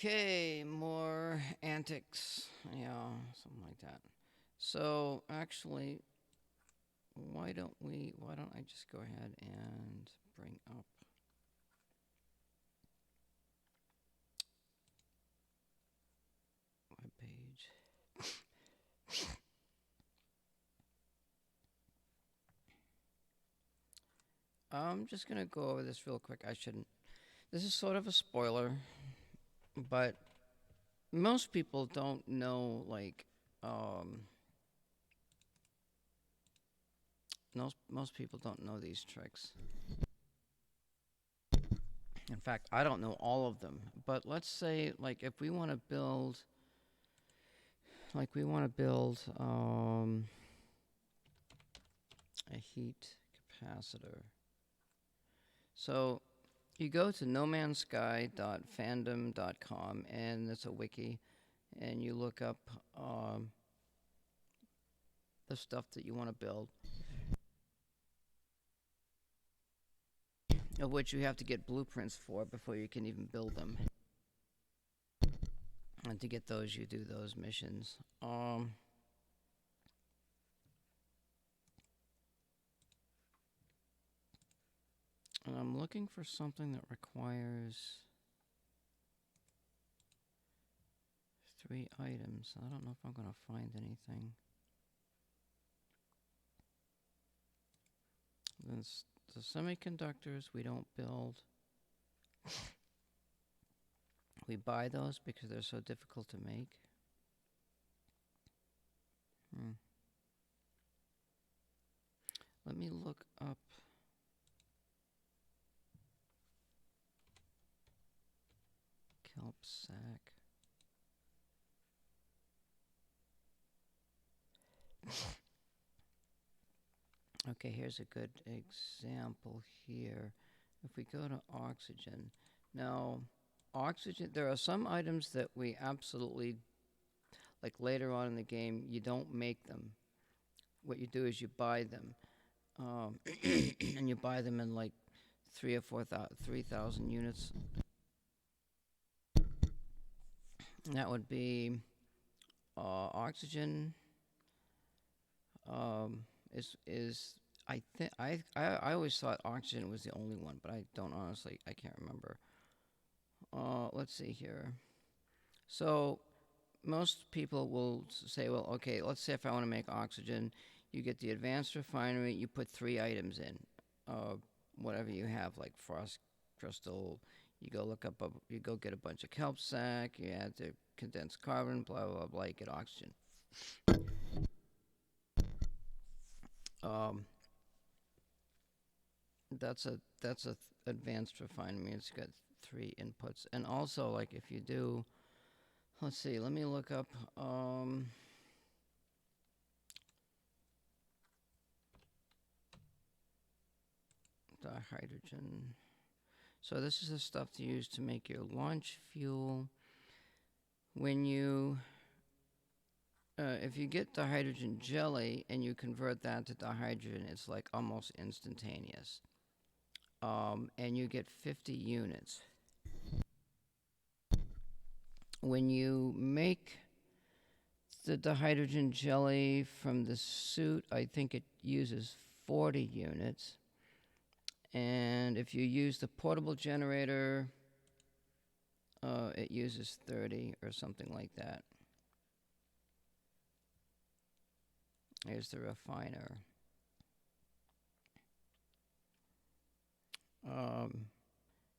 Okay, more antics. Yeah, something like that. So actually, why don't I just go ahead and bring up my page. I'm just gonna go over this real quick. I shouldn't. This is sort of a spoiler, but most people don't know, like, um, most people don't know these tricks. In fact, I don't know all of them. But let's say, like, if we want to build, a heat capacitor. So you go to nomansky.fandom.com, and it's a wiki, and you look up the stuff that you want to build, of which you have to get blueprints for before you can even build them. And to get those, you do those missions. And I'm looking for something that requires 3 items. I don't know if I'm going to find anything. Then the semiconductors we don't build. We buy those because they're so difficult to make. Let me look up kelp sack. Okay, here's a good example here. If we go to oxygen. Now, oxygen, there are some items that we absolutely, like later on in the game, you don't make them. What you do is you buy them. And you buy them in like 3,000 units. And that would be oxygen. Is I always thought oxygen was the only one, but I don't honestly. I can't remember. Let's see here. So most people will say, well, okay, let's say if I want to make oxygen, you get the advanced refinery, you put 3 items in, whatever you have, like frost crystal. You go look up, you go get a bunch of kelp sack, you add the condensed carbon, blah blah blah, you get oxygen. Um, that's a advanced refinery. It's got 3 inputs, and also like if you do, let's see, let me look up. Dihydrogen. So this is the stuff to use to make your launch fuel. When you, if you get dihydrogen jelly and you convert that to dihydrogen, it's like almost instantaneous. And you get 50 units. When you make the dihydrogen jelly from the suit, I think it uses 40 units. And if you use the portable generator, it uses 30 or something like that. Here's the refiner.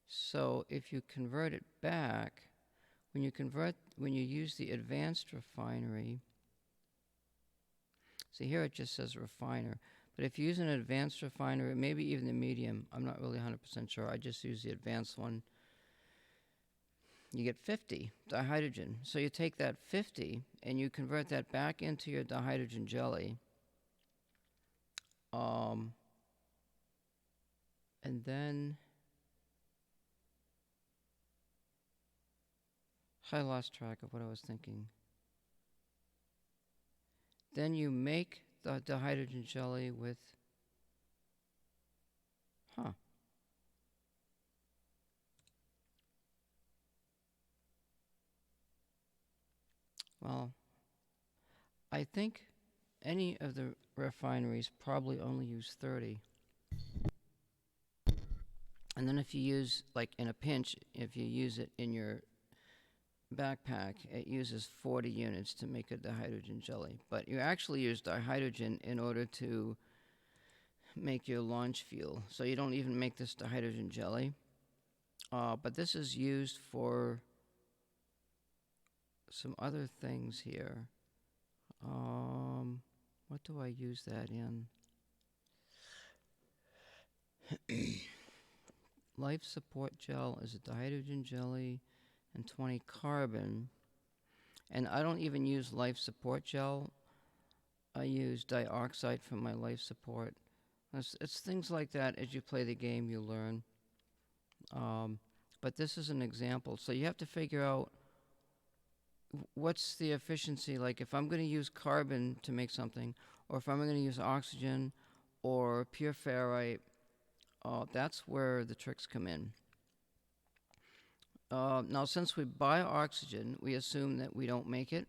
So if you convert it back, when you use the advanced refinery, See, here it just says refiner. But if you use an advanced refiner, maybe even the medium, I'm not really 100% sure. I just use the advanced one. You get 50 dihydrogen. So you take that 50 and you convert that back into your dihydrogen jelly. And then I lost track of what I was thinking. Then you make the dihydrogen jelly with, well, I think any of the refineries probably only use 30. And then if you use, like in a pinch, if you use it in your backpack, it uses 40 units to make a dihydrogen jelly. But you actually use dihydrogen in order to make your launch fuel. So you don't even make this dihydrogen jelly. But this is used for some other things here. What do I use that in? Life support gel is a dihydrogen jelly and 20 carbon. And I don't even use life support gel. I use dioxide for my life support. It's things like that. As you play the game, you learn. But this is an example. So you have to figure out what's the efficiency. Like if I'm going to use carbon to make something, or if I'm going to use oxygen or pure ferrite, that's where the tricks come in. Now, since we buy oxygen, we assume that we don't make it.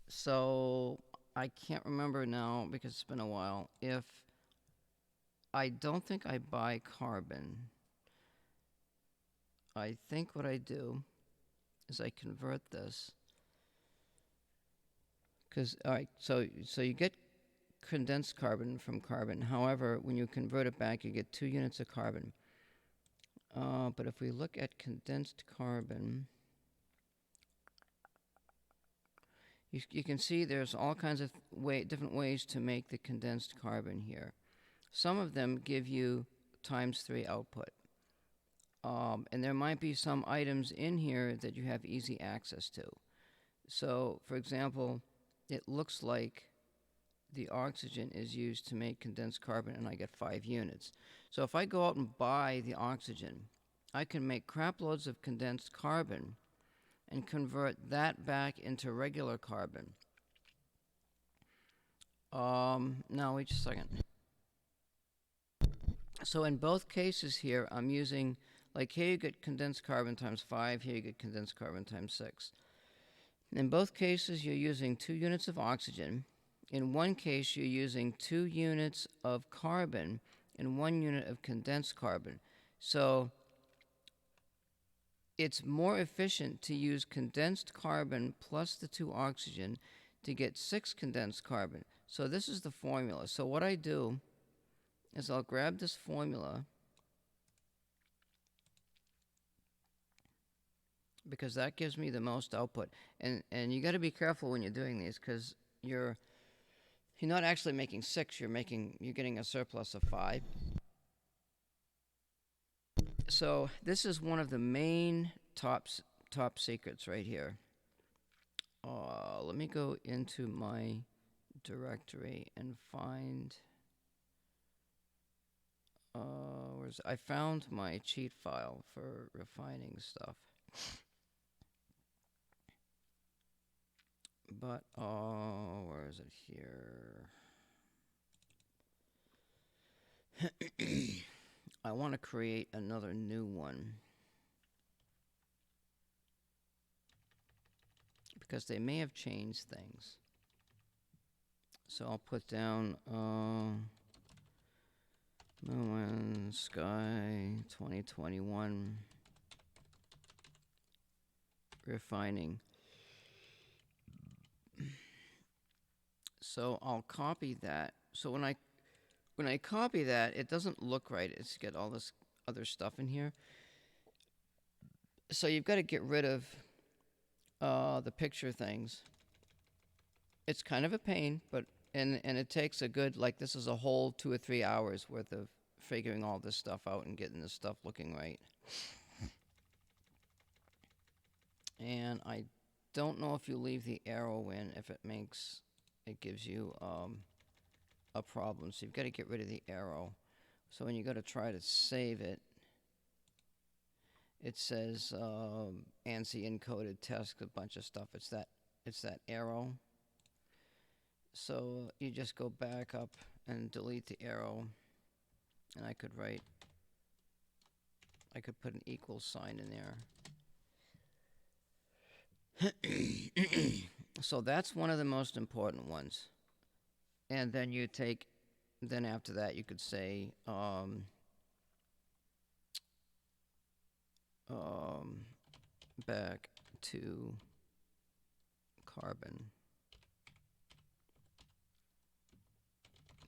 So I can't remember now because it's been a while. If I don't think I buy carbon, I think what I do is I convert this. Because, all right, so you get condensed carbon from carbon. However, when you convert it back, you get 2 units of carbon. But if we look at condensed carbon, you can see there's all kinds of different ways to make the condensed carbon here. Some of them give you ×3 output. And there might be some items in here that you have easy access to. So, for example, it looks like the oxygen is used to make condensed carbon, and I get 5 units. So if I go out and buy the oxygen, I can make crap loads of condensed carbon and convert that back into regular carbon. Now, wait a second. So in both cases here, I'm using, like here you get condensed carbon ×5, here you get condensed carbon ×6. In both cases, you're using 2 units of oxygen. In one case, you're using 2 units of carbon and 1 unit of condensed carbon. So it's more efficient to use condensed carbon plus the 2 oxygen to get 6 condensed carbon. So this is the formula. So what I do is I'll grab this formula, because that gives me the most output. And you got to be careful when you're doing these, because you're not actually making 6, you're getting a surplus of 5. So this is one of the main top secrets right here. Let me go into my directory and find, I found my cheat file for refining stuff. But, where is it here? I want to create another new one, because they may have changed things. So I'll put down Moon Sky 2021 refining. So I'll copy that. So when I copy that, it doesn't look right. It's got all this other stuff in here. So you've got to get rid of the picture things. It's kind of a pain, but and it takes a good, like, this is a whole 2 or 3 hours worth of figuring all this stuff out and getting this stuff looking right. And I don't know if you leave the arrow in, if it gives you a problem. So you've got to get rid of the arrow. So when you go to try to save it, it says ANSI encoded test, a bunch of stuff. It's that arrow. So you just go back up and delete the arrow, and I could put an equal sign in there. So that's one of the most important ones. And then then after that you could say back to carbon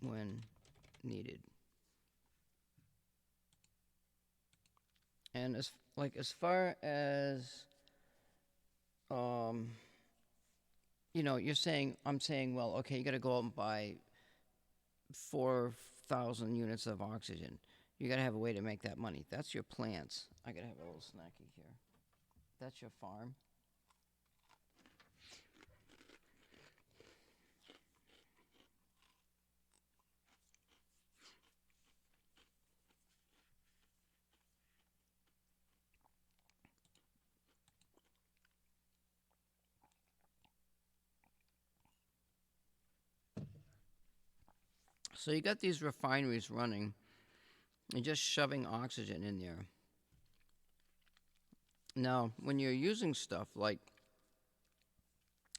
when needed. And as far as I'm saying, well, okay, you got to go out and buy 4,000 units of oxygen. You got to have a way to make that money. That's your plants. I got to have a little snacky here. That's your farm. So you got these refineries running and just shoving oxygen in there. Now, when you're using stuff like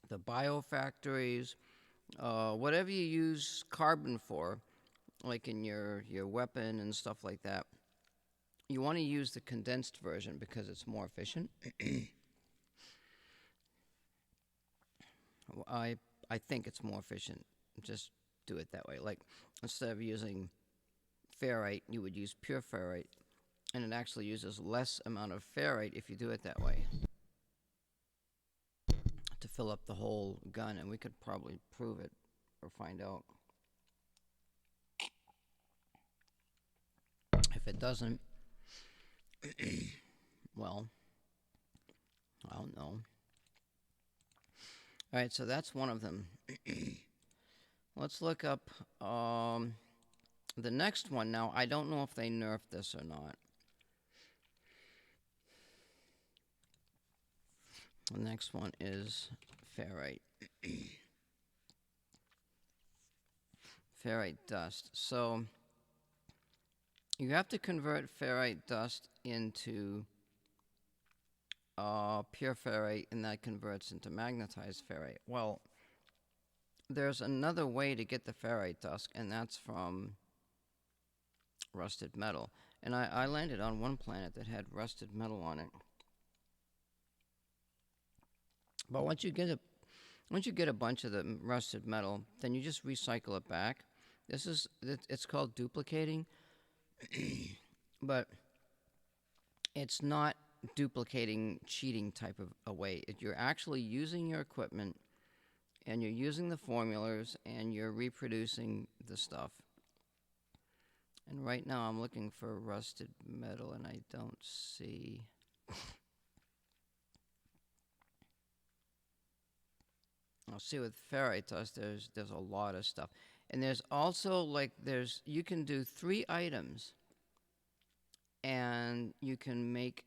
the biofactories, whatever you use carbon for, like in your weapon and stuff like that, you want to use the condensed version because it's more efficient. I think it's more efficient. Just do it that way. Like, instead of using ferrite, you would use pure ferrite, and it actually uses less amount of ferrite if you do it that way to fill up the whole gun, and we could probably prove it or find out. If it doesn't, well, I don't know. All right, so that's one of them. Let's look up the next one. Now, I don't know if they nerfed this or not. The next one is ferrite. Ferrite dust. So you have to convert ferrite dust into pure ferrite, and that converts into magnetized ferrite. Well, there's another way to get the ferrite dust, and that's from rusted metal. And I landed on one planet that had rusted metal on it. But once you get a bunch of the rusted metal, then you just recycle it back. It's called duplicating, but it's not duplicating cheating type of a way. You're actually using your equipment, and you're using the formulas, and you're reproducing the stuff. And right now I'm looking for rusted metal, and I don't see. I'll see with ferrite dust, there's a lot of stuff. And there's also, like, you can do 3 items, and you can make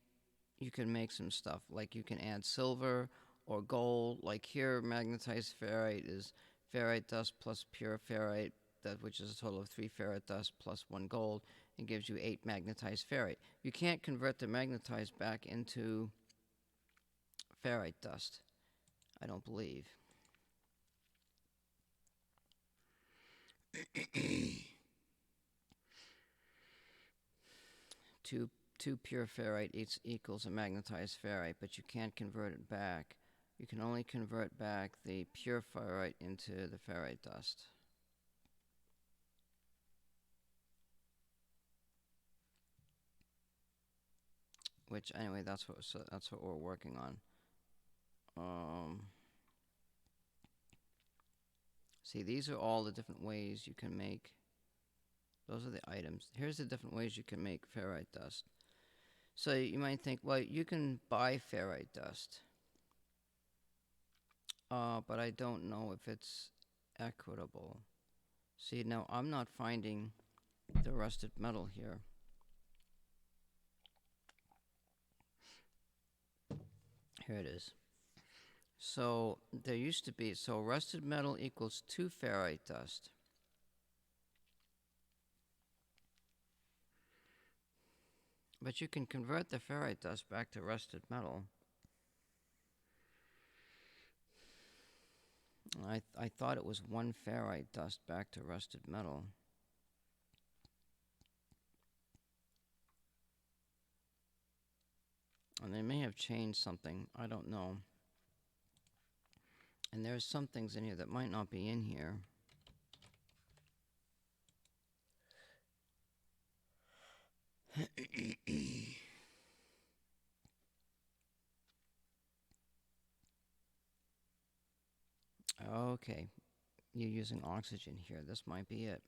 some stuff. Like, you can add silver or gold. Like here, magnetized ferrite is ferrite dust plus pure ferrite, which is a total of 3 ferrite dust plus 1 gold. It gives you 8 magnetized ferrite. You can't convert the magnetized back into ferrite dust, I don't believe. Two pure ferrite equals a magnetized ferrite, but you can't convert it back. You can only convert back the pure ferrite into the ferrite dust. Which, anyway, that's what we're working on. See, these are all the different ways you can make. Those are the items. Here's the different ways you can make ferrite dust. So you might think, well, you can buy ferrite dust. But I don't know if it's equitable. See, now I'm not finding the rusted metal here. Here it is. So there used to be, so rusted metal equals 2 ferrite dust. But you can convert the ferrite dust back to rusted metal. I thought it was 1 ferrite dust back to rusted metal. And they may have changed something. I don't know. And there's some things in here that might not be in here. Okay. You're using oxygen here. This might be it.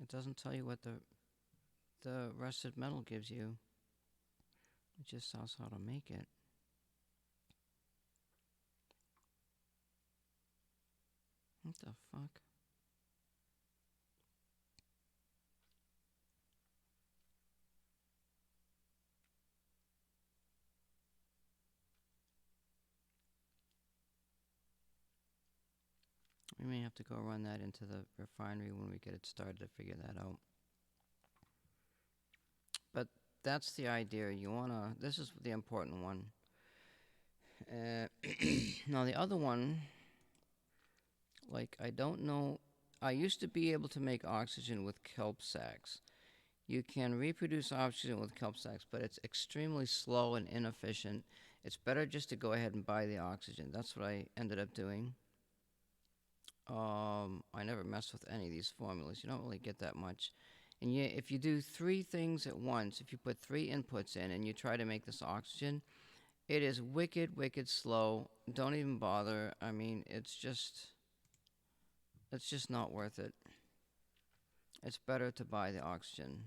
It doesn't tell you what the rusted metal gives you. It just tells how to make it. What the fuck? We may have to go run that into the refinery when we get it started to figure that out. But that's the idea. You wanna, this is the important one. Now the other one, like, I don't know, I used to be able to make oxygen with kelp sacks. You can reproduce oxygen with kelp sacks, but it's extremely slow and inefficient. It's better just to go ahead and buy the oxygen. That's what I ended up doing. I never messed with any of these formulas. You don't really get that much. And if you do 3 things at once, if you put 3 inputs in and you try to make this oxygen, it is wicked, wicked slow. Don't even bother. I mean, it's just not worth it. It's better to buy the oxygen.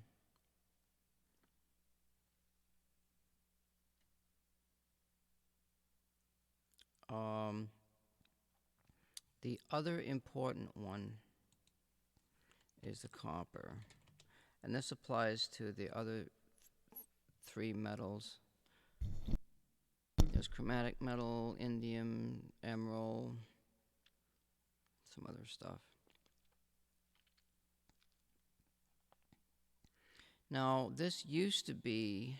The other important one is the copper. And this applies to the other 3 metals. There's chromatic metal, indium, emerald, some other stuff. Now, this used to be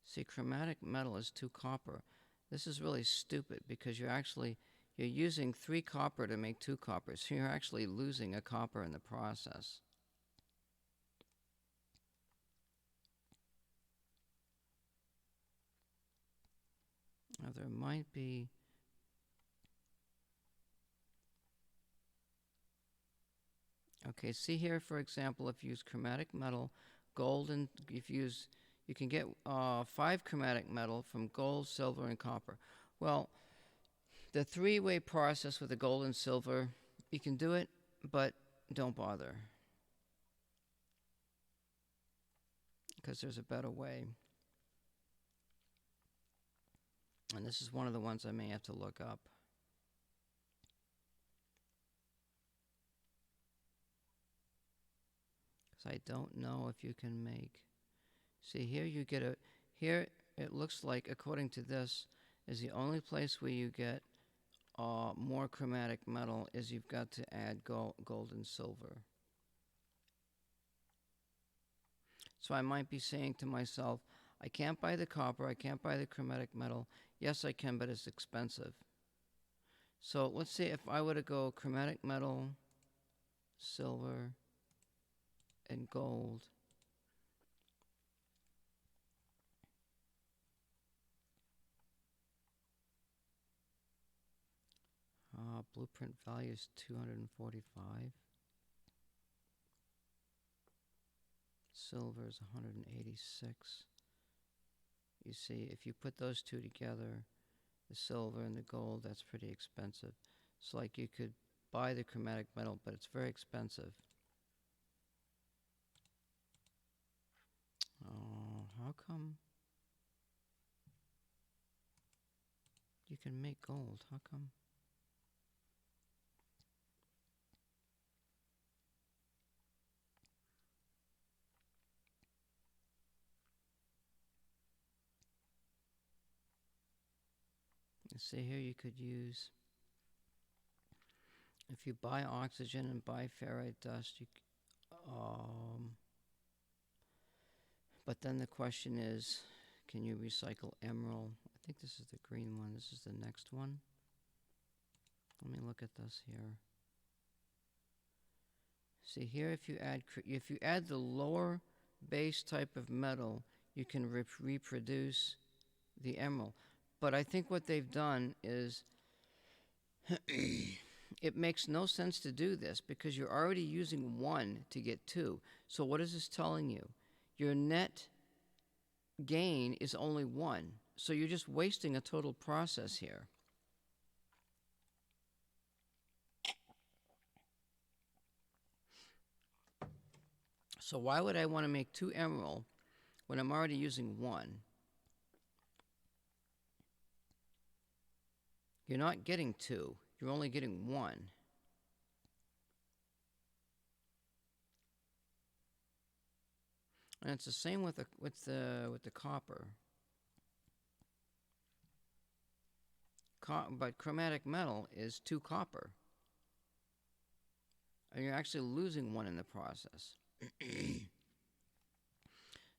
see, chromatic metal is 2 copper. This is really stupid because you're using 3 copper to make 2 copper. So you're actually losing a copper in the process. Now there might be okay, see here, for example, if you use chromatic metal, gold, and you can get 5 chromatic metal from gold, silver, and copper. Well, the 3-way process with the gold and silver, you can do it, but don't bother. Because there's a better way. And this is one of the ones I may have to look up. Because I don't know if you can make. See, here you get here it looks like, according to this, is the only place where you get more chromatic metal is you've got to add gold and silver. So I might be saying to myself, I can't buy the copper, I can't buy the chromatic metal. Yes, I can, but it's expensive. So let's say if I were to go chromatic metal, silver, and gold. Blueprint value is 245. Silver is 186. You see, if you put those two together, the silver and the gold, that's pretty expensive. It's like you could buy the chromatic metal, but it's very expensive. Oh, how come you can make gold? How come? You see here you could use, if you buy oxygen and buy ferrite dust, but then the question is, can you recycle emerald? I think this is the green one. This is the next one. Let me look at this here. See here, if you add the lower base type of metal, you can reproduce the emerald. But I think what they've done is it makes no sense to do this because you're already using 1 to get 2. So what is this telling you? Your net gain is only 1. So you're just wasting a total process here. So why would I want to make 2 emerald when I'm already using 1? You're not getting 2. You're only getting 1. And it's the same with the copper. But chromatic metal is 2 copper. And you're actually losing 1 in the process.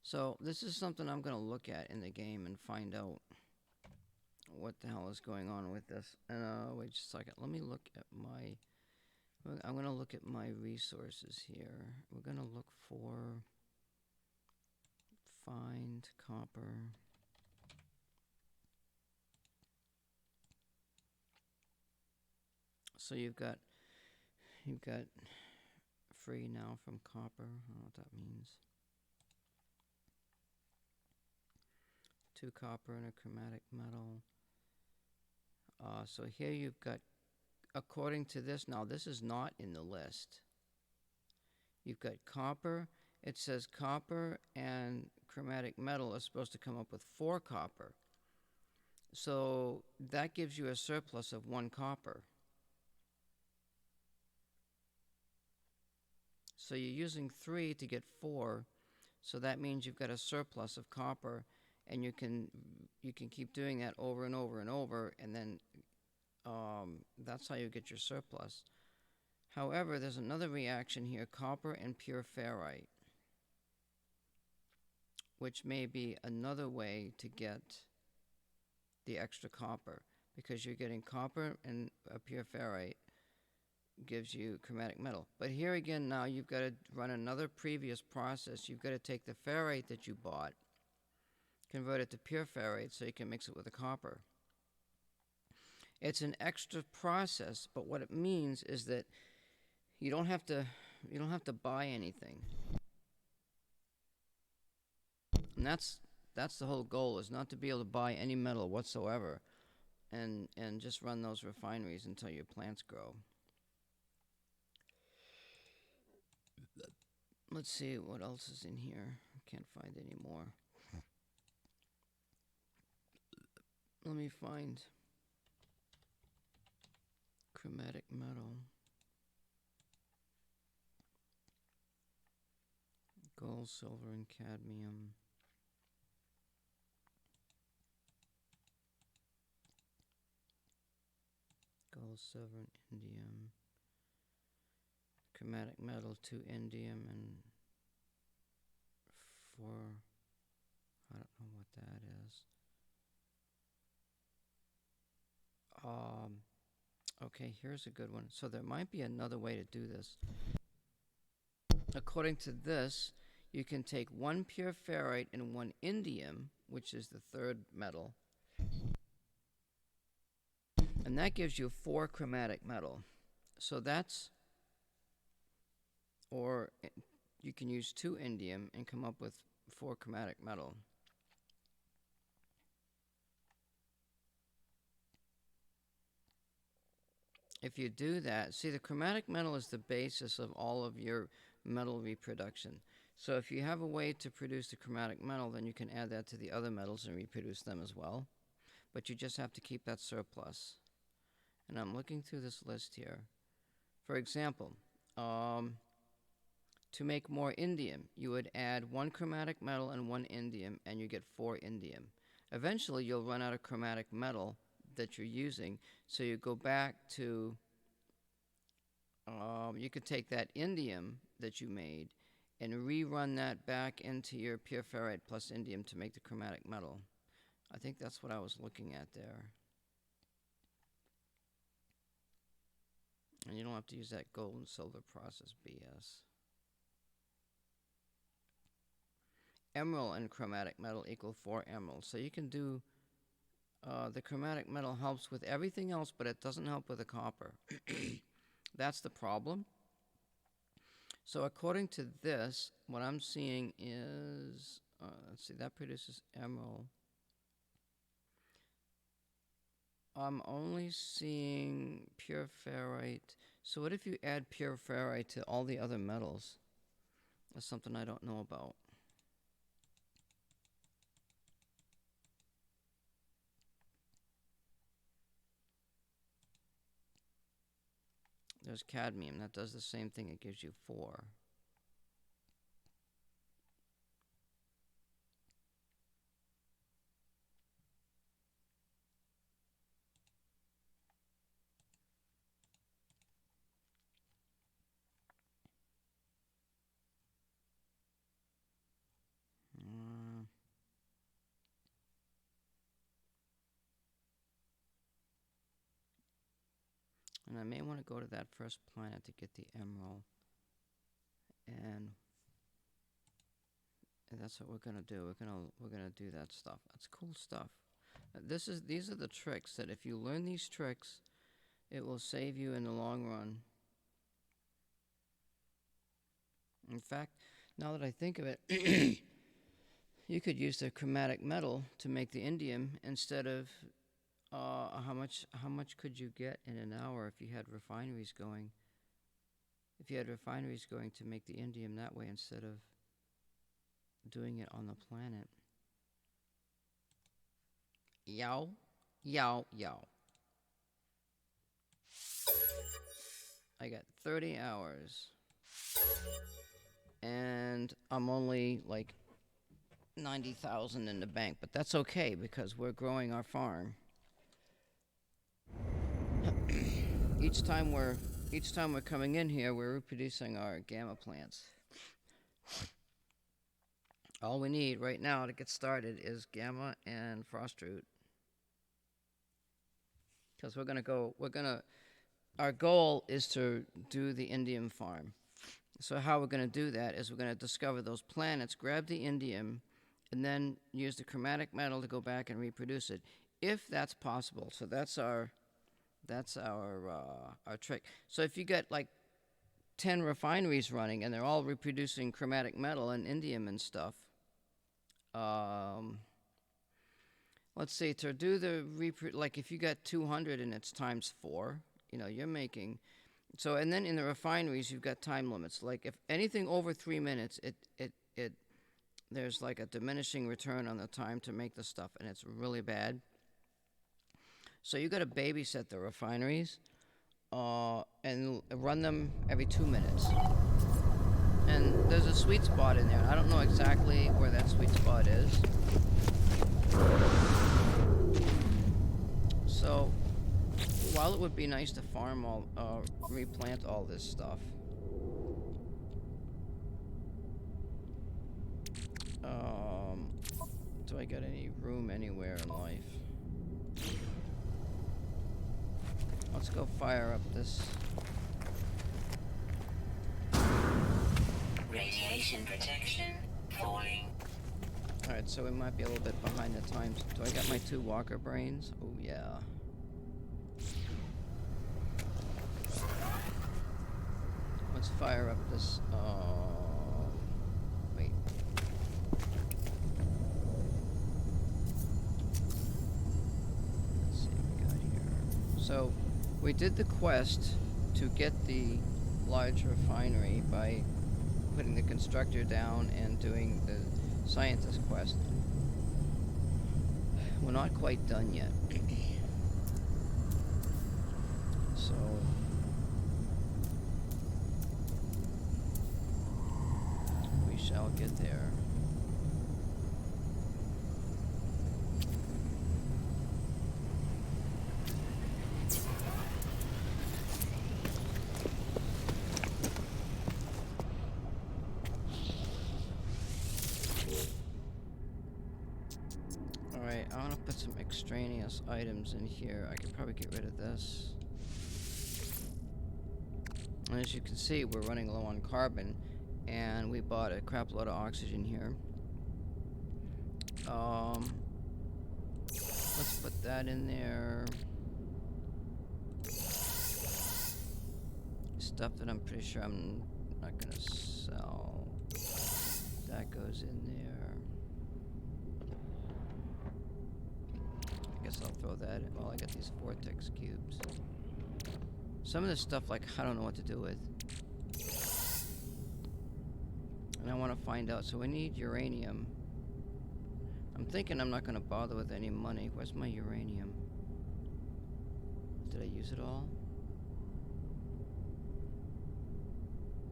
So this is something I'm going to look at in the game and find out what the hell is going on with this. Wait just a second. Let me look at my... I'm going to look at my resources here. We're going to look for... Find copper. So you've got free now from copper. I don't know what that means. 2 copper and a chromatic metal. So here you've got, according to this, now this is not in the list. You've got copper. It says copper and chromatic metal are supposed to come up with 4 copper. So that gives you a surplus of 1 copper. So you're using 3 to get 4. So that means you've got a surplus of copper, and you can keep doing that over and over and over, and then that's how you get your surplus. However, there's another reaction here, copper and pure ferrite, which may be another way to get the extra copper, because you're getting copper and a pure ferrite gives you chromatic metal. But here again, now you've got to run another previous process. You've got to take the ferrite that you bought, convert it to pure ferrite so you can mix it with the copper. It's an extra process, but what it means is that you don't have to buy anything. And that's the whole goal, is not to be able to buy any metal whatsoever and just run those refineries until your plants grow. Let's see what else is in here. I can't find any more. Let me find chromatic metal. Gold, silver, and cadmium. Gold, silver, and indium. Chromatic metal, 2 indium and 4, I don't know what that is. Okay, here's a good one. So there might be another way to do this. According to this, you can take 1 pure ferrite and 1 indium, which is the 3rd metal, And that gives you 4 chromatic metal. So that's, or you can use 2 indium and come up with 4 chromatic metal. If you do that, see, the chromatic metal is the basis of all of your metal reproduction. So if you have a way to produce the chromatic metal, then you can add that to the other metals and reproduce them as well. But you just have to keep that surplus. And I'm looking through this list here. For example, to make more indium, you would add 1 chromatic metal and 1 indium, and you get 4 indium. Eventually, you'll run out of chromatic metal that you're using, so you go back to, you could take that indium that you made and rerun that back into your pure ferrite plus indium to make the chromatic metal. I think that's what I was looking at there. And you don't have to use that gold and silver process BS. Emerald and chromatic metal equal 4 emeralds. So you can do, the chromatic metal helps with everything else, but it doesn't help with the copper. That's the problem. So according to this, what I'm seeing is, let's see, that produces emerald. I'm only seeing pure ferrite. So what if you add pure ferrite to all the other metals? That's something I don't know about. There's cadmium. That does the same thing. It gives you 4. And I may want to go to that first planet to get the emerald. And that's what we're gonna do. We're gonna do that stuff. That's cool stuff. These are the tricks that if you learn these tricks, it will save you in the long run. In fact, now that I think of it, you could use the chromatic metal to make the indium instead of how much could you get in an hour if you had refineries going? If you had refineries going to make the indium that way instead of doing it on the planet. Yow, yow, yow. I got 30 hours. And I'm only like 90,000 in the bank, but that's okay because we're growing our farm. Each time we're coming in here, we're reproducing our gamma plants. All we need right now to get started is gamma and frost root. Because our goal is to do the indium farm. So how we're going to do that is we're going to discover those planets, grab the indium, and then use the chromatic metal to go back and reproduce it, if that's possible. So that's our trick. So if you get like 10 refineries running and they're all reproducing chromatic metal and indium and stuff, let's see, to do the like if you got 200 and it's times 4, you're making. So and then in the refineries you've got time limits. Like if anything over 3 minutes, there's like a diminishing return on the time to make the stuff, and it's really bad. So you got to babysit the refineries and run them every 2 minutes. And there's a sweet spot in there. I don't know exactly where that sweet spot is. So while it would be nice to farm replant all this stuff, do I got any room anywhere in life? Let's go fire up this. Radiation protection falling. Alright, so we might be a little bit behind the times. Do I got my 2 walker brains? Oh yeah. Let's fire up this. Wait. Let's see what we got here. So, we did the quest to get the large refinery by putting the constructor down and doing the scientist quest. We're not quite done yet. So we shall get there. Alright, I want to put some extraneous items in here. I could probably get rid of this. And as you can see, we're running low on carbon, and we bought a crap load of oxygen here. Let's put that in there. Stuff that I'm pretty sure I'm not gonna sell. That goes in there. I guess I'll throw that in. Well, I got these vortex cubes. Some of this stuff, like, I don't know what to do with. And I want to find out. So we need uranium. I'm thinking I'm not going to bother with any money. Where's my uranium? Did I use it all?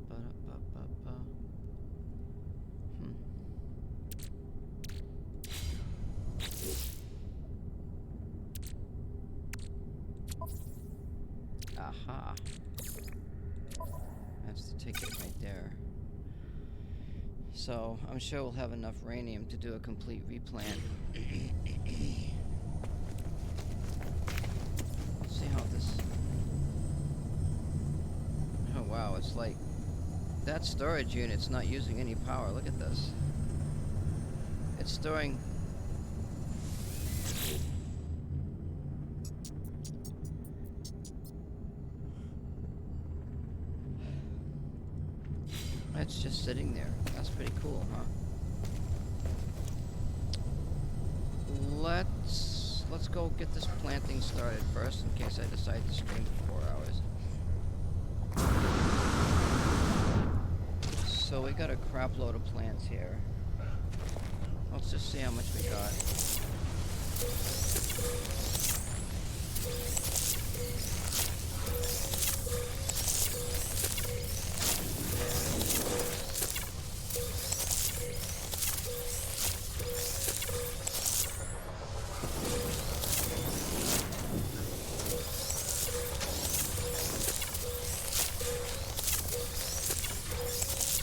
Ba-da-ba-ba-ba. Aha. That's the ticket right there. So, I'm sure we'll have enough uranium to do a complete replant. Let's see how this... Oh wow, it's like... That storage unit's not using any power. Look at this. It's storing... It's just sitting there. That's pretty cool, huh? Let's go get this planting started first, in case I decide to stream for 4 hours. So we got a crap load of plants here. Let's just see how much we got.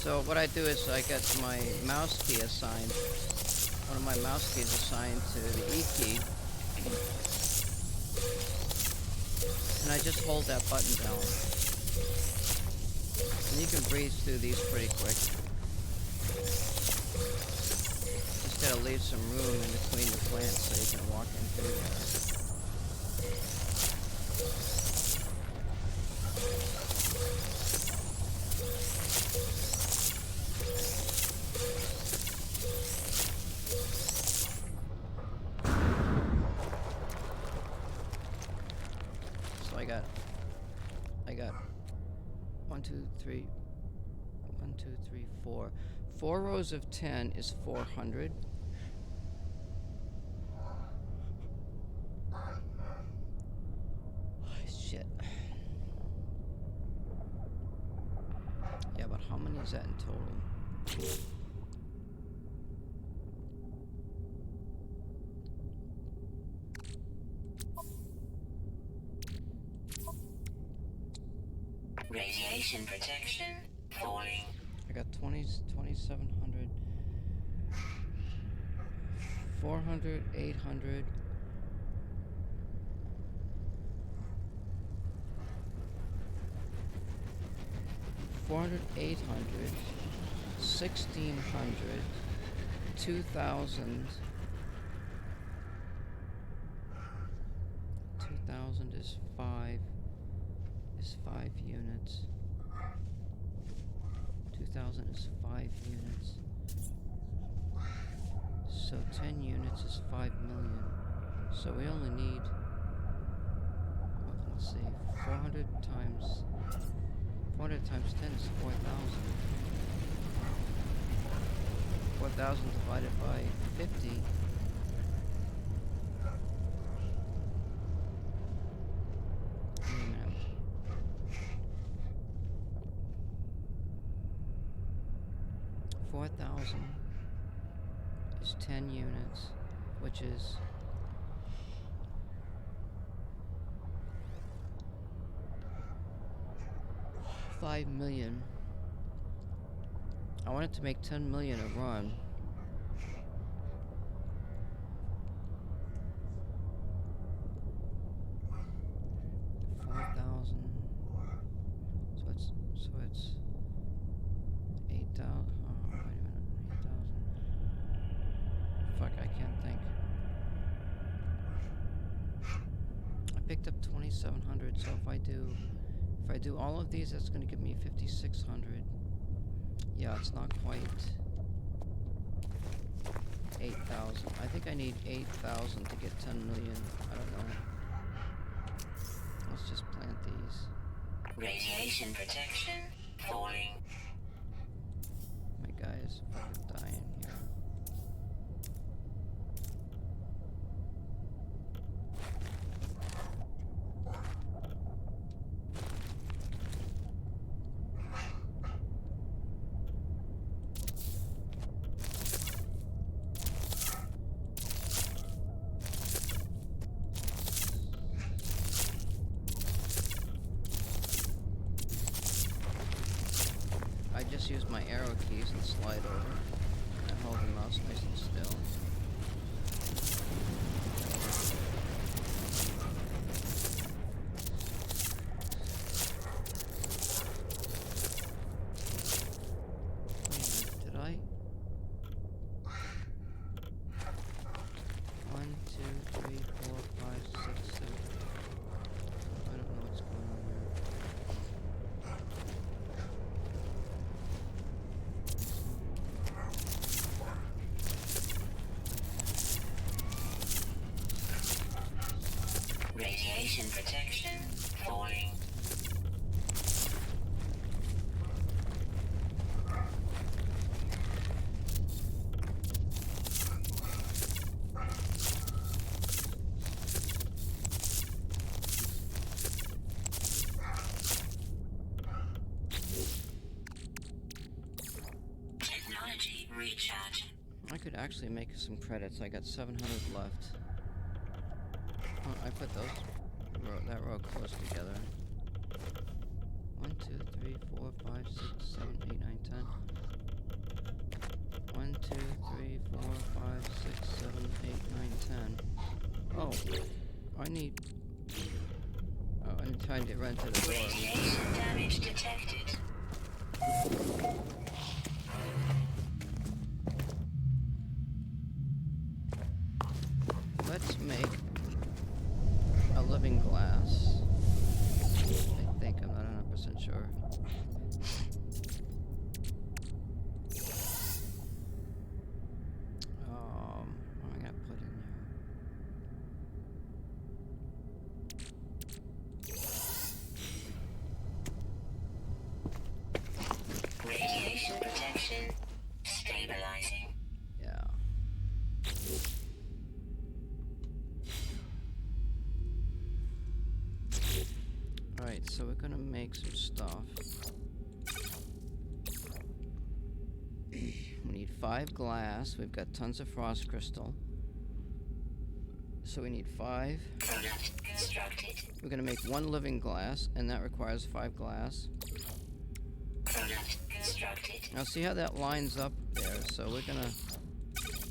So what I do is I get my mouse key assigned, one of my mouse keys assigned to the E key, and I just hold that button down. And you can breeze through these pretty quick. Just gotta leave some room in between the plants so you can walk in through there. I got 1, 2, 3, 1, 2, 3, 4. 4 rows of 10 is 400. Shit. Yeah, but how many is that in total? Radiation protection falling. I got 2,700, 400, 800. 400, 800, 1,600, 2,000. 2,000 is 5 units. 2,000 is 5 units. So 10 units is 5 million. So we only need, let's see, 400 times 10 is 4,000. 4,000 divided by 50. Wait a minute. $4,000 is 10 units, which is $5 million. I wanted to make 10 million a run. So it's 8,000. Oh, wait a minute. 8,000. Fuck, I can't think. I picked up 2,700. So if I do all of these, that's going to give me 5,600. Yeah, it's not quite 8,000. I think I need 8,000 to get 10 million. I don't know. Let's just plant these. Radiation protection falling. My guy is fucking dying here. I just use my arrow keys and slide over. I hold the mouse nice and still. Wait a minute, did I? 1, 2, 3, 4, 5, 6, 7. I don't know what's going on here. Radiation protection falling. Technology recharge. I could actually make some credits. I got 700 left. Oh, I put that row close together. 1, 2, 3, 4, 5, 6, 7, 8, 9, 10. 1, 2, 3, 4, 5, 6, 7, 8, 9, 10. Oh, I need trying to run to the door. Radiation damage detected. Let's make a living glass. I think, I'm not 100% sure. What am I gonna put in there? Radiation protection stabilizing. Yeah. Alright, so we're gonna make some stuff. We need 5 glass. We've got tons of frost crystal. So we need 5. Product constructed. We're gonna make 1 living glass, and that requires 5 glass. Product constructed. Now see how that lines up there? So we're gonna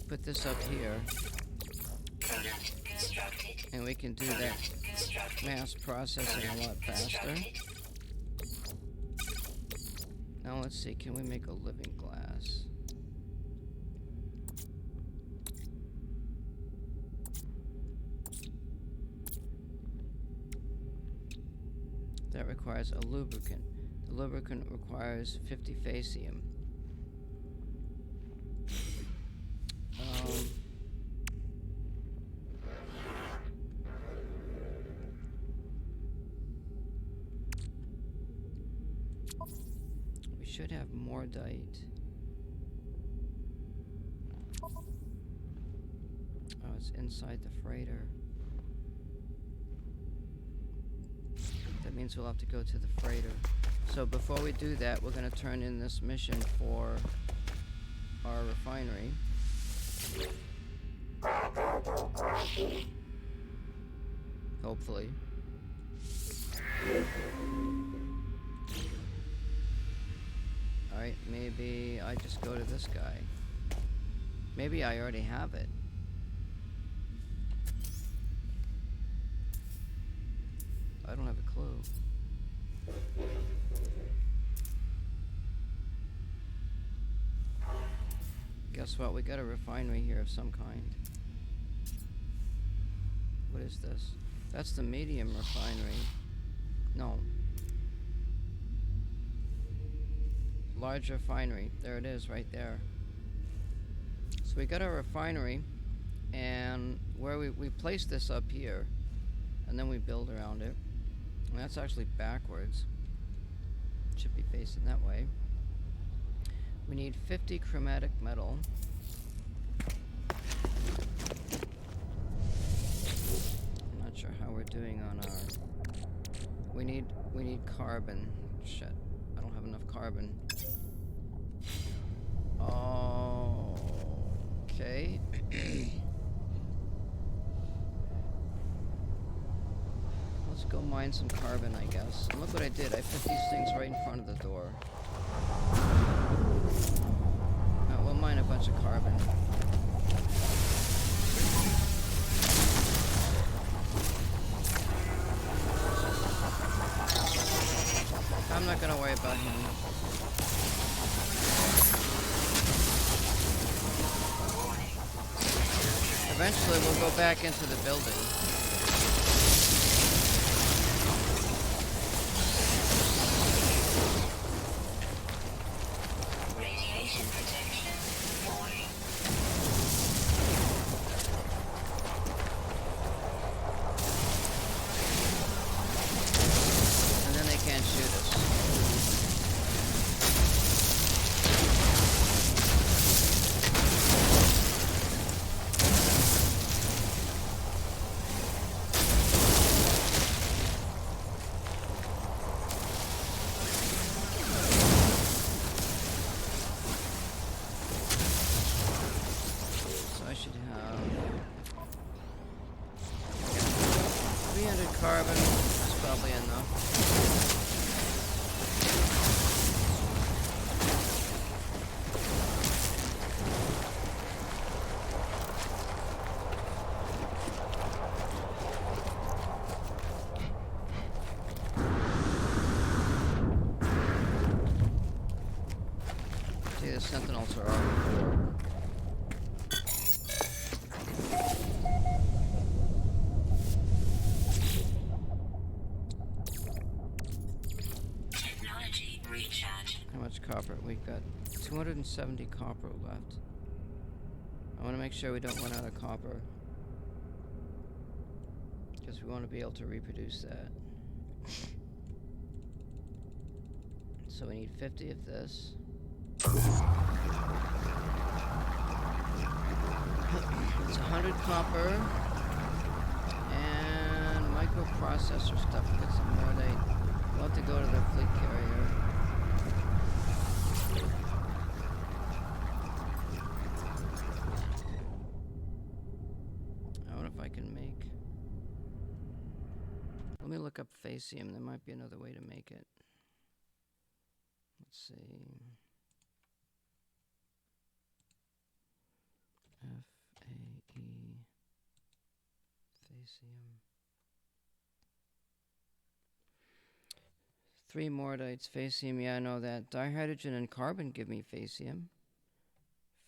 put this up here, Product constructed. and we can do that Constructed. mass processing a lot faster. Now let's see, can we make a living glass? That requires a lubricant. The lubricant requires 50 facium. should have mordite. Oh, it's inside the freighter. That means we'll have to go to the freighter. So before we do that, we're going to turn in this mission for our refinery. Hopefully. Alright, maybe I just go to this guy. Maybe I already have it. I don't have a clue. Guess what? We got a refinery here of some kind. What is this? That's the medium refinery. No. Large refinery. There it is, right there. So we got a refinery, and where we place this up here, and then we build around it. And that's actually backwards. It should be facing that way. We need 50 chromatic metal. I'm not sure how we're doing on our... We need carbon. Shit. I don't have enough carbon. Okay. Let's go mine some carbon, I guess. And look what I did. I put these things right in front of the door. We'll mine a bunch of carbon. I'm not gonna worry about him. Eventually we'll go back into the building. Radiation protection. Warning. And then they can't shoot us. So I should have 300 carbon. That's probably enough. See, the sentinels are all before. Technology recharge. How much copper? We've got 270 copper left. I want to make sure we don't run out of copper. Because we want to be able to reproduce that. So we need 50 of this. It's 100 copper. And microprocessor stuff. Get some more. We'll have to go to the fleet carrier. I wonder if I can make... Let me look up Facium. There might be another way to make it. Let's see. F-A-E... Facium. 3 mordites. Facium, yeah, I know that. Dihydrogen and carbon give me facium.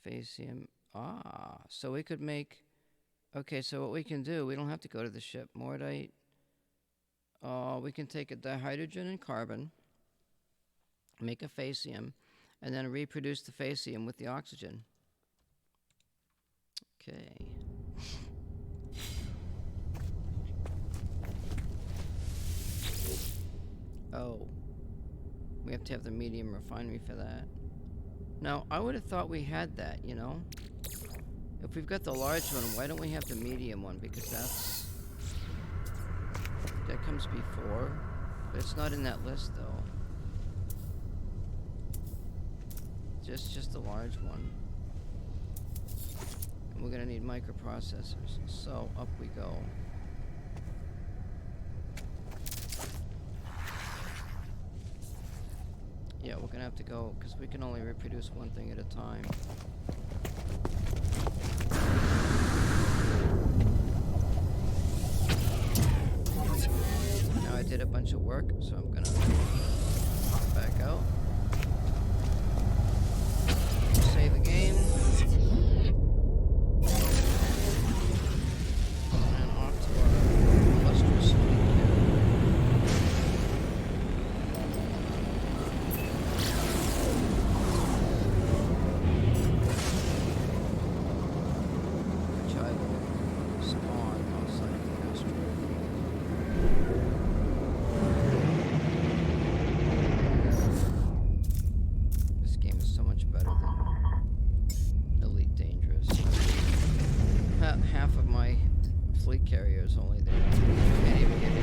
Facium. Ah, so we could make... Okay, so what we can do, we don't have to go to the ship. Mordite. We can take a dihydrogen and carbon, make a facium, and then reproduce the facium with the oxygen. Okay. Oh. We have to have the medium refinery for that. Now, I would have thought we had that, you know? If we've got the large one, why don't we have the medium one? Because that comes before. But it's not in that list, though. Just the large one. And we're gonna need microprocessors. So, up we go. Yeah, we're gonna have to go, because we can only reproduce one thing at a time. Now I did a bunch of work, so I'm gonna back out. Save the game. And off to our illustrious fleet which I will spawn outside of the asteroid. This game is so much better than Elite Dangerous. Half of my fleet carrier is only there. Can't even get in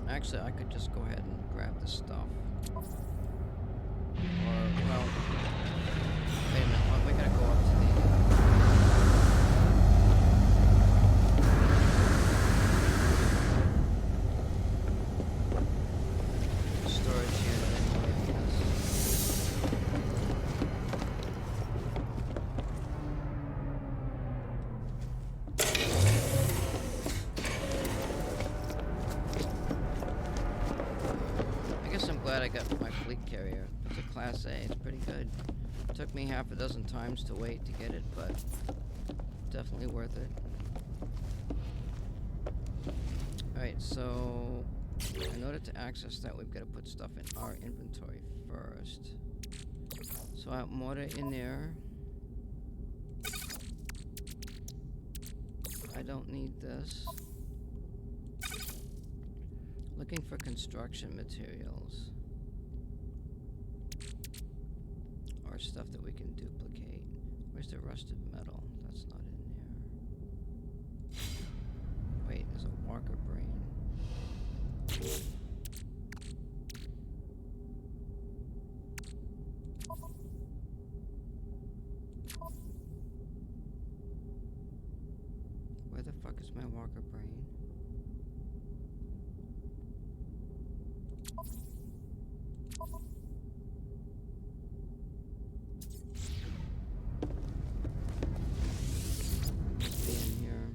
Actually, I could just go ahead and grab the stuff. Or, well, wait a minute, we gotta go up to the storage unit anyway, because I'm glad I got my fleet carrier. It's a Class A. It's pretty good. It took me half a dozen times to wait to get it, but definitely worth it. Alright, so in order to access that, we've got to put stuff in our inventory first. So I have mortar in there. I don't need this. Looking for construction materials. Or stuff that we can duplicate. Where's the rusted metal? That's not in there. Wait, there's a Walker brain. Where the fuck is my Walker brain? Must be in here.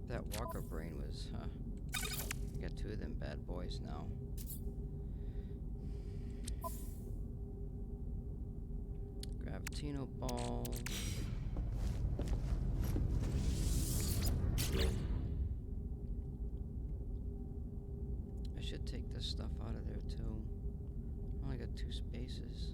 That Walker brain was, I got two of them bad boys now. Gravitino ball. I should take this stuff out of there too. I only got 2 spaces.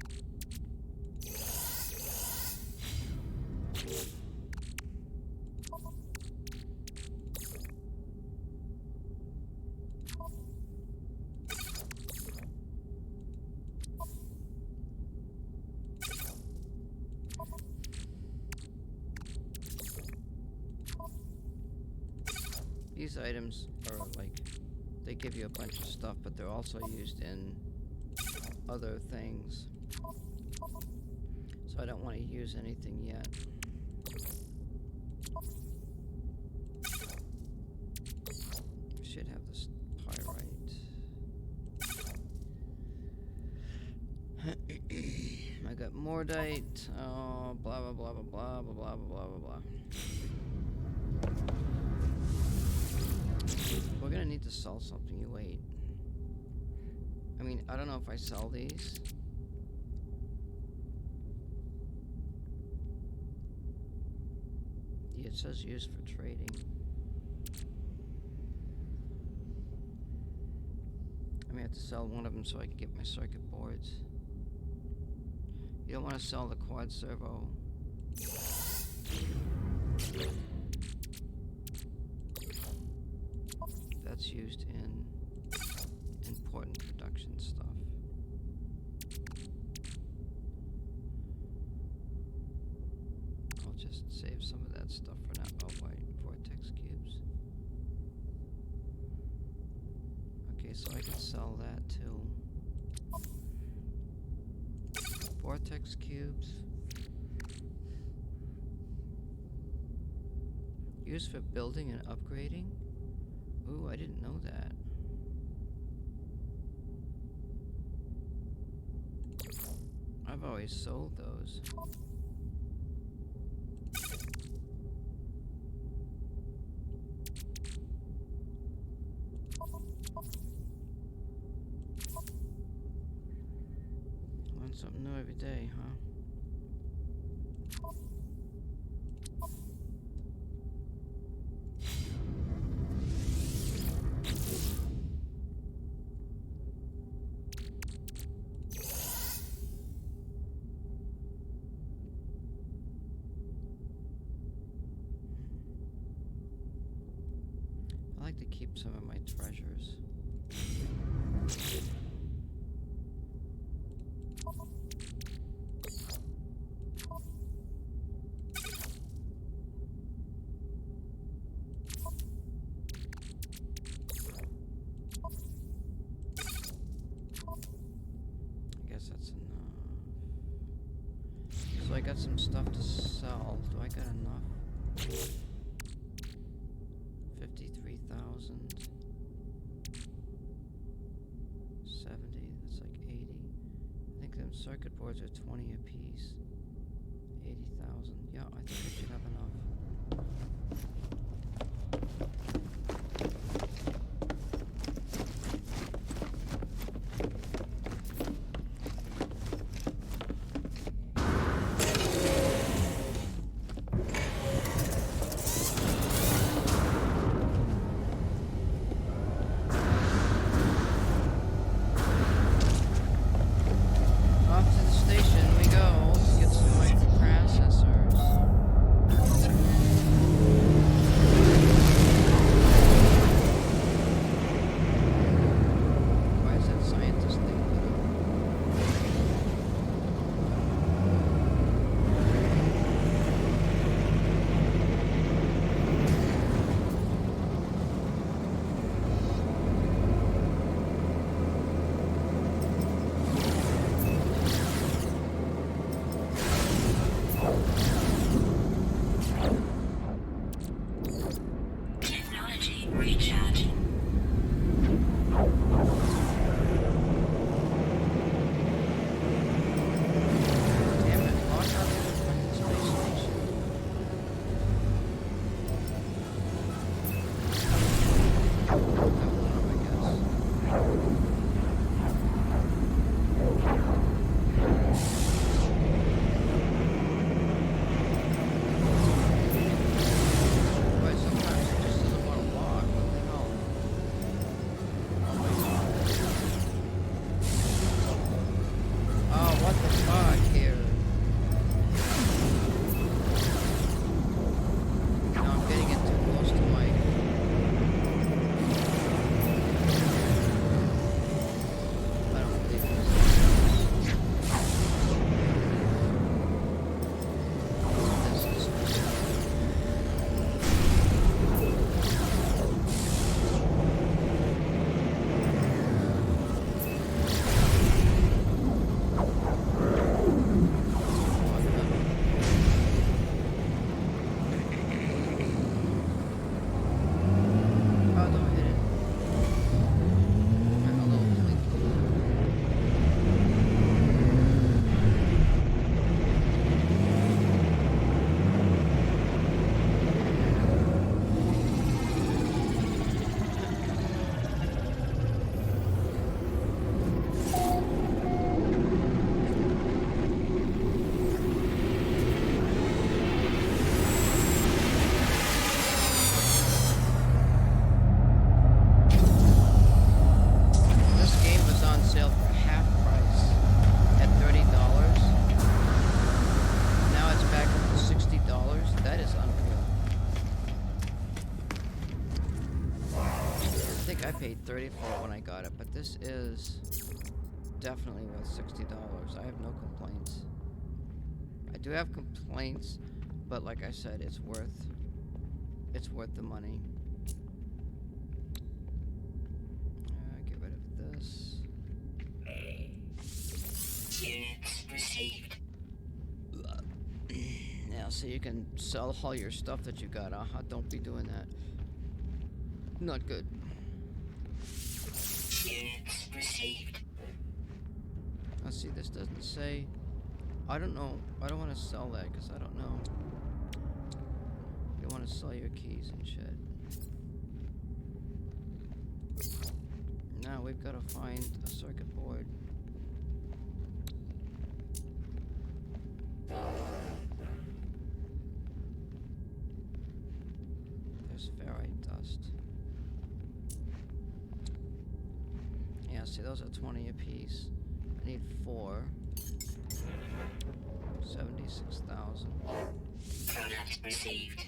these items are like, they give you a bunch of stuff, but they're also used in other things. So I don't want to use anything yet. Should have this pyrite. I got mordite. Oh, blah blah blah blah blah blah blah blah blah blah. We're gonna need to sell something. You wait. I mean, I don't know if I sell these. Yeah, it says used for trading. I may have to sell one of them so I can get my circuit boards. You don't want to sell the quad servo. That's used in important production stuff. I'll just save some of that stuff for now. Oh wait, vortex cubes. Okay, so I can sell that too. Vortex cubes. Used for building and upgrading? Ooh, I didn't know that. I've always sold those. Learn something new every day, huh? I like to keep some of my treasures. I guess that's enough. So I got some stuff to sell. Do I got enough? 53,000. 70, that's like 80. I think them circuit boards are 20 a piece. 80,000. Yeah, I think I should have enough. Off to the station we go to get some microprocessors. $30 when I got it, but this is definitely worth $60. I have no complaints. I do have complaints, but like I said, it's worth the money. Get rid of this. Units received. Yeah, so you can sell all your stuff that you got. Don't be doing that. Not good. Units received. Let's see, this doesn't say. I don't know. I don't want to sell that because I don't know. You want to sell your keys and shit. Now we've got to find a circuit board. There's ferrite dust. Yeah, see, those are 20 apiece. I need 4. 76,000. Product received.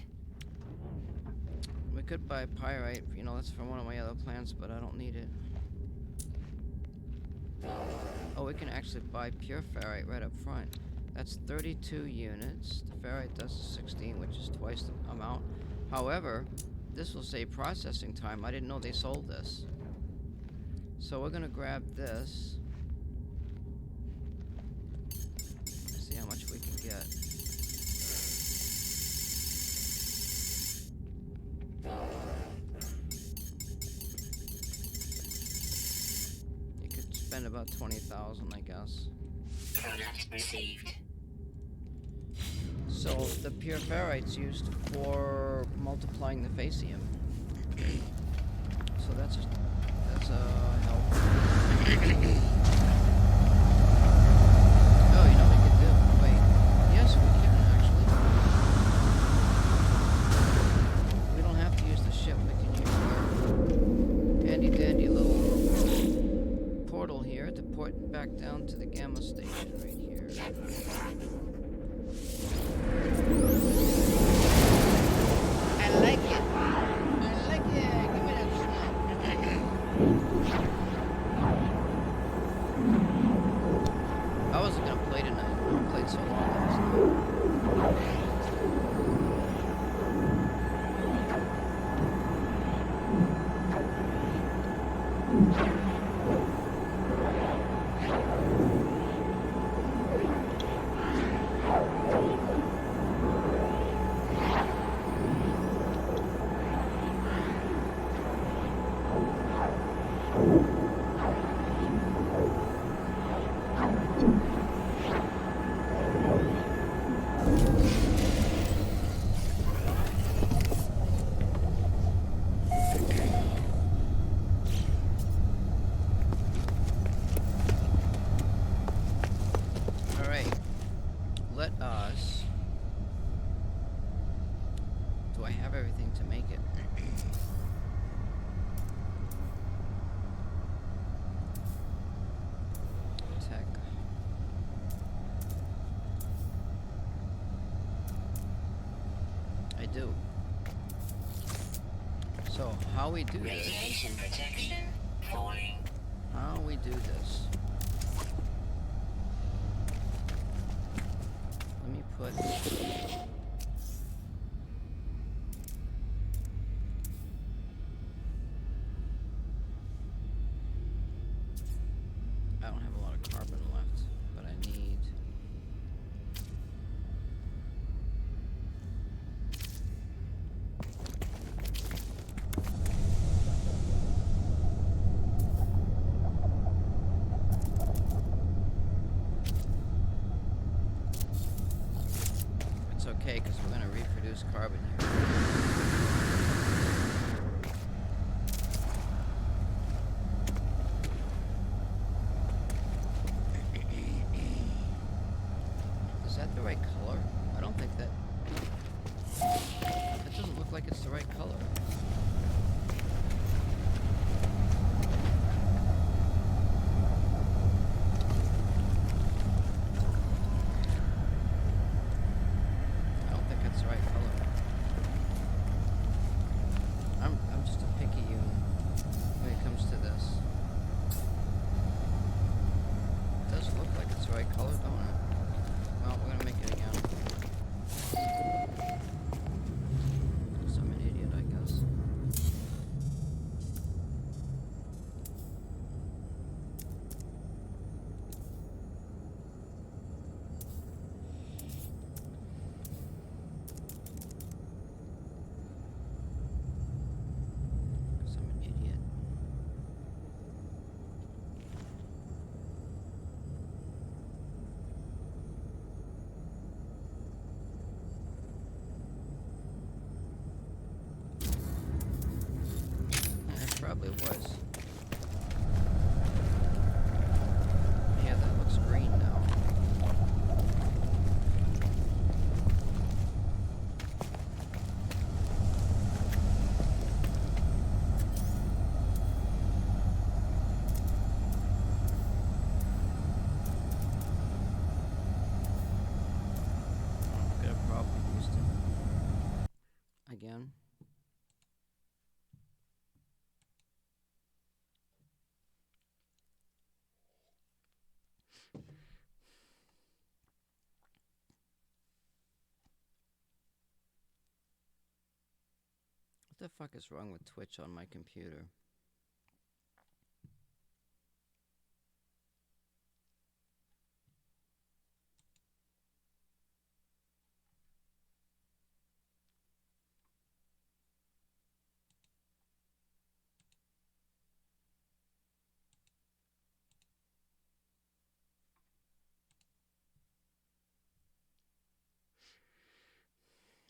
We could buy pyrite, you know, that's from one of my other plants, but I don't need it. Oh, we can actually buy pure ferrite right up front. That's 32 units. The ferrite dust is 16, which is twice the amount. However, this will save processing time. I didn't know they sold this. So we're gonna grab this. See how much we can get. You could spend about 20,000, I guess. Product received. So the pure ferrite's used for multiplying the facium. So that's a help. Oh, you know what we could do? Wait. Yes, we can actually. We don't have to use the ship. We can use our handy dandy little portal here to port back down to the gamma station right here. I like it. I like it. Give me that snack. I wasn't gonna play tonight. I played so long last night. Do I have everything to make it? Tech. I do. So, how we do this? Radiation protection falling. How we do this? Let me put. I don't have a lot of carbon left, but I need. It's okay, because we're going to reproduce carbon here. Is that the right color? I don't think that... That doesn't look like it's the right color. I don't think it's the right color. I'm just a picky human when it comes to right color, don't it? Well, we're gonna make it again. 'Cause I'm an idiot, I guess. Probably was. Yeah, that looks green now. Could have probably used it again. What the fuck is wrong with Twitch on my computer?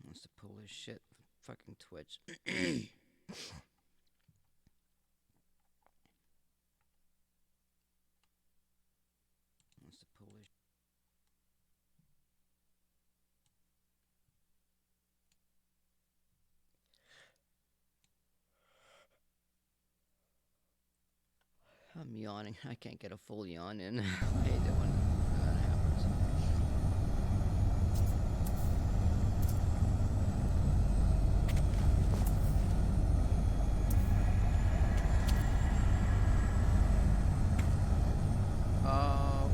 Wants to pull his shit. Fucking Twitch. Wants to pull his. I'm yawning. I can't get a full yawn in. How you doing? When that happens.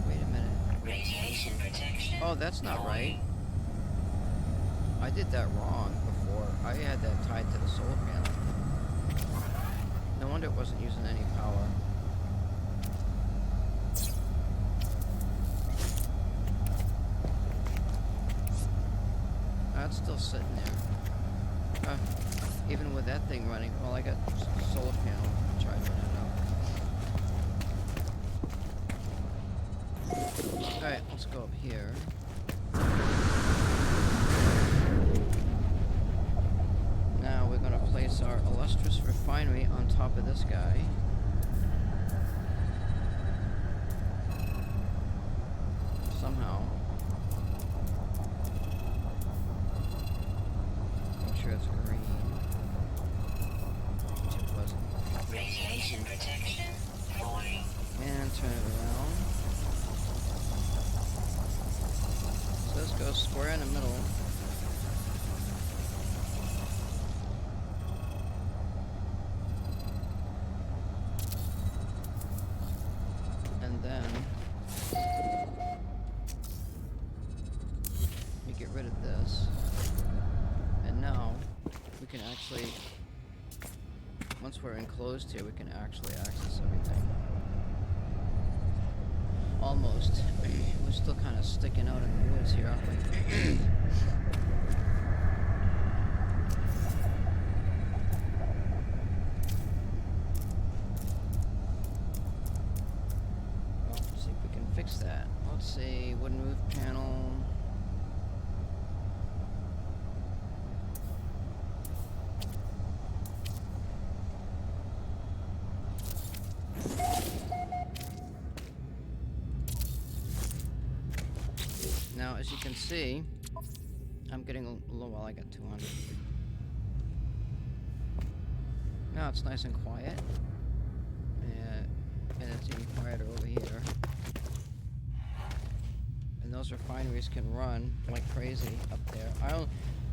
Wait a minute. Radiation protection. Oh, that's not right. I did that wrong before. I had that tied to the solar panel. No wonder it wasn't using any power. That's still sitting there. Even with that thing running, well, I got solar panel. Try running it up. Alright, let's go up here. Now we're gonna place our illustrious refinery on top of this guy. Somehow. Make sure it's green. Which it wasn't. Radiation protection. Falling. And turn it around. So this goes square in the middle. And then we get rid of this. And now we can actually, once we're enclosed here, we can actually access everything. Almost. We're still kind of sticking out in the woods here, aren't we? Well, let's see if we can fix that. Let's see, wooden roof panel. Now, as you can see, I'm getting a little, well, I got 200. Now it's nice and quiet. And it's even quieter over here. And those refineries can run like crazy up there.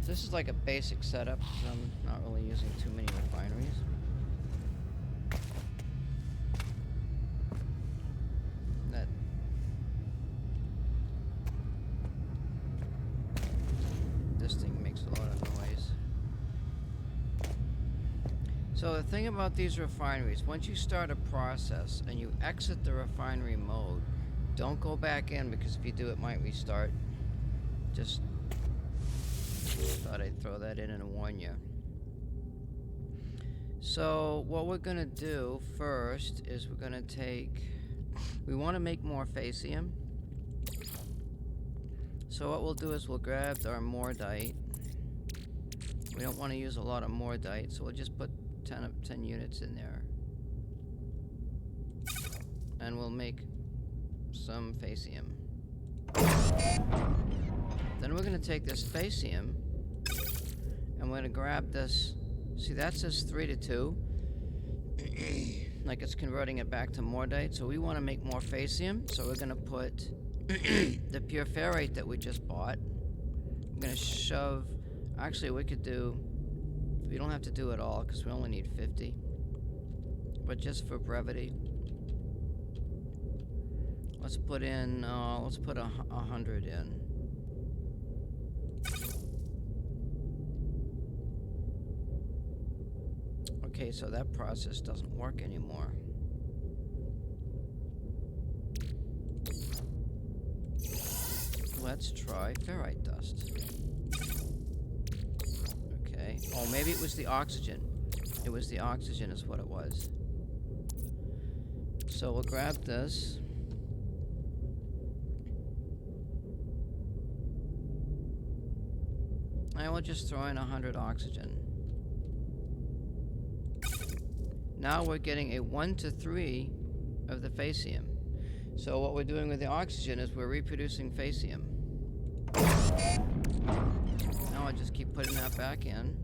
This is like a basic setup, because I'm not really using too many refineries. So the thing about these refineries, once you start a process and you exit the refinery mode, don't go back in, because if you do, it might restart. Just thought I'd throw that in and warn you. So what we're gonna do first is we're gonna take, we want to make more facium. So what we'll do is we'll grab our mordite. We don't want to use a lot of mordite, so we'll just put 10 units in there. And we'll make some facium. Then we're going to take this facium and we're going to grab this. See, that says 3 to 2. Like it's converting it back to mordite. So we want to make more facium. So we're going to put the pure ferrite that we just bought. I'm going to shove. Actually, we could do. We don't have to do it all because we only need 50. But just for brevity, let's put in. Let's put 100 in. Okay, so that process doesn't work anymore. Let's try ferrite dust. Okay. Oh, maybe it was the oxygen. It was the oxygen is what it was. So we'll grab this. And we'll just throw in 100 oxygen. Now we're getting a 1 to 3 of the facium. So what we're doing with the oxygen is we're reproducing facium. Now I just keep putting that back in.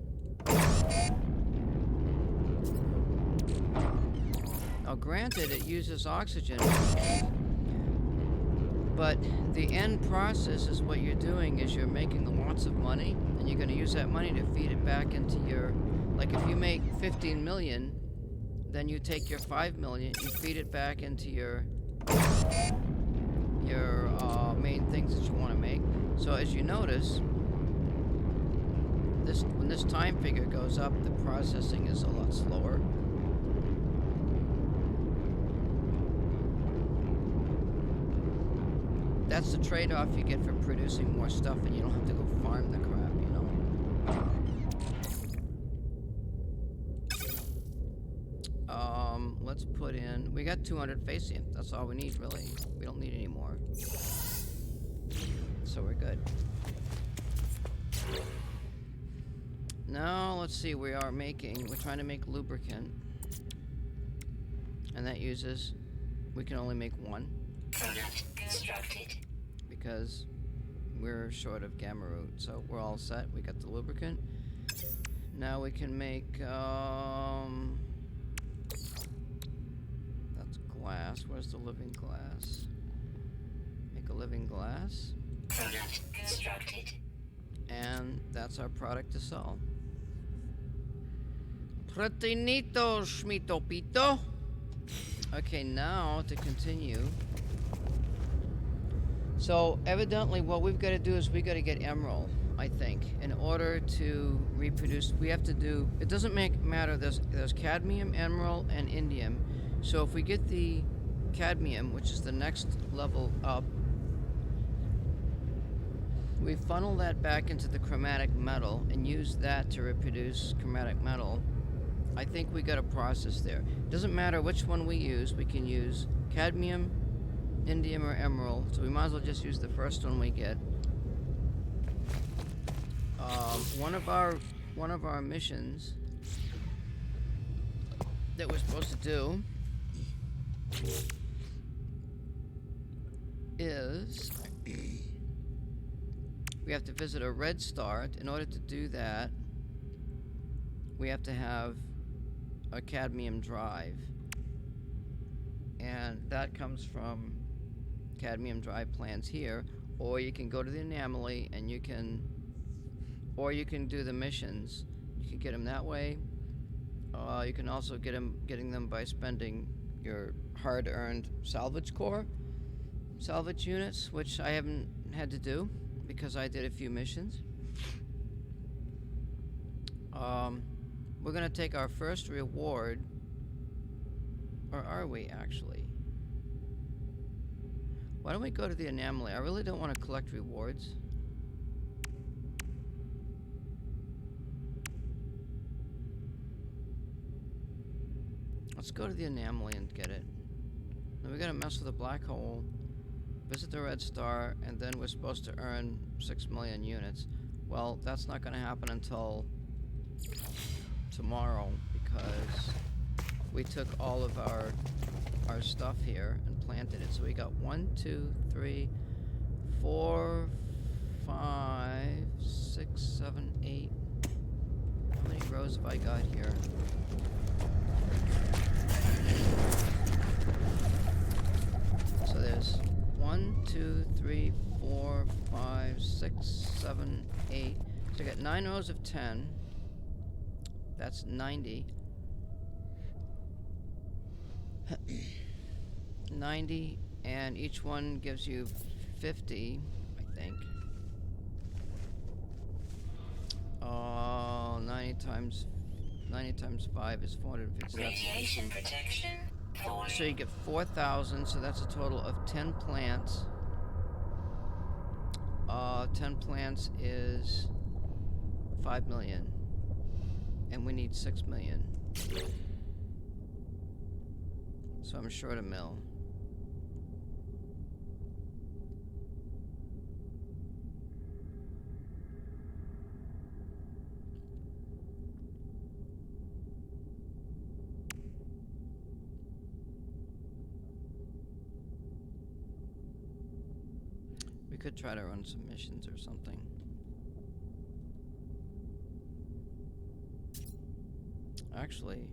Now granted, it uses oxygen, but the end process is what you're doing is you're making lots of money, and you're going to use that money to feed it back into your, like if you make 15 million, then you take your 5 million, you feed it back into your main things that you want to make. So as you notice, when this time figure goes up, the processing is a lot slower. That's the trade-off you get for producing more stuff, and you don't have to go farm the crap, you know. Let's put in. We got 200 facium. That's all we need, really. We don't need any more. So we're good. Now let's see. We're trying to make lubricant, and that uses. We can only make one. Product constructed. Because we're short of gamma root, so we're all set. We got the lubricant. Now we can make that's glass. Where's the living glass? Make a living glass. Product constructed. And that's our product to sell. Pretinito schmito pito. Okay, now to continue. So evidently what we've got to do is we got to get emerald, I think, in order to reproduce. We have to do, it doesn't matter, there's cadmium, emerald, and indium. So if we get the cadmium, which is the next level up, we funnel that back into the chromatic metal and use that to reproduce chromatic metal. I think we got a process there. It doesn't matter which one we use. We can use cadmium, indium, or emerald. So we might as well just use the first one we get. One of our missions that we're supposed to do is we have to visit a red star. In order to do that, we have to have a cadmium drive, and that comes from cadmium drive plans here, or you can go to the anomaly and you can do the missions. You can get them that way. You can also getting them by spending your hard-earned salvage units, which I haven't had to do because I did a few missions. we're gonna take our first reward. Or are we actually? Why don't we go to the anomaly? I really don't want to collect rewards. Let's go to the anomaly and get it. Then we gotta mess with the black hole, visit the red star, and then we're supposed to earn 6 million units. Well, that's not gonna happen until tomorrow because we took all of our stuff here and planted it. So we got 1, 2, 3, 4, 5, 6, 7, 8. How many rows have I got here? So there's 1, 2, 3, 4, 5, 6, 7, 8. So I got 9 rows of 10. That's 90. 90, and each one gives you 50, I think. 90 times 5 is 450. Radiation protection. So you get 4,000, so that's a total of 10 plants. 10 plants is 5 million. And we need 6 million. So I'm short a mill. We could try to run some missions or something. Actually,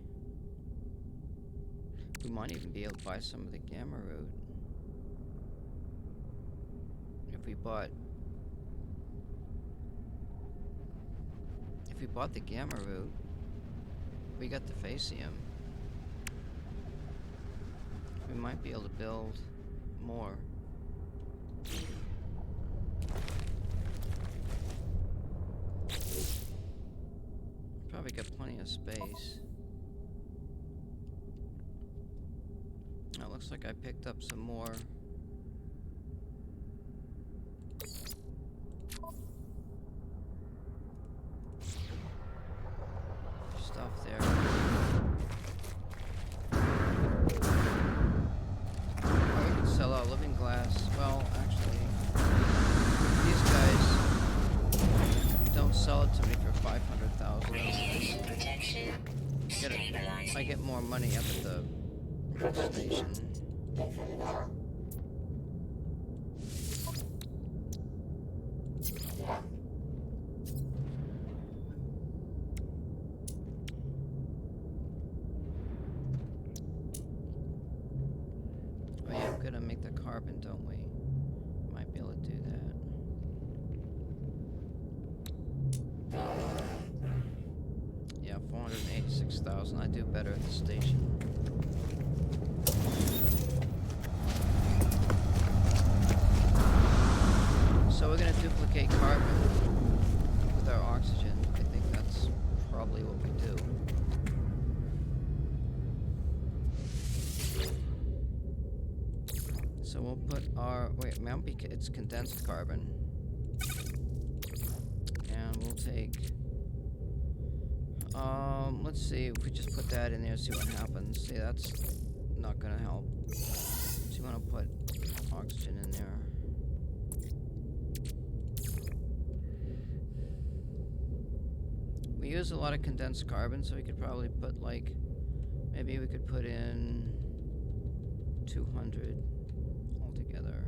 we might even be able to buy some of the gamma root. If we bought the gamma root, we got the facium. We might be able to build more. Probably got plenty of space. It looks like I picked up some more. Stuff there. Oh, we can sell out living glass. Well, actually, these guys don't sell it to me for 500,000. Radiation protection. I get more money up at the station. Oh yeah, we're gonna make the carbon, don't we? Might be able to do that. Yeah, 486,000. I do better at the station. So we're gonna duplicate carbon with our oxygen. I think that's probably what we do. So we'll put our it's condensed carbon, and we'll take. Let's see if we just put that in there, see what happens. See, that's not gonna help. So you want to put oxygen in there. We use a lot of condensed carbon, so we could probably put maybe we could put in 200 altogether.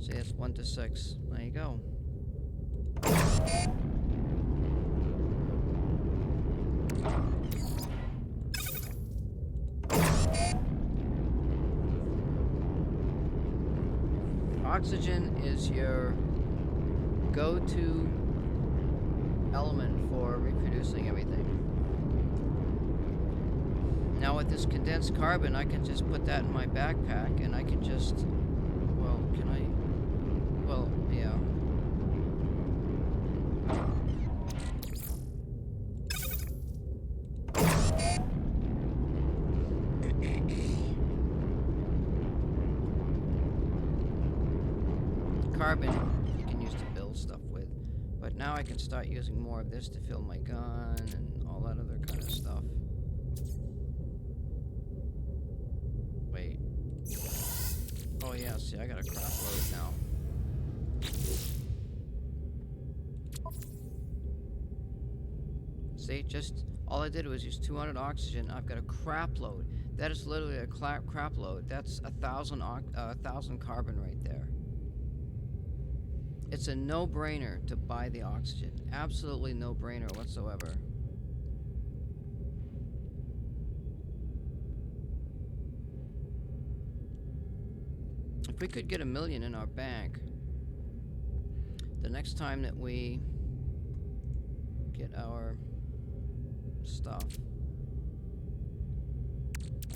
See, it's 1 to 6. There you go. Oxygen is your go-to element for reproducing everything. Now with this condensed carbon, I can just put that in my backpack and I can just, well, can I? Well, yeah. carbon you can use to build stuff with. But now I can start using more of this to fill my gun and all that other kind of stuff. Wait. Oh yeah, see, I got a crap load now. See, just all I did was use 200 oxygen. I've got a crap load. That is literally a crap load. That's 1,000 carbon right there. It's a no-brainer to buy the oxygen. Absolutely no-brainer whatsoever. If we could get 1 million in our bank, the next time that we get our stuff,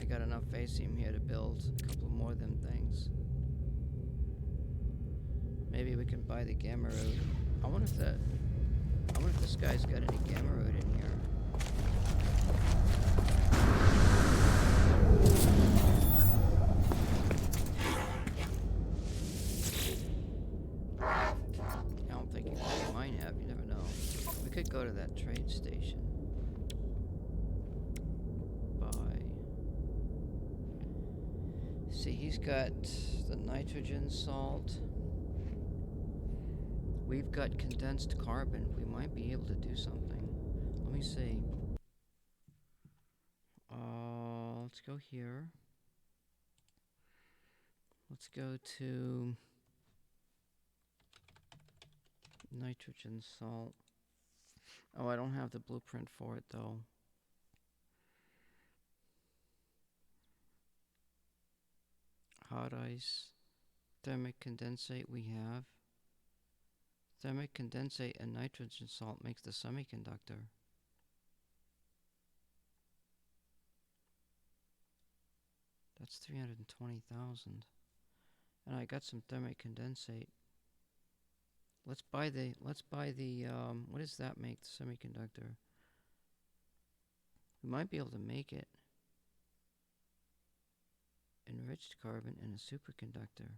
I got enough Vacium here to build a couple more of them things. Maybe we can buy the gamma root. I wonder if this guy's got any gamma root in here. I don't think he might have, you never know. We could go to that trade station. See, he's got the nitrogen salt. We've got condensed carbon. We might be able to do something. Let me see. Let's go here. Let's go to nitrogen salt. Oh, I don't have the blueprint for it though. Hot ice, thermic condensate we have. Thermic condensate and nitrogen salt makes the semiconductor. That's 320,000. And I got some thermic condensate. Let's buy the what does that make, the semiconductor? We might be able to make it. Enriched carbon and a superconductor.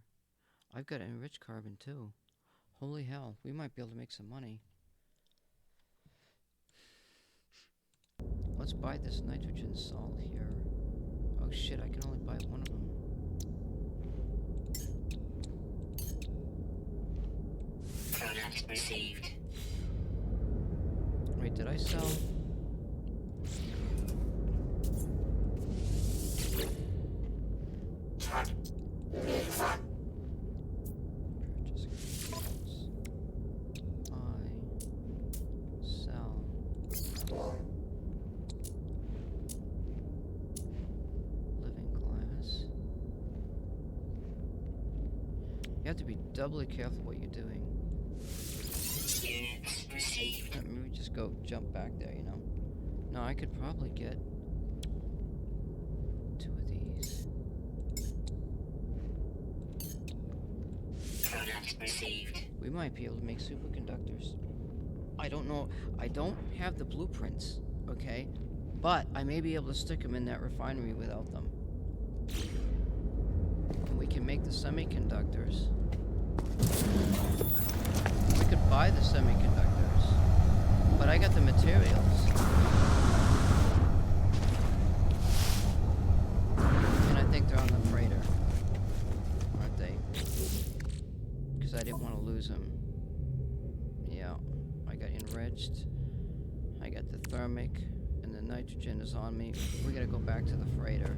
I've got enriched carbon too. Holy hell, we might be able to make some money. Let's buy this nitrogen salt here. Oh shit, I can only buy one of them. Product received. Wait, did I sell? You have to be doubly careful what you're doing. Units received. Maybe just go jump back there, you know? No, I could probably get 2 of these. Product received. We might be able to make superconductors. I don't know. I don't have the blueprints, okay? But I may be able to stick them in that refinery without them. And we can make the semiconductors. We could buy the semiconductors, but I got the materials. And I think they're on the freighter, aren't they? Because I didn't want to lose them. Yeah, I got enriched. I got the thermic, and the nitrogen is on me. We gotta go back to the freighter.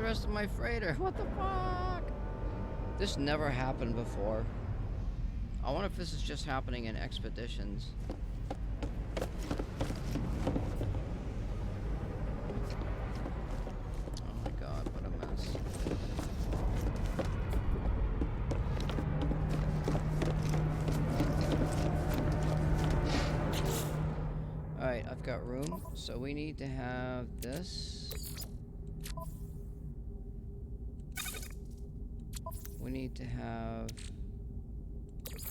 the rest of my freighter. What the fuck? This never happened before. I wonder if this is just happening in expeditions. Oh my god, what a mess. Alright, I've got room, so we need to have this. We need to have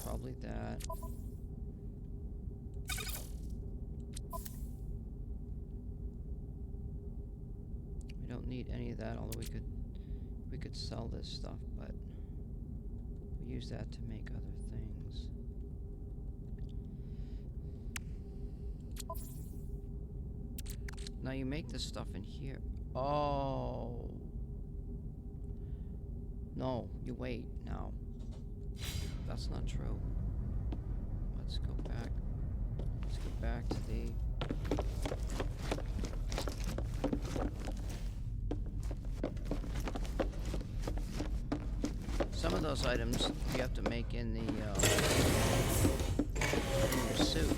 probably that. We don't need any of that, although we could sell this stuff, but we use that to make other things. Now you make this stuff in here. Oh. No, you wait now. That's not true. Let's go back. Let's go back to the... Some of those items you have to make in the in your suit.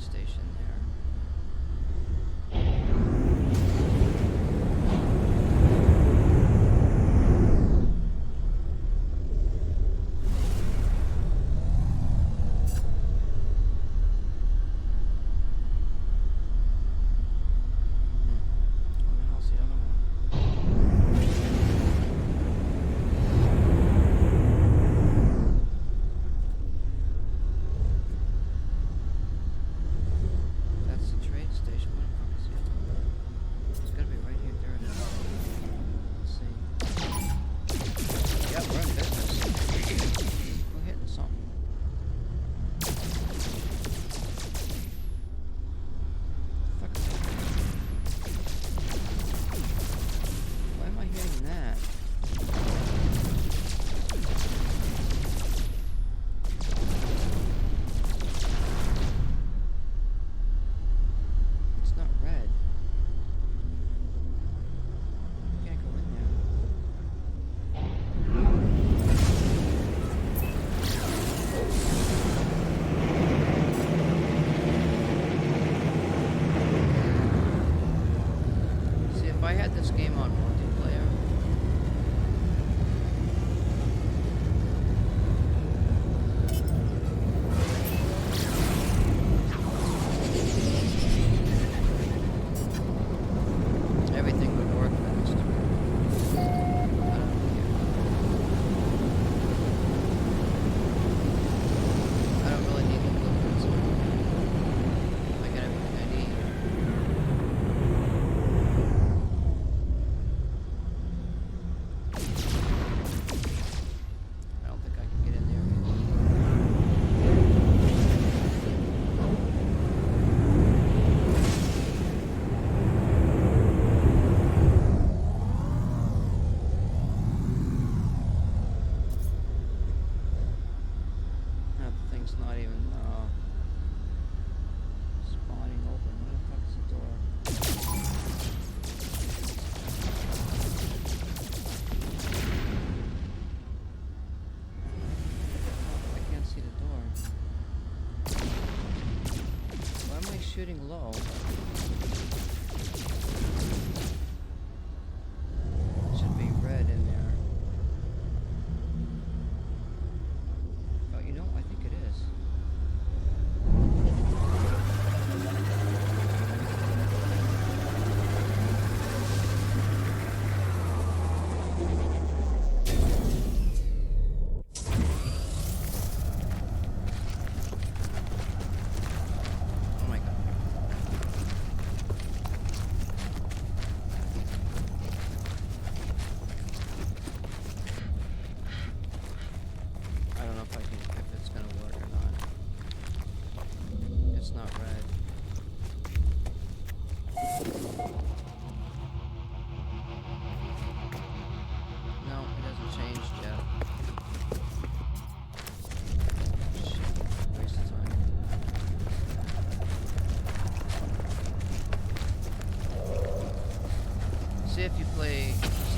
Station there. Shooting low.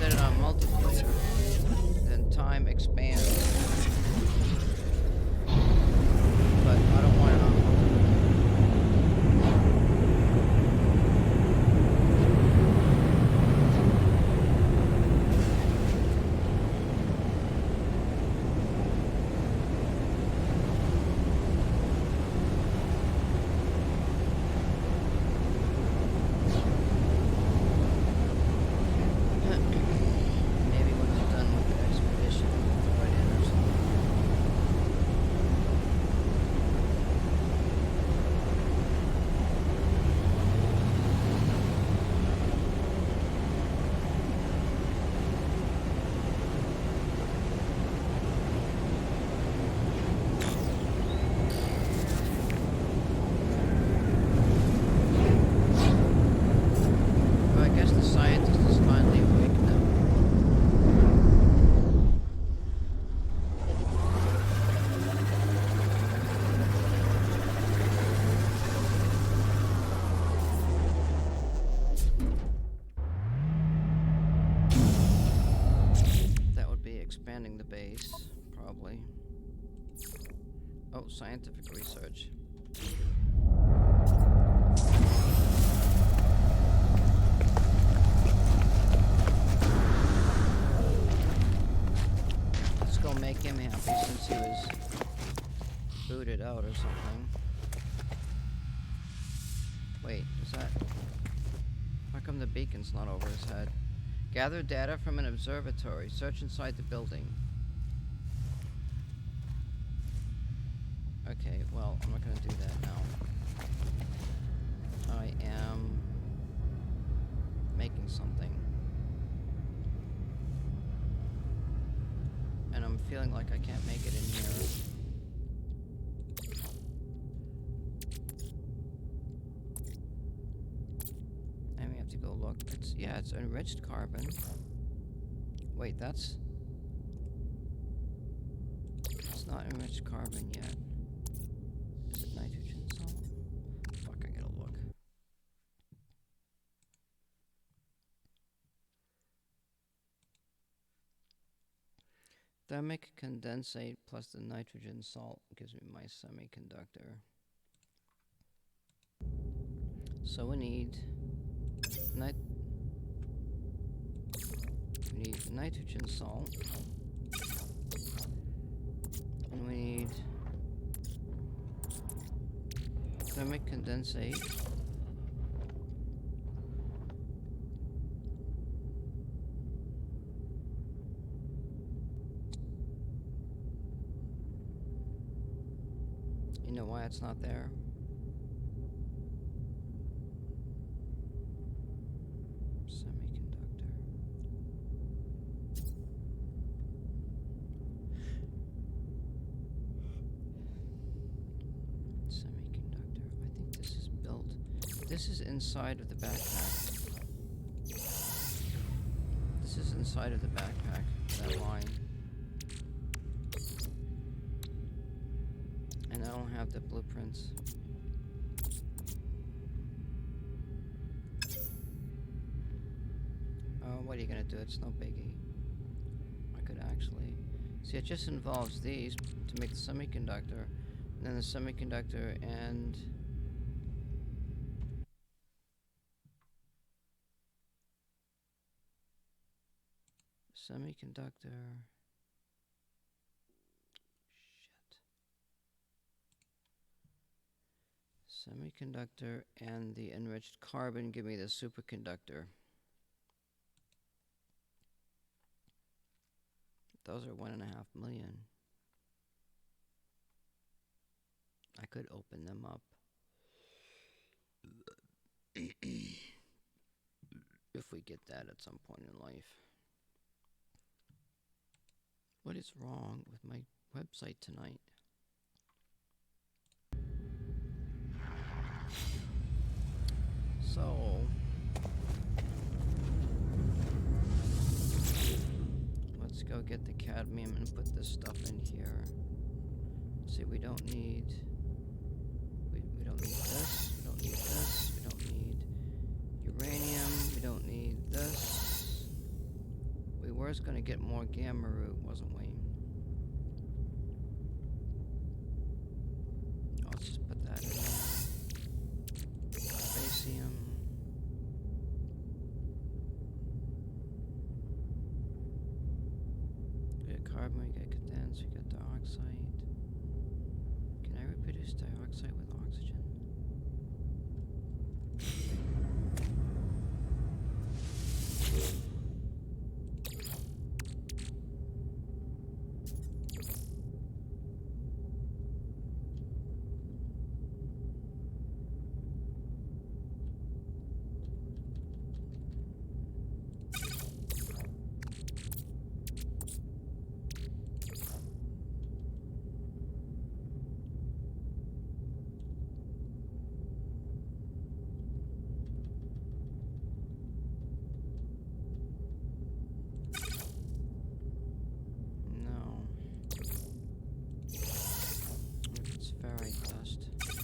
set it on multiplayer, then time expands. But I don't want it on multiplayer. Maybe when they're done with the expedition, we'll throw it in or something. Well, I guess the scientist is finally awake now. That would be expanding the base, probably. Oh, scientific research. Let's go make him happy since he was booted out or something. Wait, is that... How come the beacon's not over his head? Gather data from an observatory. Search inside the building. Okay, well, I'm not gonna do that now. I am making something. And I'm feeling like I can't make it in here. And we have to go look. It's, yeah, it's enriched carbon. Wait, that's... It's not enriched carbon yet. Is it nitrogen salt? Fuck, I gotta look. Thermic condensate plus the nitrogen salt gives me my semiconductor. So we need nitrogen salt, and we need thermic condensate. You know why it's not there? Semiconductor. Semiconductor. I think this is built. This is inside of the backpack. This is inside of the backpack. That line. And I don't have the blueprints. What are you gonna do? It's no biggie. I could actually... See, it just involves these to make the semiconductor, and then the semiconductor and... Semiconductor... Semiconductor and the enriched carbon give me the superconductor. Those are 1.5 million. I could open them up. If we get that at some point in life. What is wrong with my website tonight? So, let's go get the cadmium and put this stuff in here. See, we don't need we don't need this, we don't need this, we don't need uranium, we don't need this. first going to get more gamma root, wasn't we? Let's just put that in there. Spacium. We got carbon, we got condensed, we got dioxide. Can I reproduce dioxide with oxygen? No. Maybe it's ferrite dust. No.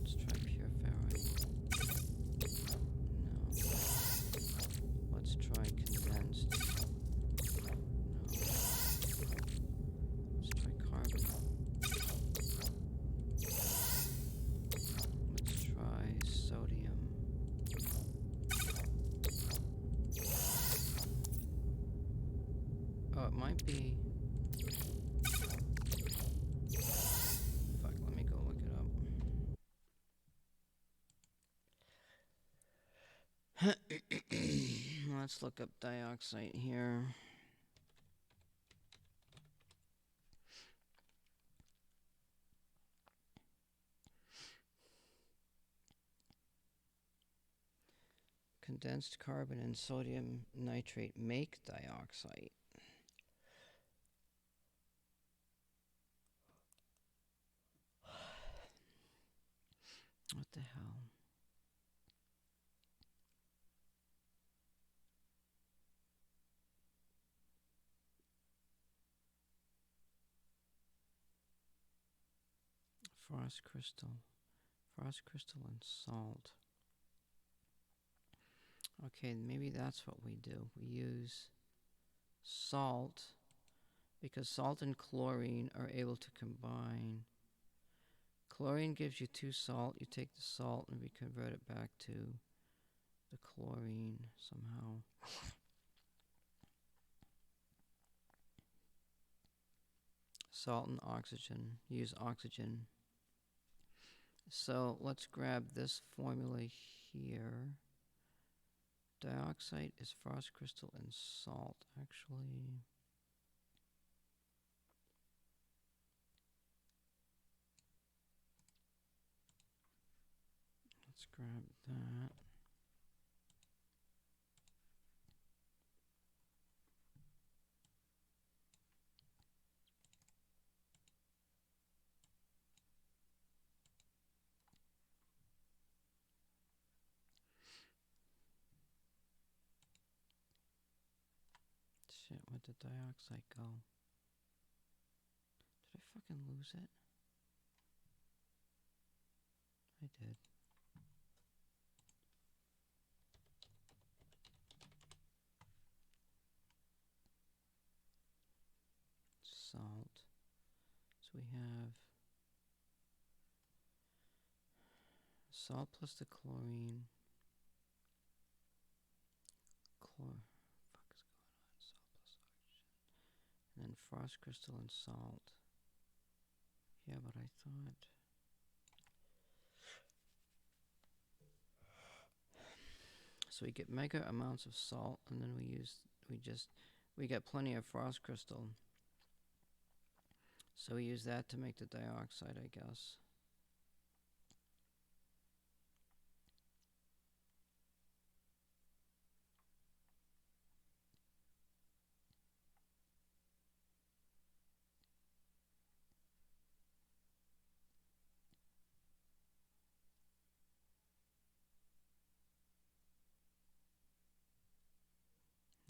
Let's try pure ferrite. No. Let's try condensed. No. Let's try carbon. Let's try sodium. Oh, it might be. Fuck, let me go look it up. Let's look up dioxide here. Condensed carbon and sodium nitrate make dioxide. What the hell? Frost crystal and salt. Okay, maybe that's what we do. We use salt because salt and chlorine are able to combine. Chlorine gives you 2 salt. You take the salt and we convert it back to the chlorine somehow. Salt and oxygen. Use oxygen. So let's grab this formula here. Dioxide is frost crystal and salt, actually. Let's grab that. Shit, where'd the dioxide go? Did I fucking lose it? I did. Salt. So we have salt plus the chlorine. Fuck is going on? Salt plus oxygen. And then frost crystal and salt. Yeah, but I thought. So we get mega amounts of salt, and then we get plenty of frost crystal. So we use that to make the dioxide, I guess.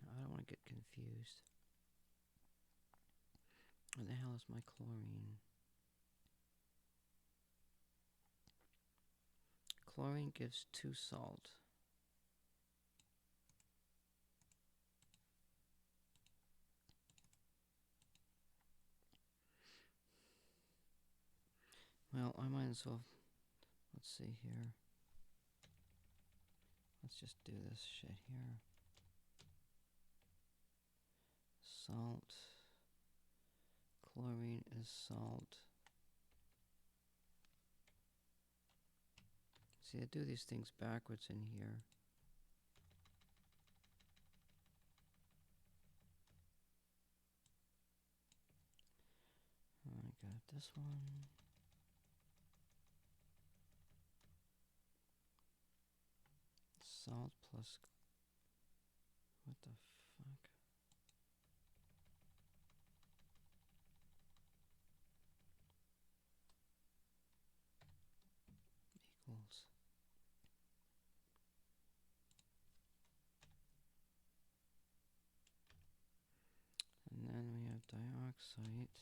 I don't want to get confused. Where the hell is my chlorine? Chlorine gives 2 salt. Well, I might as well. Let's see here. Let's just do this shit here. Salt. Chlorine is salt. See, I do these things backwards in here. I got this one. Salt plus. What the fuck? Equals. And then we have dioxide.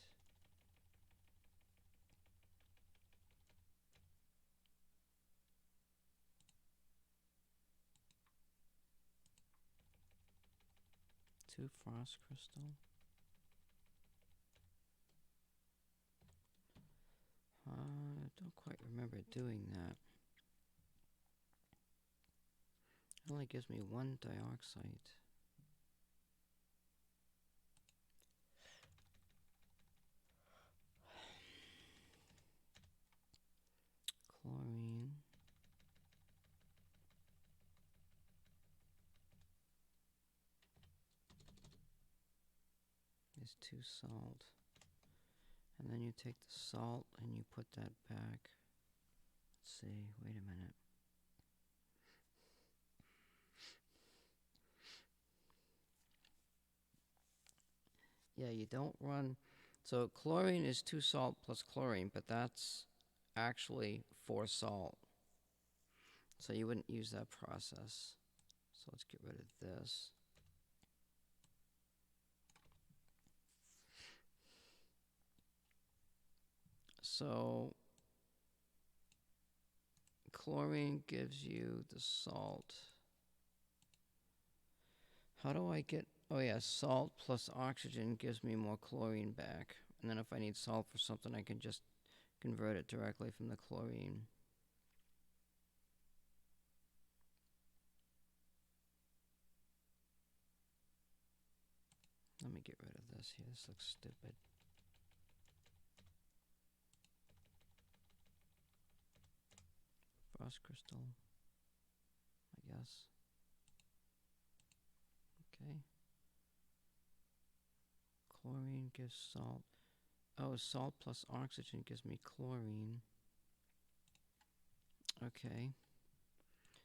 Two frost crystal. I don't quite remember doing that. It only gives me one dioxide. Chlorine. Is 2 salt. And then you take the salt and you put that back. Let's see, wait a minute. Yeah, you don't run. So chlorine is 2 salt plus chlorine, but that's actually 4 salt. So you wouldn't use that process. So let's get rid of this. So chlorine gives you the salt. How do I get, oh yeah, salt plus oxygen gives me more chlorine back. And then if I need salt for something, I can just convert it directly from the chlorine. Let me get rid of this here, this looks stupid. Frost crystal, I guess. Okay. Chlorine gives salt. Oh, salt plus oxygen gives me chlorine. Okay.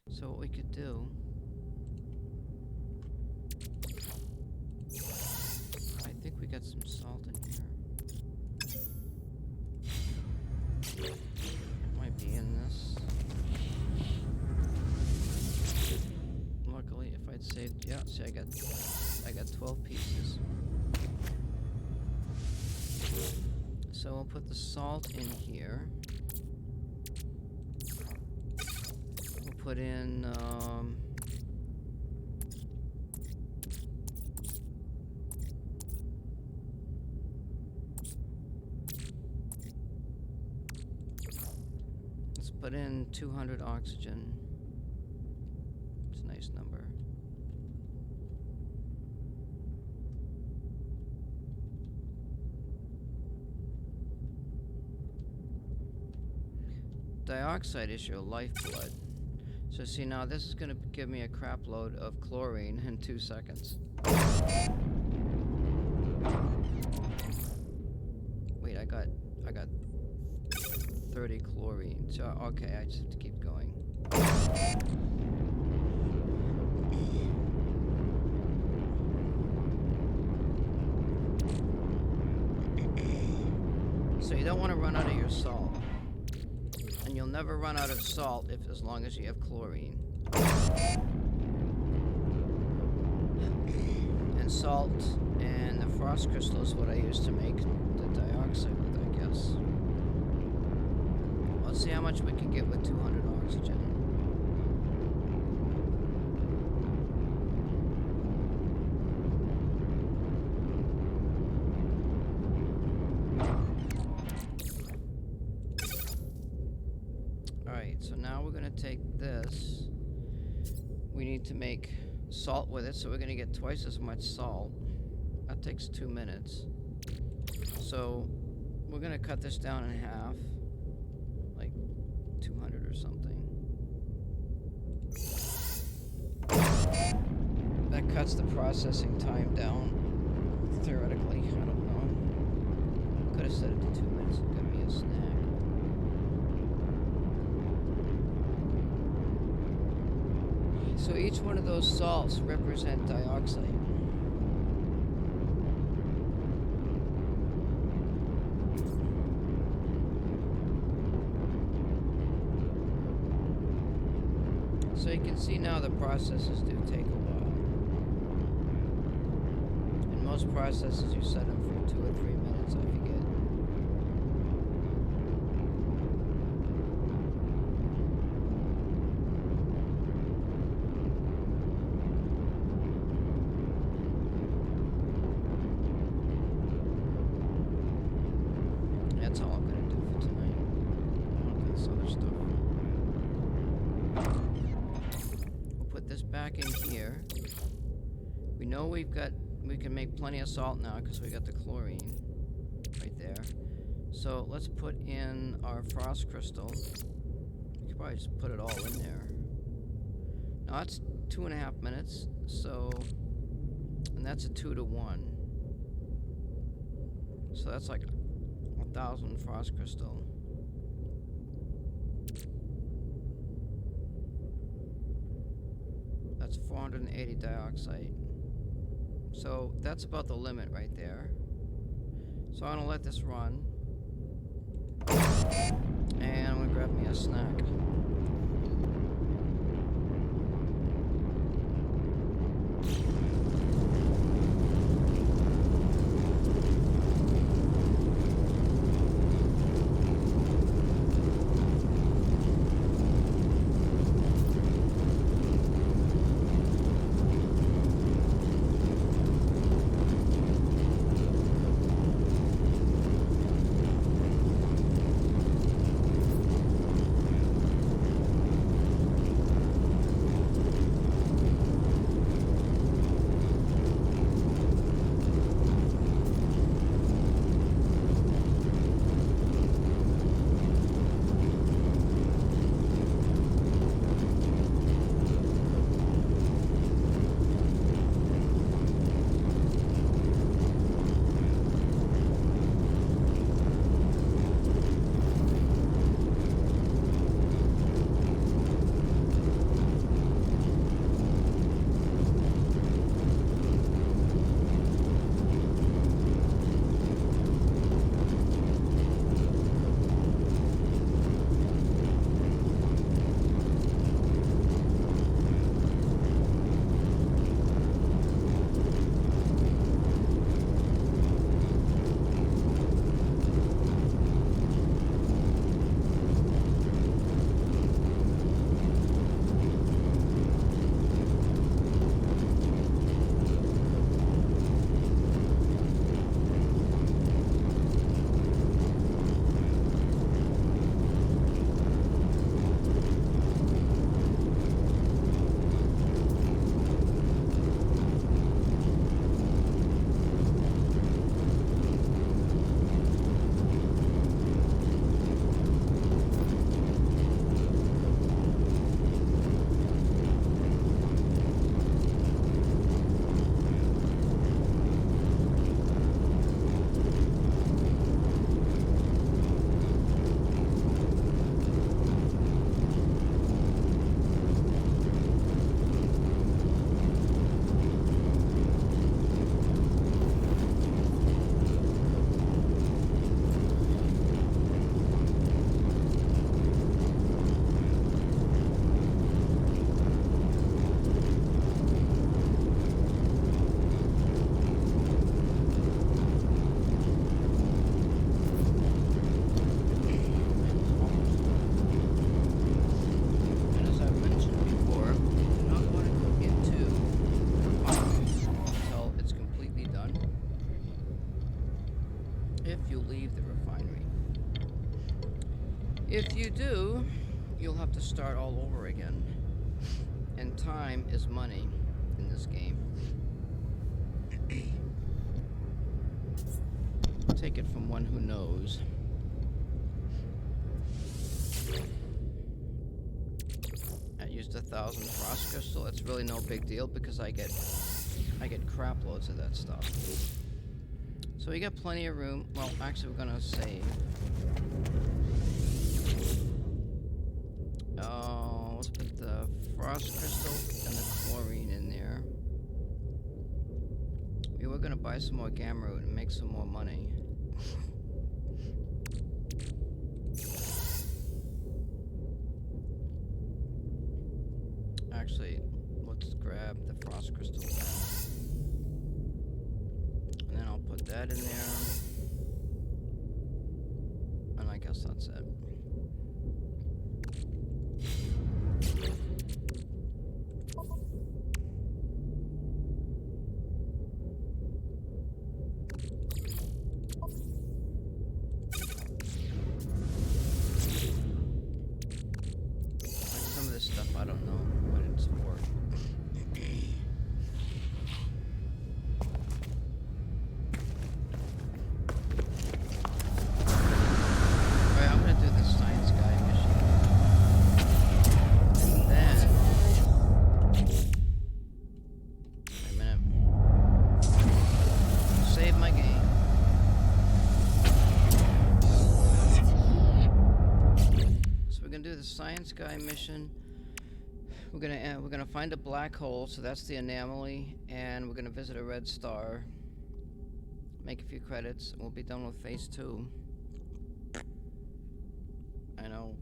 So what we could do, I think we got some salt in here. It might be in this. Luckily, if I'd saved, yeah, see, I got 12 pieces. So we'll put the salt in here. We'll put in let's put in 200 oxygen. It's a nice number. Dioxide is your lifeblood. So see, now this is going to give me a crap load of chlorine in 2 seconds. Wait, I got 30 chlorine. So okay, I just have to keep going. So you don't want to run out of your salt. And you'll never run out of salt as long as you have chlorine. And salt and the frost crystal is what I use to make the dioxide with, I guess. Let's see how much we can get with 200 oxygen. now we're going to take this. We need to make salt with it, so we're going to get twice as much salt. That takes 2 minutes. So we're going to cut this down in half, like 200 or something. That cuts the processing time down, theoretically. I don't know. Could have set it to 2 minutes. It's going to be a snack. So each one of those salts represent dioxide. So you can see now the processes do take a while. In most processes you set them for 2 or 3 minutes, I forget. That's all I'm going to do for tonight. I want this other stuff. We'll put this back in here. We know we can make plenty of salt now because we got the chlorine right there. So let's put in our frost crystal. We could probably just put it all in there. Now that's 2.5 minutes, so, and that's a 2 to 1. So that's like 1,000 frost crystal. That's 480 dioxide. So that's about the limit right there. So I'm gonna let this run. And I'm gonna grab me a snack. If you do, you'll have to start all over again. And time is money in this game. Take it from one who knows. I used 1,000 frost crystal. It's really no big deal because I get crap loads of that stuff. So we got plenty of room. Well, actually, we're gonna save. Let's put the frost crystal and the chlorine in there. We were gonna buy some more gamma root and make some more money. Actually, let's grab the frost crystal. And then I'll put that in there. And I guess that's it. Stuff I don't know what it's for. Alright, I'm gonna do the science guy mission. And then wait a minute. Save my game. So we're gonna do the science guy mission. We're gonna find a black hole, so that's the anomaly, and we're gonna visit a red star, make a few credits, and we'll be done with phase 2. I know,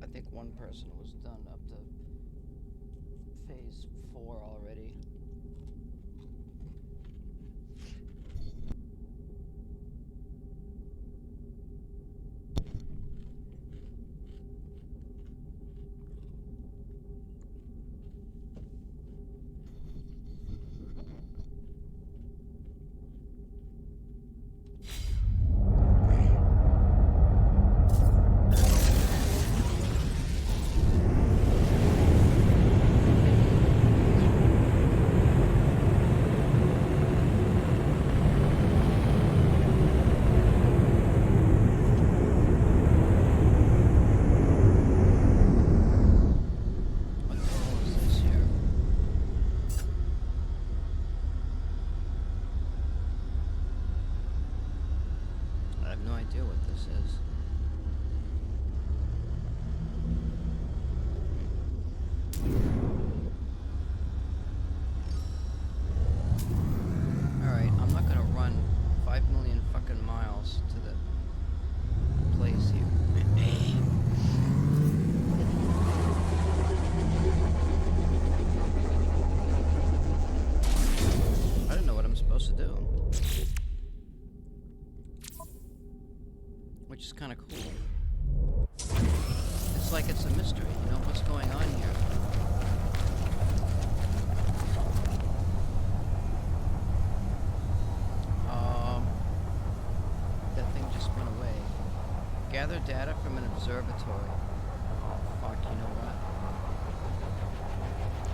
I think one person was done up to phase 4 already. Which is kind of cool. It's like it's a mystery, you know, what's going on here? That thing just went away. Gather data from an observatory. Oh, fuck, you know what?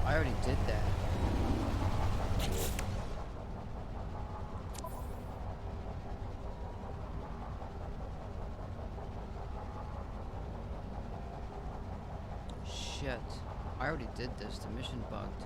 I already did that. Shit. I already did this. The mission bugged.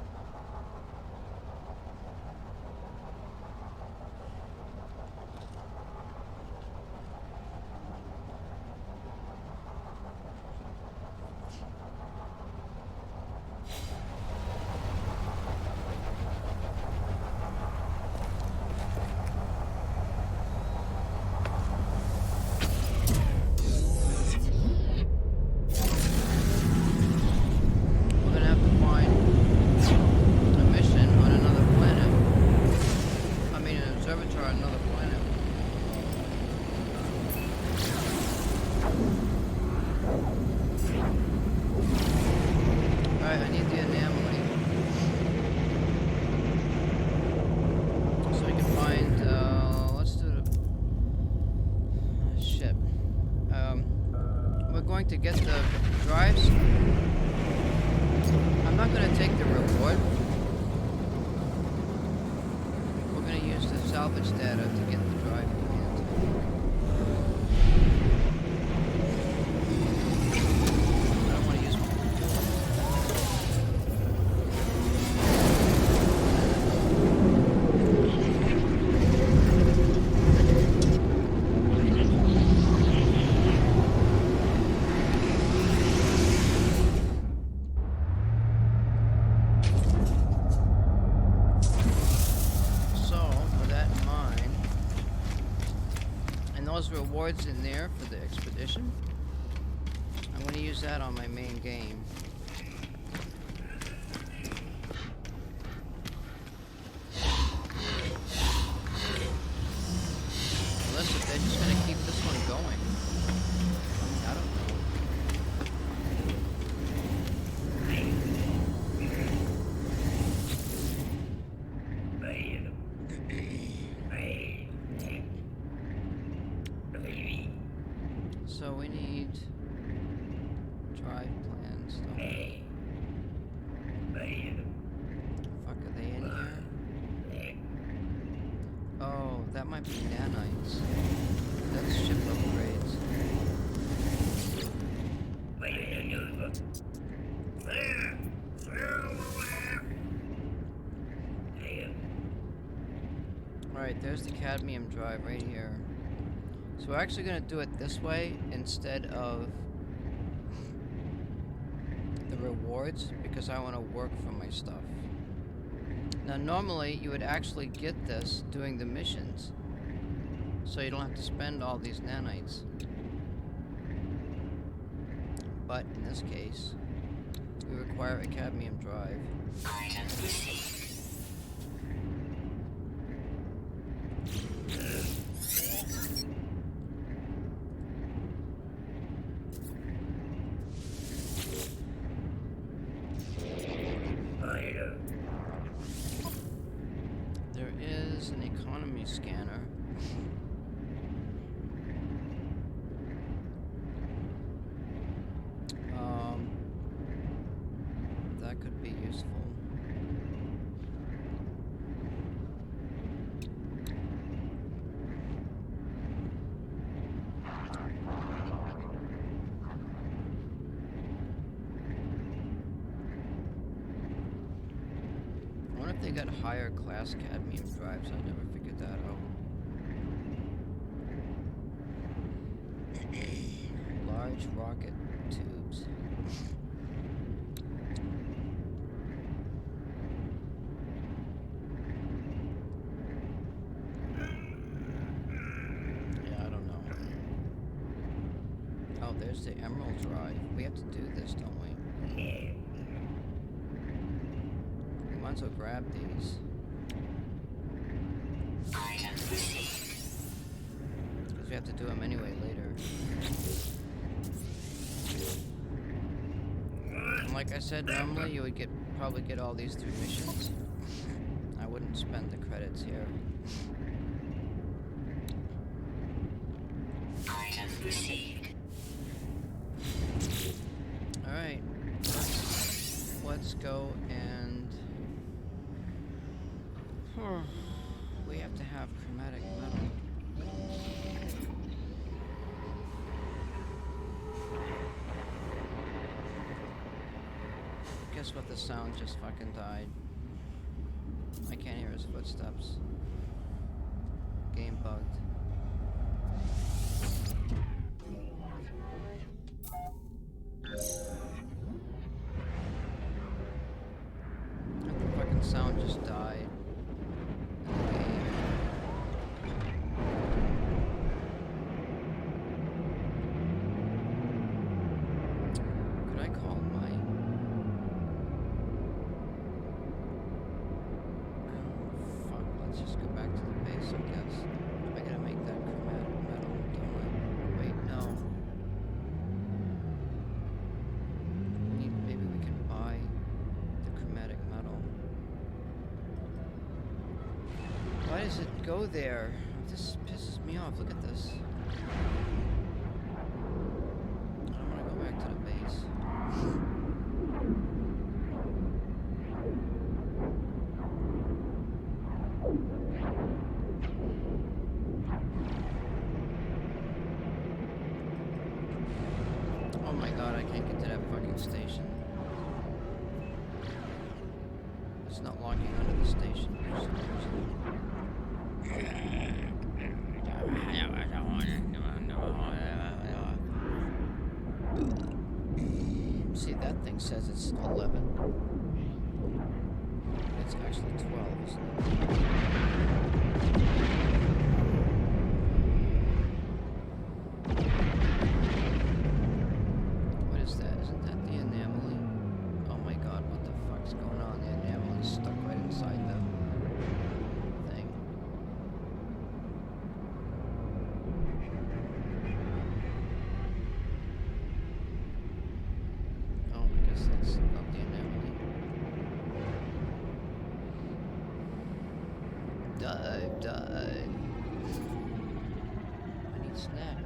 going to get the drives, I'm not going to take the reward. We're going to use the salvage data to get the drive command. I don't want to use rewards in there for the expedition. I'm going to use that on my main game. Unless if they're just going to keep this one going. I don't know. So we need drive plans. Fuck, are they in here? Oh, that might be nanites. That's ship upgrades. Alright, there's the cadmium drive right here. So we're actually going to do it this way instead of the rewards because I want to work for my stuff. Now normally you would actually get this doing the missions, so you don't have to spend all these nanites. But in this case, we require a cadmium drive. Item received. There is an economy scanner. That could be useful. I wonder if they got higher class cadmium drives. I never figured that out. Large rocket tubes. Yeah, I don't know. Oh, there's the emerald drive. We have to do this, don't we? We might as well grab these. Item received. Because we have to do them anyway later. And like I said, normally you would probably get all these through missions. I wouldn't spend the credits here. Item received. Alright. Let's go and... we have to have chromatic metal. Guess what? The sound just fucking died. I can't hear his footsteps. Game bugged. The fucking sound just died. Could I call mine? Fuck, let's just go back to the base, I guess. I gotta make that chromatic metal, don't I? Wait, no. Maybe we can buy the chromatic metal. Why does it go there? This pisses me off. Look at this. I don't want to go Can't get to that fucking station. It's not locking onto the station for some reason. See, that thing says it's 11. It's actually 12, isn't it? What is that? Isn't that the anomaly? Oh my god, what the fuck's going on? The anomaly's stuck right inside the thing. Oh, I guess that's not the anomaly. Dive, dive. I need snack.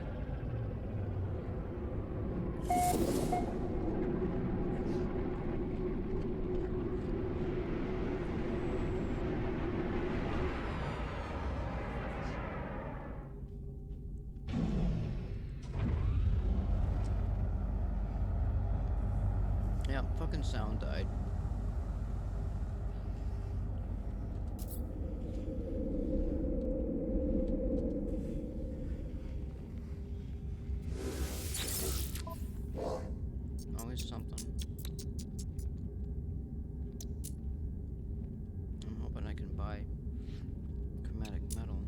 Yeah, fucking sound died. Always something. I'm hoping I can buy chromatic metal.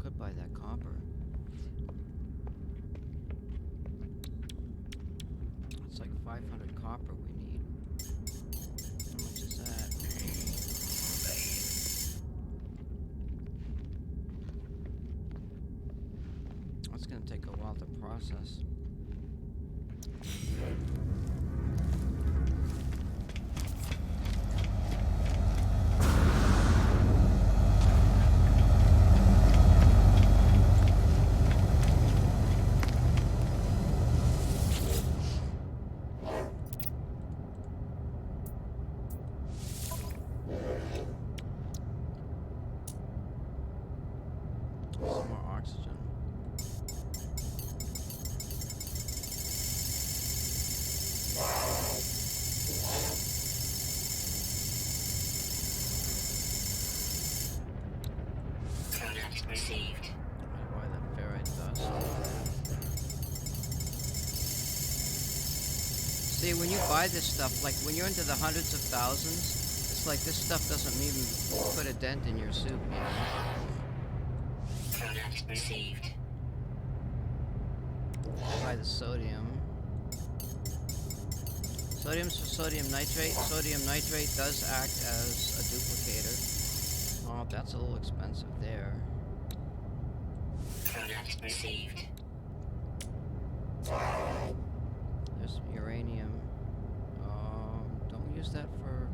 Could buy that copper. It's like 500 copper we need. How much is that? That's gonna take a while to process. Some more oxygen. Product received. I buy that ferrite dust. See, when you buy this stuff, like when you're into the hundreds of thousands, it's like this stuff doesn't even put a dent in your soup, you know? Product received. Buy the sodium. Sodium's for sodium nitrate. Sodium nitrate does act as a duplicator. Oh, that's a little expensive there. Product received. There's uranium. Don't we use that for...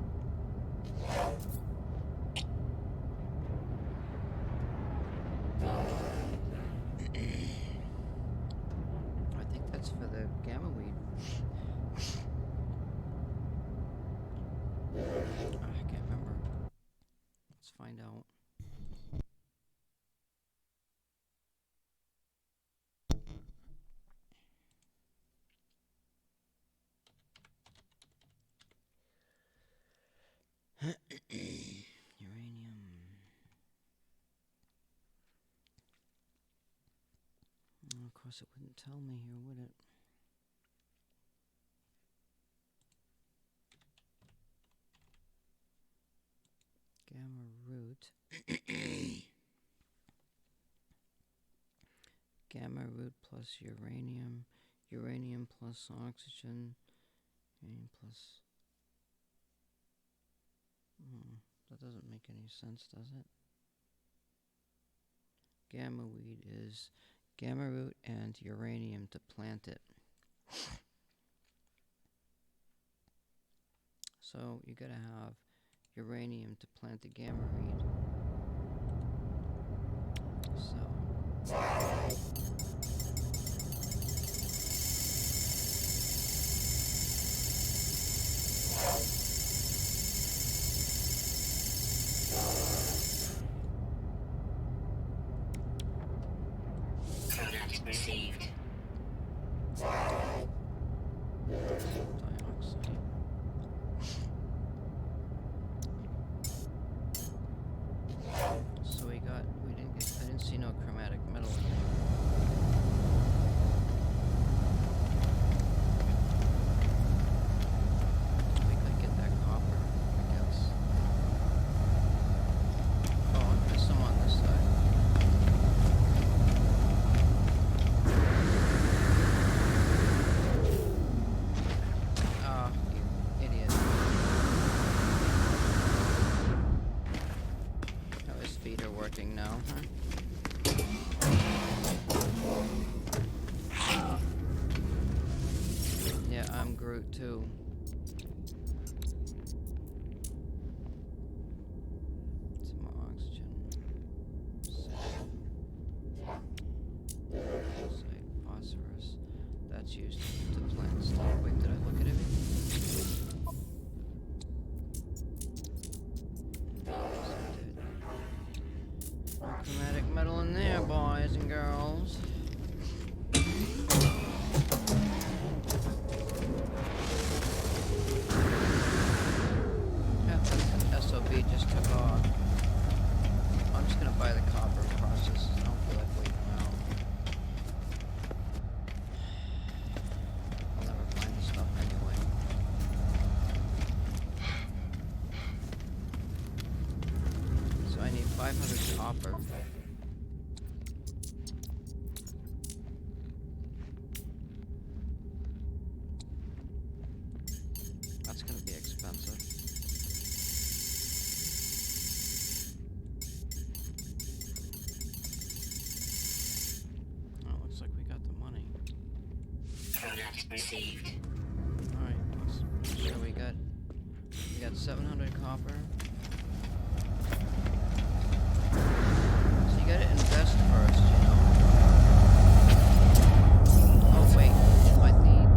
I think that's for the gamma weed. I can't remember. Let's find out. Uranium. Well, of course, it wouldn't tell me here, would it? Gamma root. Gamma root plus uranium. Uranium plus oxygen. Uranium plus... that doesn't make any sense, does it? Gamma weed is gamma root and uranium to plant it. So you gotta have uranium to plant the gamma weed. So Product received. fruit too. Some more oxygen. Oxide, phosphorus. That's used to plant stuff. Wait, did I look at everything? Yes, I did. No chromatic metal in there, boys and girls. SOB just took off. I'm just gonna buy the copper and process it. I don't feel like waiting around. I'll never find the stuff anyway. So I need 500 copper. That's gonna be expensive. Oh, looks like we got the money. Product received. Alright, let's make sure we got 700 copper. So you gotta invest first, you know. Oh wait, I need.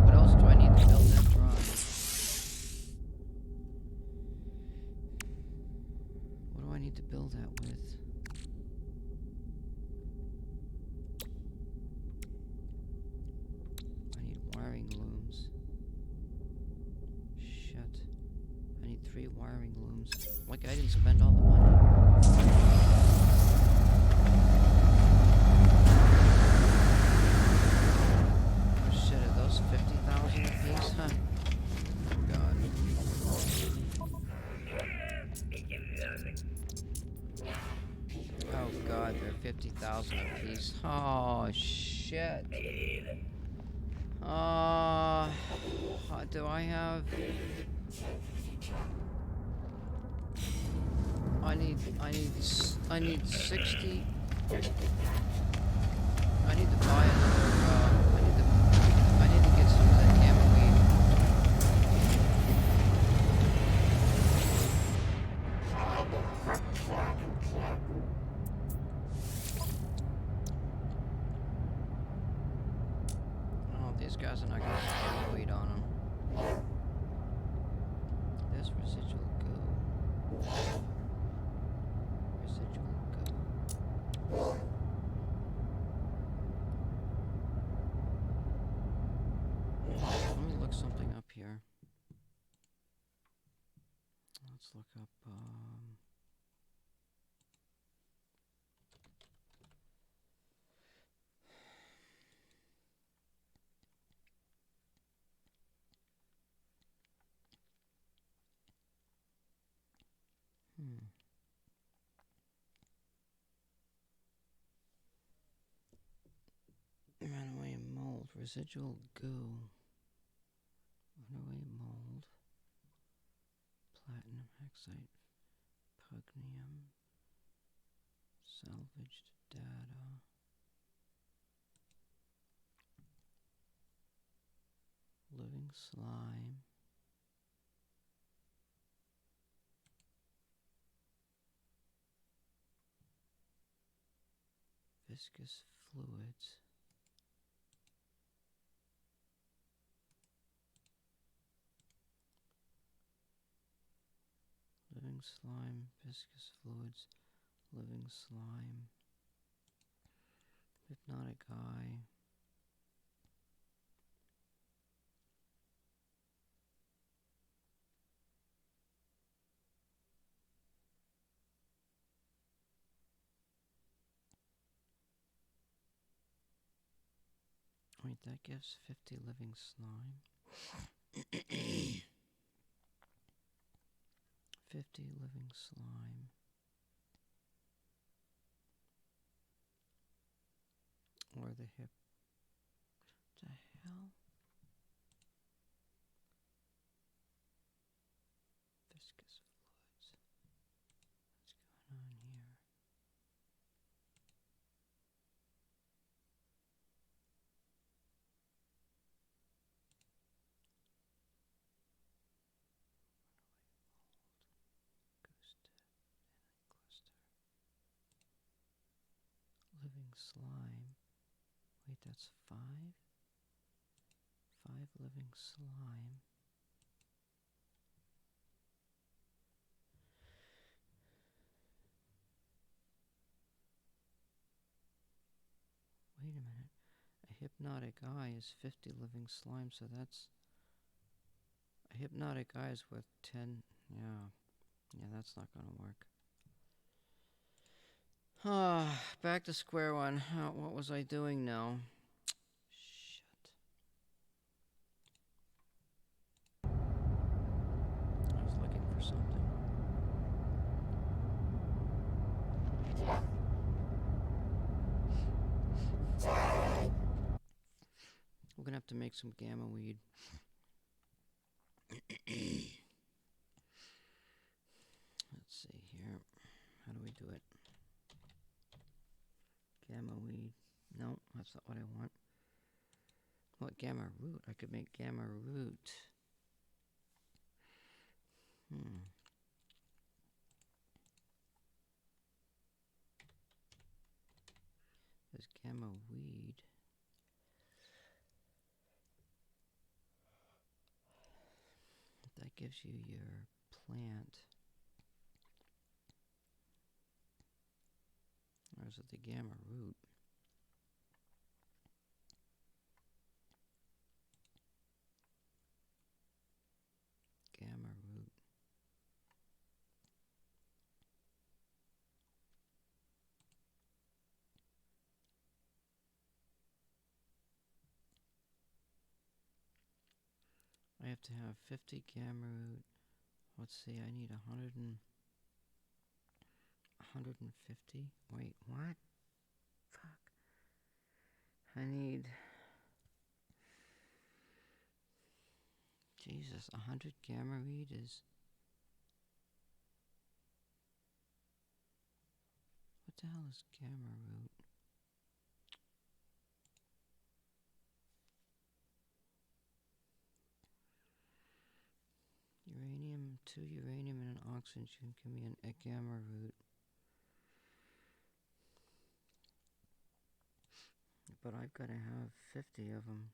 What else do I need to build that drive? What do I need to build that with? I need wiring looms. Shit. I need 3 wiring looms. Like I didn't spend all the money. Oh shit, are those 50,000 apiece? Huh? Oh god. Oh god, they're 50,000 apiece. Oh shit. Do I have? I need 60. I need to buy another. I need to get some of that gamma weed. Oh, these guys are not gonna have gamma weed on them. There's residual goo. Residual goo. Let me look something up here. Let's look up, runaway mold, residual goo, runaway mold, platinum hexite, pugnium, salvaged data, living slime, viscous fluids, living slime, viscous fluids, living slime, hypnotic eye, wait, that gives 50 living slime. 50 living slime. Or the hip. What the hell? Viscous fluids. What's going on here? living slime. Wait, that's 5? 5 living slime. Wait a minute. A hypnotic eye is 50 living slime, so that's... A hypnotic eye is worth 10. Yeah. Yeah, that's not going to work. Back to square one. What was I doing now? Shit. I was looking for something. We're gonna have to make some gamma weed. Let's see here. How do we do it? Gamma weed. No, that's not what I want. What, gamma root? I could make gamma root. There's gamma weed. That gives you your plant. Or is it the gamma root? Gamma root. I have to have 50 gamma root. Let's see, I need 150. Wait, what? Fuck. I need... Jesus, 100 gamma read is... What the hell is gamma root? Uranium, 2 uranium and an oxygen give me a gamma root. But I've got to have 50 of them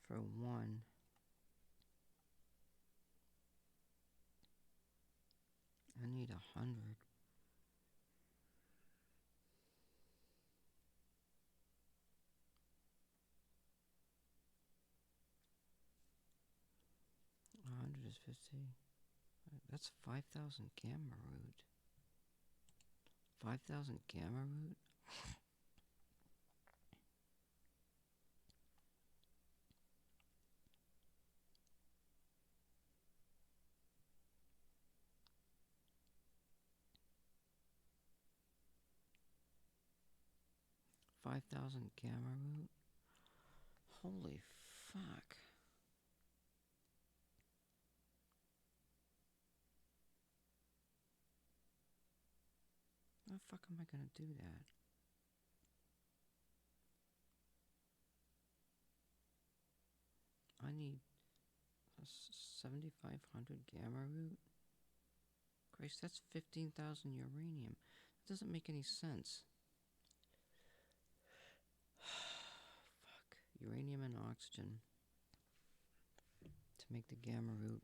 for 1. I need 100. Is 50. That's 5,000 gamma root. 5,000 gamma root? $5,000 gamma root? Holy fuck. How the fuck am I gonna do that? I need 7,500 gamma root? Christ, that's 15,000 uranium. That doesn't make any sense. Fuck. Uranium and oxygen to make the gamma root.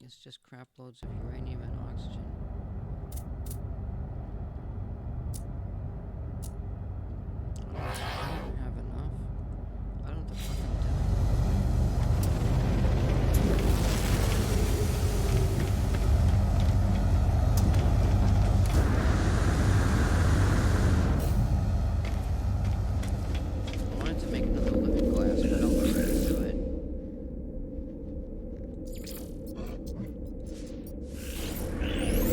It's just crap loads of uranium and oxygen. I don't have enough. I don't know what the fuck I'm doing. 5,000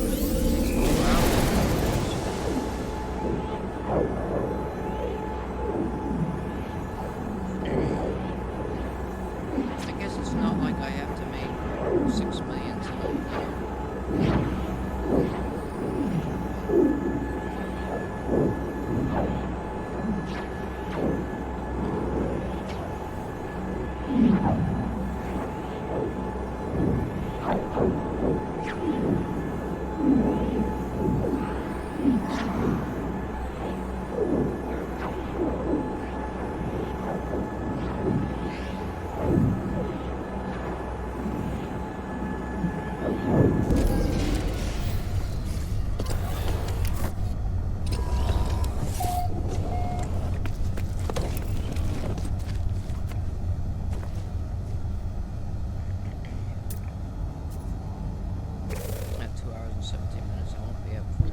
At 2 hours and 17 minutes, I won't be up for.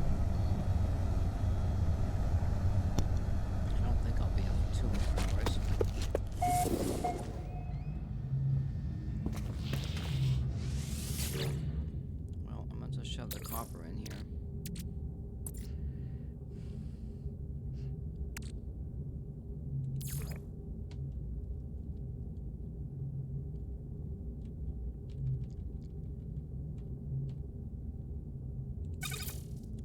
I don't think I'll be up for 2 more hours. Well, I'm going to shove the copper in here.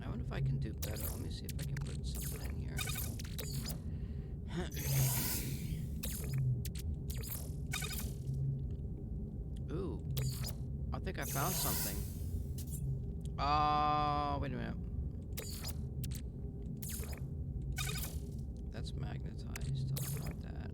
I wonder if I can do better. Let me see if I can put something in here. Ooh, I think I found something. Oh, wait a minute. That's magnetized. I'll want that.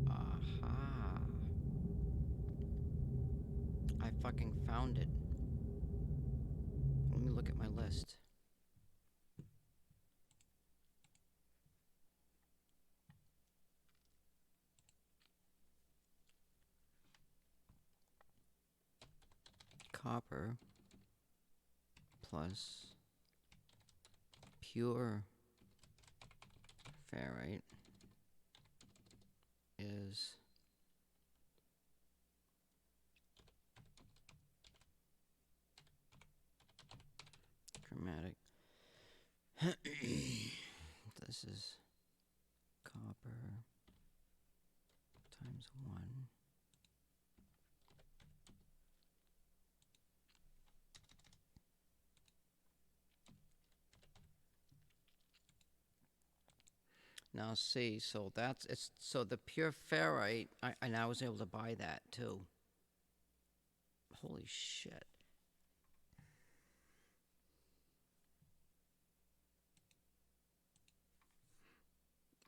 Aha. I fucking found it. Let me look at my list. Copper plus pure ferrite is chromatic. This is copper times 1. Now see, so that's it's so the pure ferrite, and I was able to buy that too. Holy shit.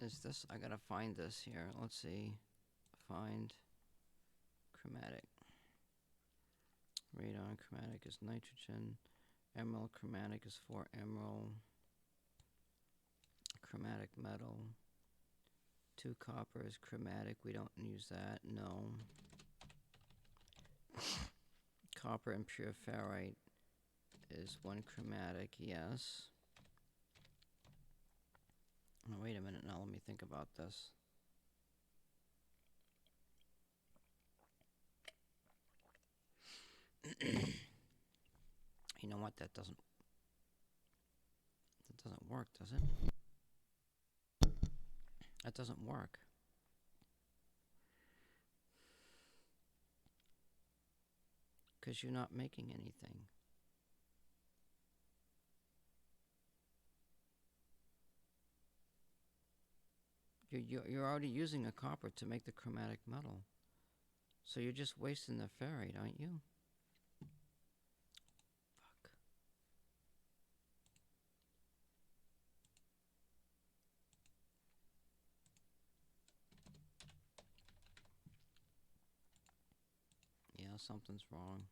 Is this, I gotta find this here. Let's see. Find chromatic. Radon chromatic is nitrogen. Emerald chromatic is 4 emerald. Chromatic metal. 2 copper is chromatic. We don't use that. No. Copper and pure ferrite is 1 chromatic. Yes. Oh, wait a minute. Now let me think about this. You know what? That doesn't work, does it? That doesn't work. Because you're not making anything. You're already using a copper to make the chromatic metal. So you're just wasting the ferrite, aren't you? Fuck. Yeah, something's wrong.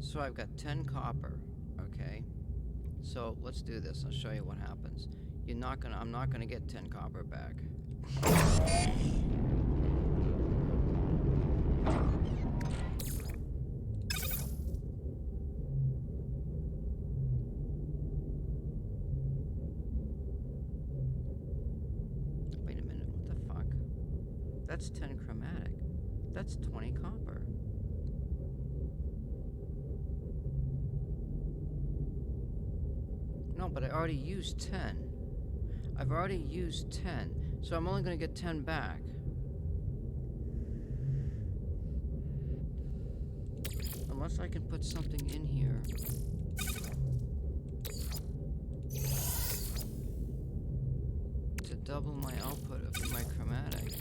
So I've got 10 copper, okay? So let's do this. I'll show you what happens. I'm not gonna get 10 copper back. That's 10 chromatic. That's 20 copper. No, but I already used 10. I've already used 10, so I'm only going to get 10 back. Unless I can put something in here. To double my output of my chromatic.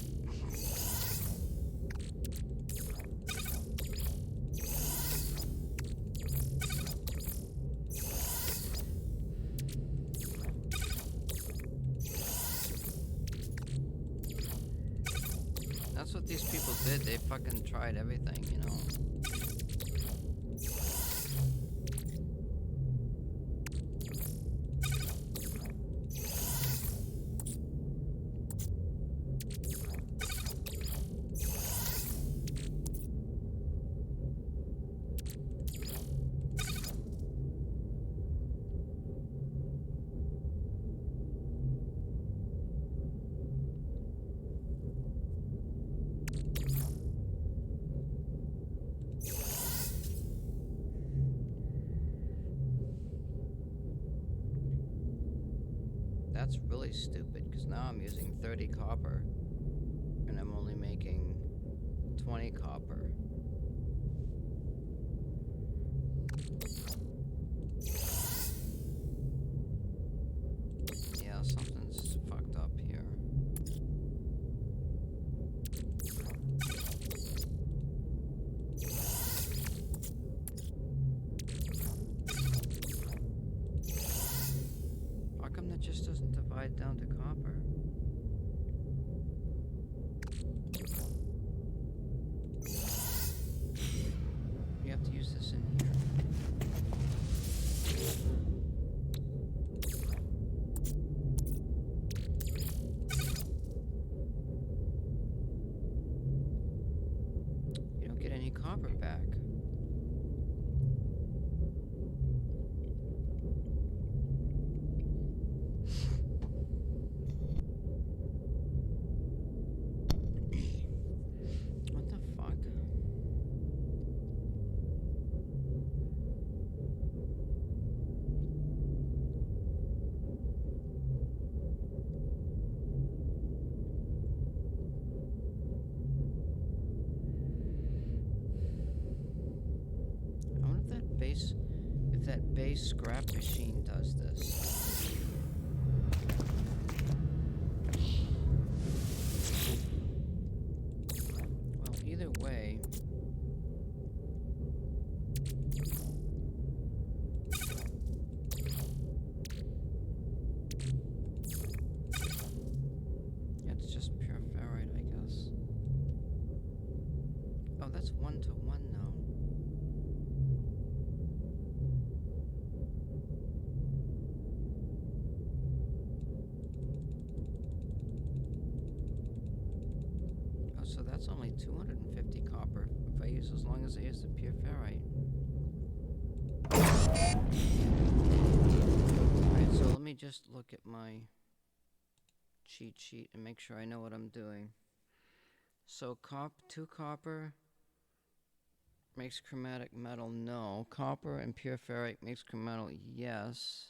That's what these people did. They fucking tried everything, you know? That's really stupid, because now I'm using 30 copper, and I'm only making 20 copper. Yeah, something's fucked up here. How come that just doesn't divide down to copper? You have to use this in here. You don't get any copper back. What the fuck? I wonder if that base scrap machine does this. Well, either way, it's just pure ferrite, I guess. Oh, that's 1-to-1 now. Oh, so that's only 250 copper if I use, as long as I use the pure ferrite. Alright, so let me just look at my cheat sheet and make sure I know what I'm doing. So 2 copper makes chromatic metal, no. Copper and pure ferrite makes chromatic, yes.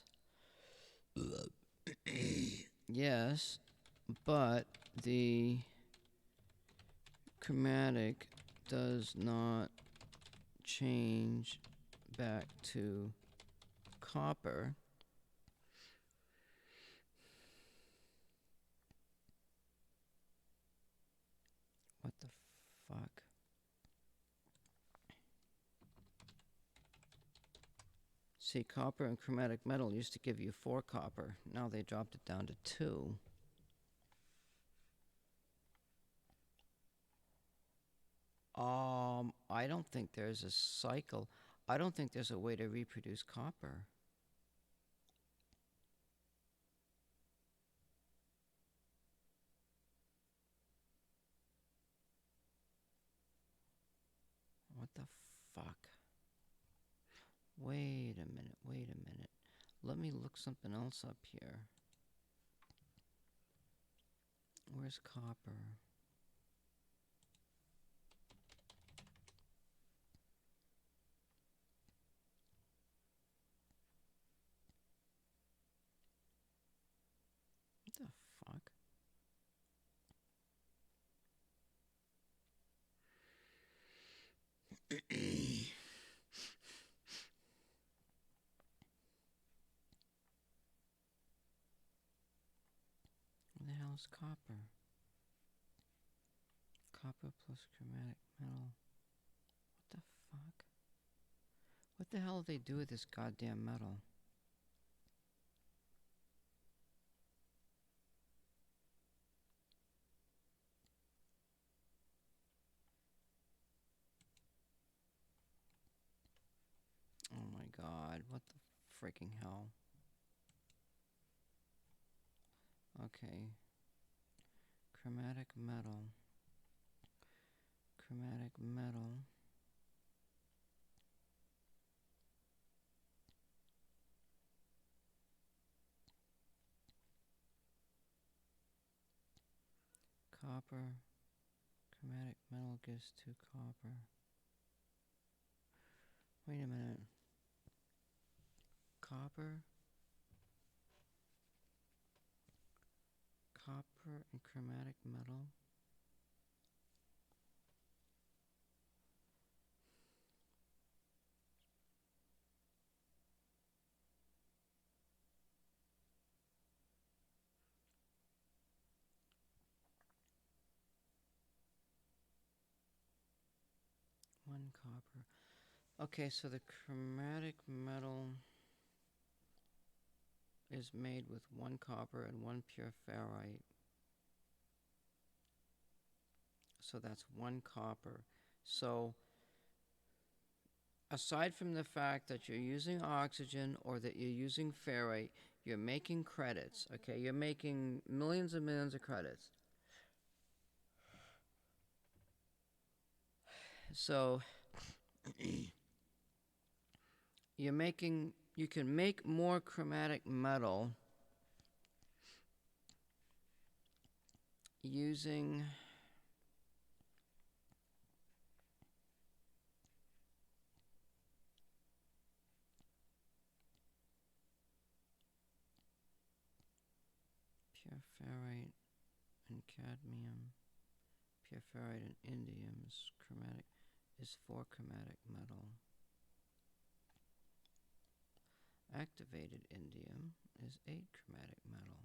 Yes, but the chromatic does not change back to copper. What the fuck? See, copper and chromatic metal used to give you 4 copper. Now they dropped it down to 2. I don't think there's a cycle. I don't think there's a way to reproduce copper. What the fuck? Wait a minute, wait a minute. Let me look something else up here. Where's copper? hell's copper? Copper plus chromatic metal. What the fuck? What the hell do they do with this goddamn metal? Oh my god, what the freaking hell? Okay. Chromatic metal. Chromatic metal. Copper. Chromatic metal gives 2 copper. Wait a minute. Copper. Copper and chromatic metal. One copper. Okay, so the chromatic metal is made with 1 copper and 1 pure ferrite. So that's 1 copper. So aside from the fact that you're using oxygen or that you're using ferrite, you're making credits. Okay, you're making millions and millions of credits. So you can make more chromatic metal using pure ferrite and cadmium. Pure ferrite and indium is 4 chromatic metal. Activated indium is 8 chromatic metal.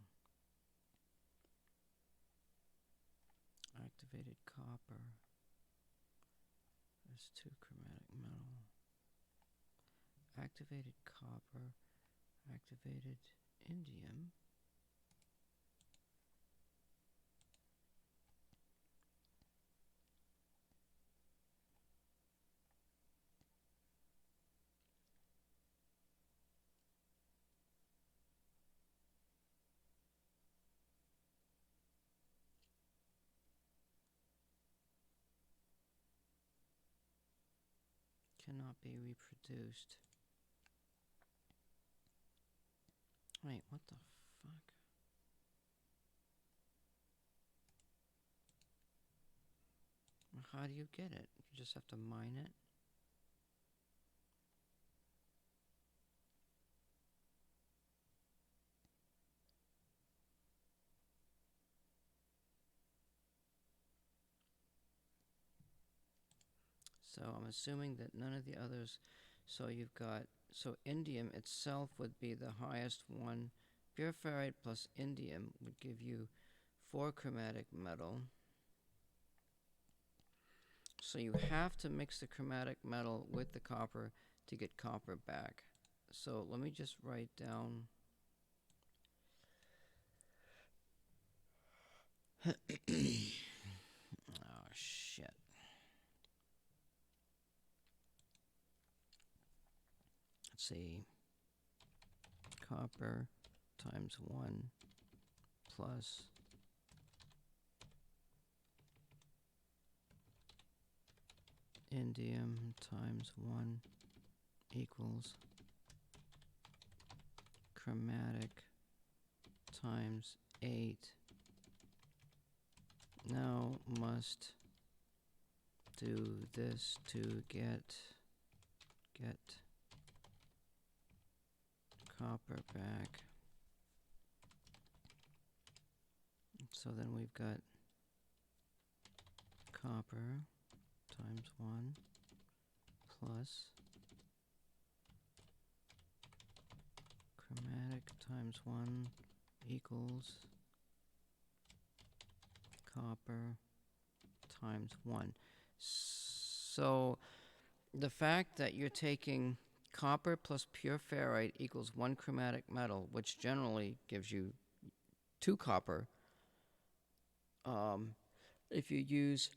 Activated copper is 2 chromatic metal. Activated copper, activated indium. Cannot be reproduced. Wait, what the fuck? How do you get it? You just have to mine it? So I'm assuming that none of the others. So you've got, so indium itself would be the highest one. Pure ferrite plus indium would give you 4 chromatic metal. So you have to mix the chromatic metal with the copper to get copper back. So let me just write down. Oh shit. Let's see. Copper times 1 plus indium times 1 equals chromatic times 8. Now must do this to get copper back. So then we've got copper times 1 plus chromatic times 1 equals copper times 1. So the fact that you're taking copper plus pure ferrite equals 1 chromatic metal, which generally gives you 2 copper. If you use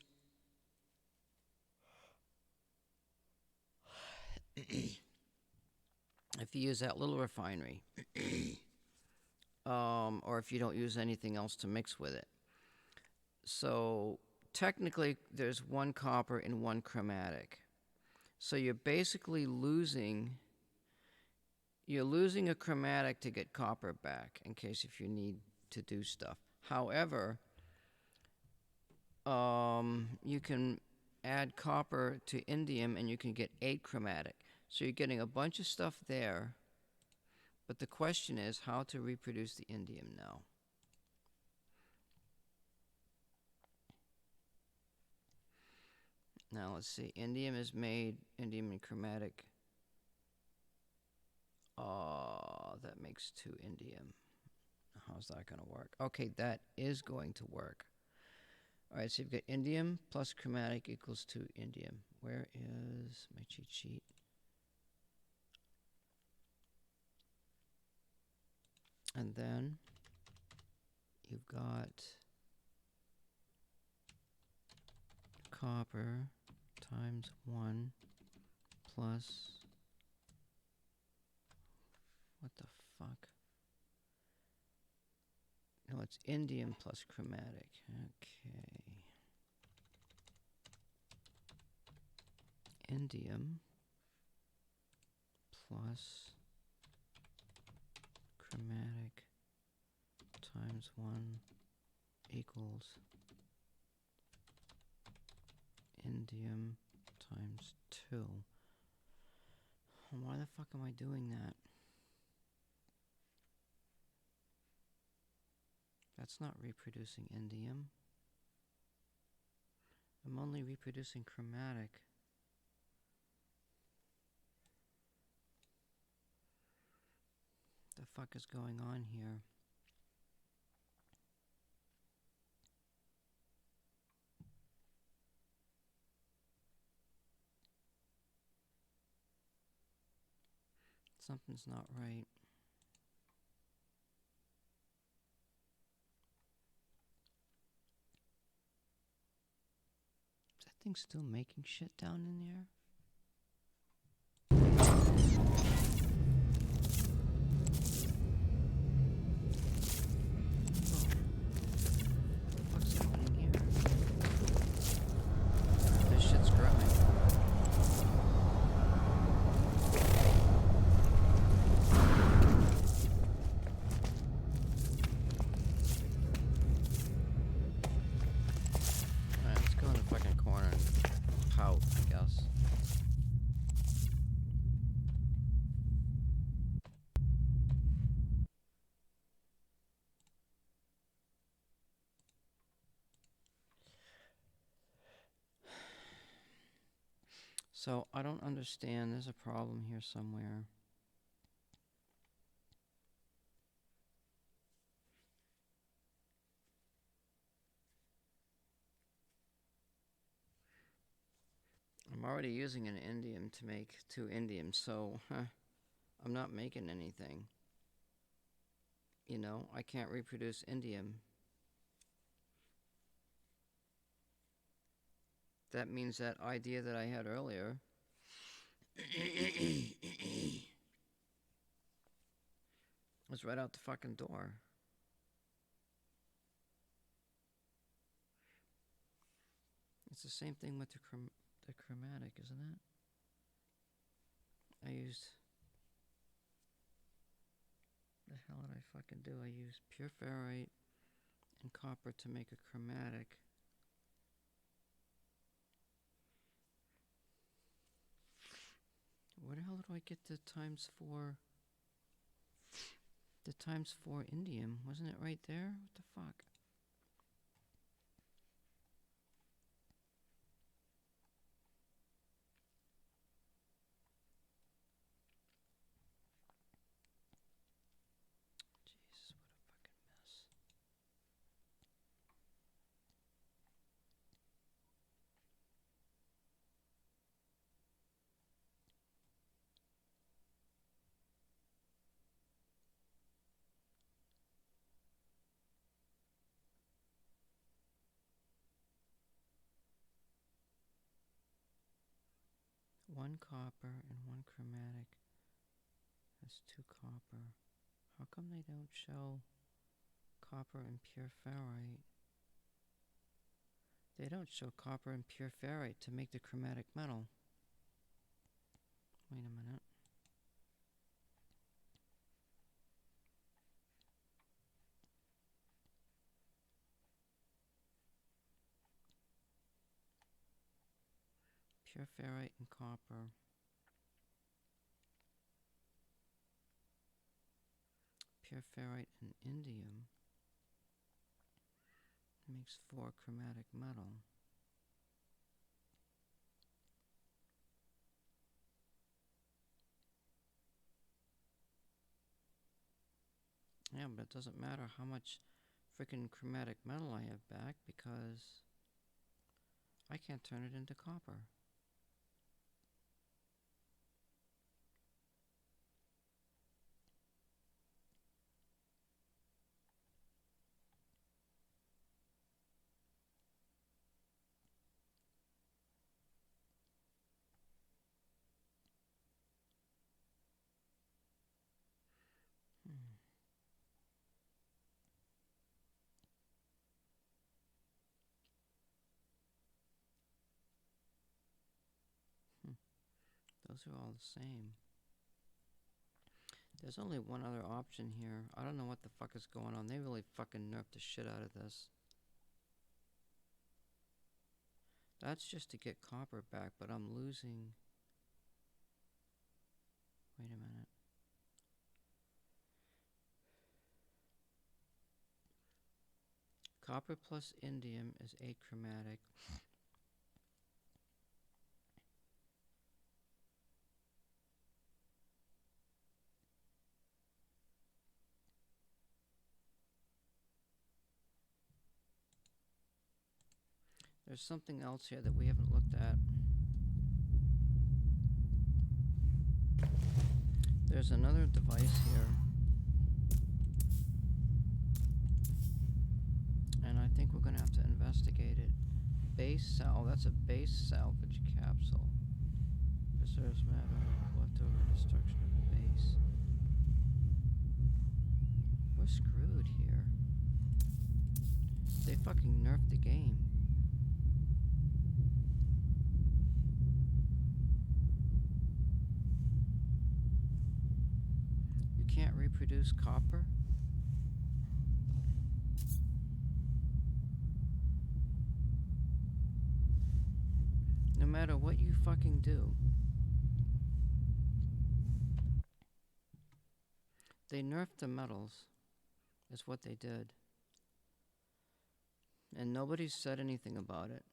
that little refinery, or if you don't use anything else to mix with it. So technically, there's 1 copper and 1 chromatic. So you're basically losing a chromatic to get copper back in case if you need to do stuff. However, you can add copper to indium and you can get 8 chromatic. So you're getting a bunch of stuff there. But the question is how to reproduce the indium now. Now let's see. Indium is made, indium and chromatic. That makes 2 indium. How's that going to work? Okay, that is going to work. All right, so you've got indium plus chromatic equals 2 indium. Where is my cheat sheet? And then you've got copper times 1 plus, what the fuck? No, it's indium plus chromatic. Okay. Indium plus chromatic times 1 equals indium times 2. Why the fuck am I doing that? That's not reproducing indium. I'm only reproducing chromatic. What the fuck is going on here? Something's not right. Is that thing still making shit down in there? What's happening here? This shit's growing. Alright, let's go in the fucking corner and pout, I guess. So, I don't understand. There's a problem here somewhere. I'm already using an indium to make 2 indium, so I'm not making anything. You know, I can't reproduce indium. That means that idea that I had earlier was right out the fucking door. It's the same thing with the chromatic, isn't it? I used... The hell did I fucking do? I used pure ferrite and copper to make a chromatic. Where the hell do I get the times 4? The times 4 indium, wasn't it right there? What the fuck? Jesus, what a fucking mess. 1 copper and 1 chromatic. That's 2 copper. How come they don't show copper and pure ferrite? They don't show copper and pure ferrite to make the chromatic metal. Wait a minute. Pure ferrite and copper. Pure ferrite and indium makes 4 chromatic metal. Yeah, but it doesn't matter how much freaking chromatic metal I have back because I can't turn it into copper. Those are all the same. There's only one other option here. I don't know what the fuck is going on. They really fucking nerfed the shit out of this. That's just to get copper back, but I'm losing... Wait a minute. Copper plus indium is achromatic. There's something else here that we haven't looked at. There's another device here. And I think we're going to have to investigate it. That's a base salvage capsule. Preserves matter of leftover destruction of the base. We're screwed here. They fucking nerfed the game. You can't reproduce copper? No matter what you fucking do. They nerfed the metals, is what they did. And nobody's said anything about it.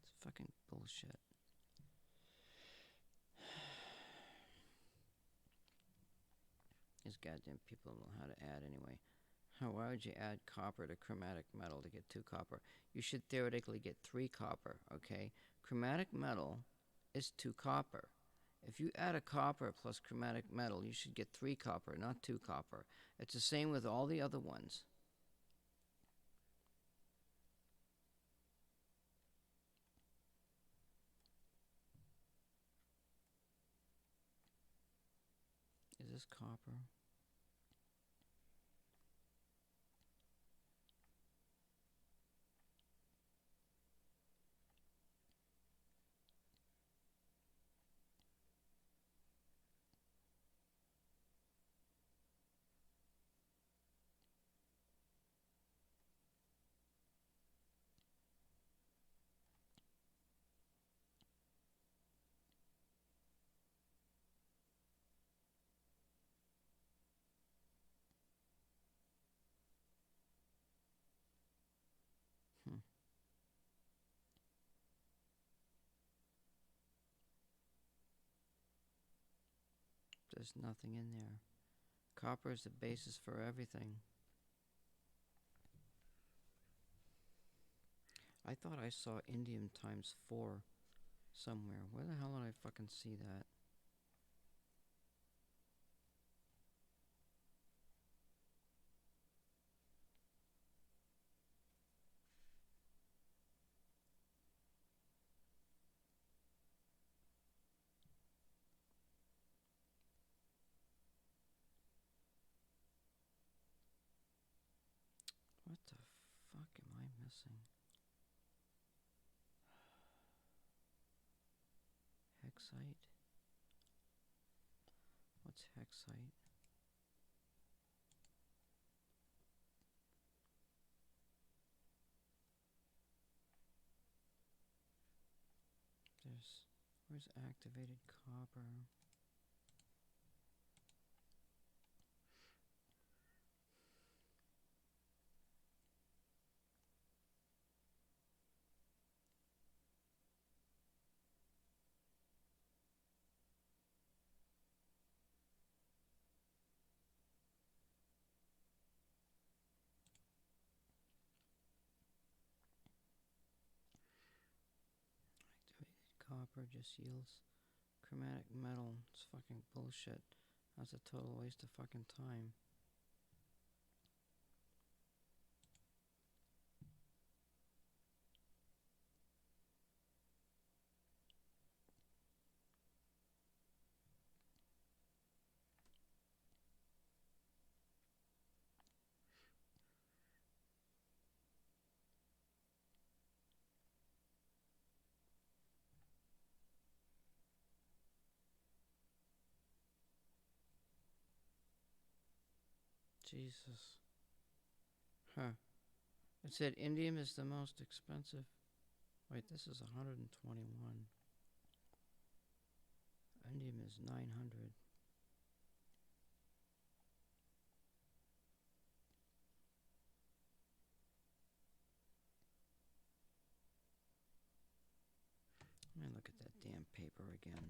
It's fucking bullshit. These goddamn people don't know how to add anyway. Why would you add copper to chromatic metal to get 2 copper? You should theoretically get 3 copper, okay? Chromatic metal is 2 copper. If you add a copper plus chromatic metal, you should get 3 copper, not 2 copper. It's the same with all the other ones. Is this copper? There's nothing in there. Copper is the basis for everything. I thought I saw indium times 4 somewhere. Where the hell did I fucking see that? What the fuck am I missing? Hexite? What's hexite? Where's activated copper? Activated copper just yields chromatic metal. It's fucking bullshit. That's a total waste of fucking time. Jesus. Huh. It said indium is the most expensive. Wait, this is 121. Indium is 900. Let me look at that damn paper again.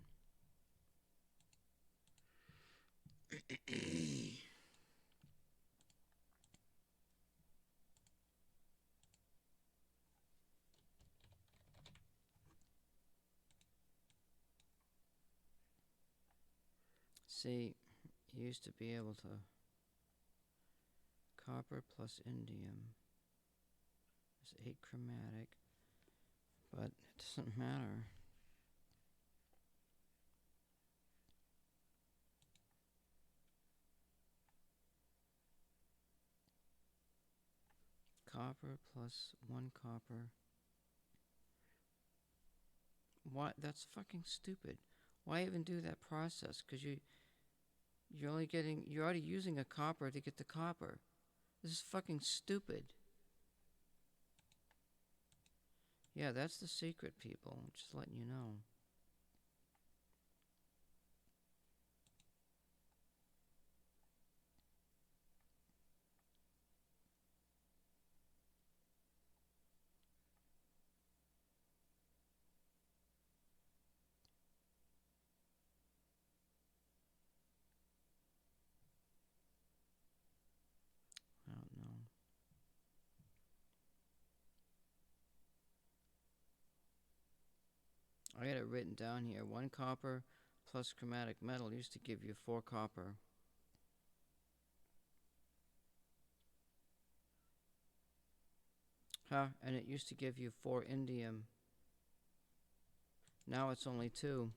See, you used to be able to copper plus indium is 8 chromatic, but it doesn't matter. Copper plus 1 copper. What? That's fucking stupid. Why even do that process? Because you're already using a copper to get the copper. This is fucking stupid. Yeah, that's the secret, people. Just letting you know. I don't know. I got it written down here. 1 copper plus chromatic metal used to give you 4 copper. Huh? And it used to give you 4 indium. Now it's only 2.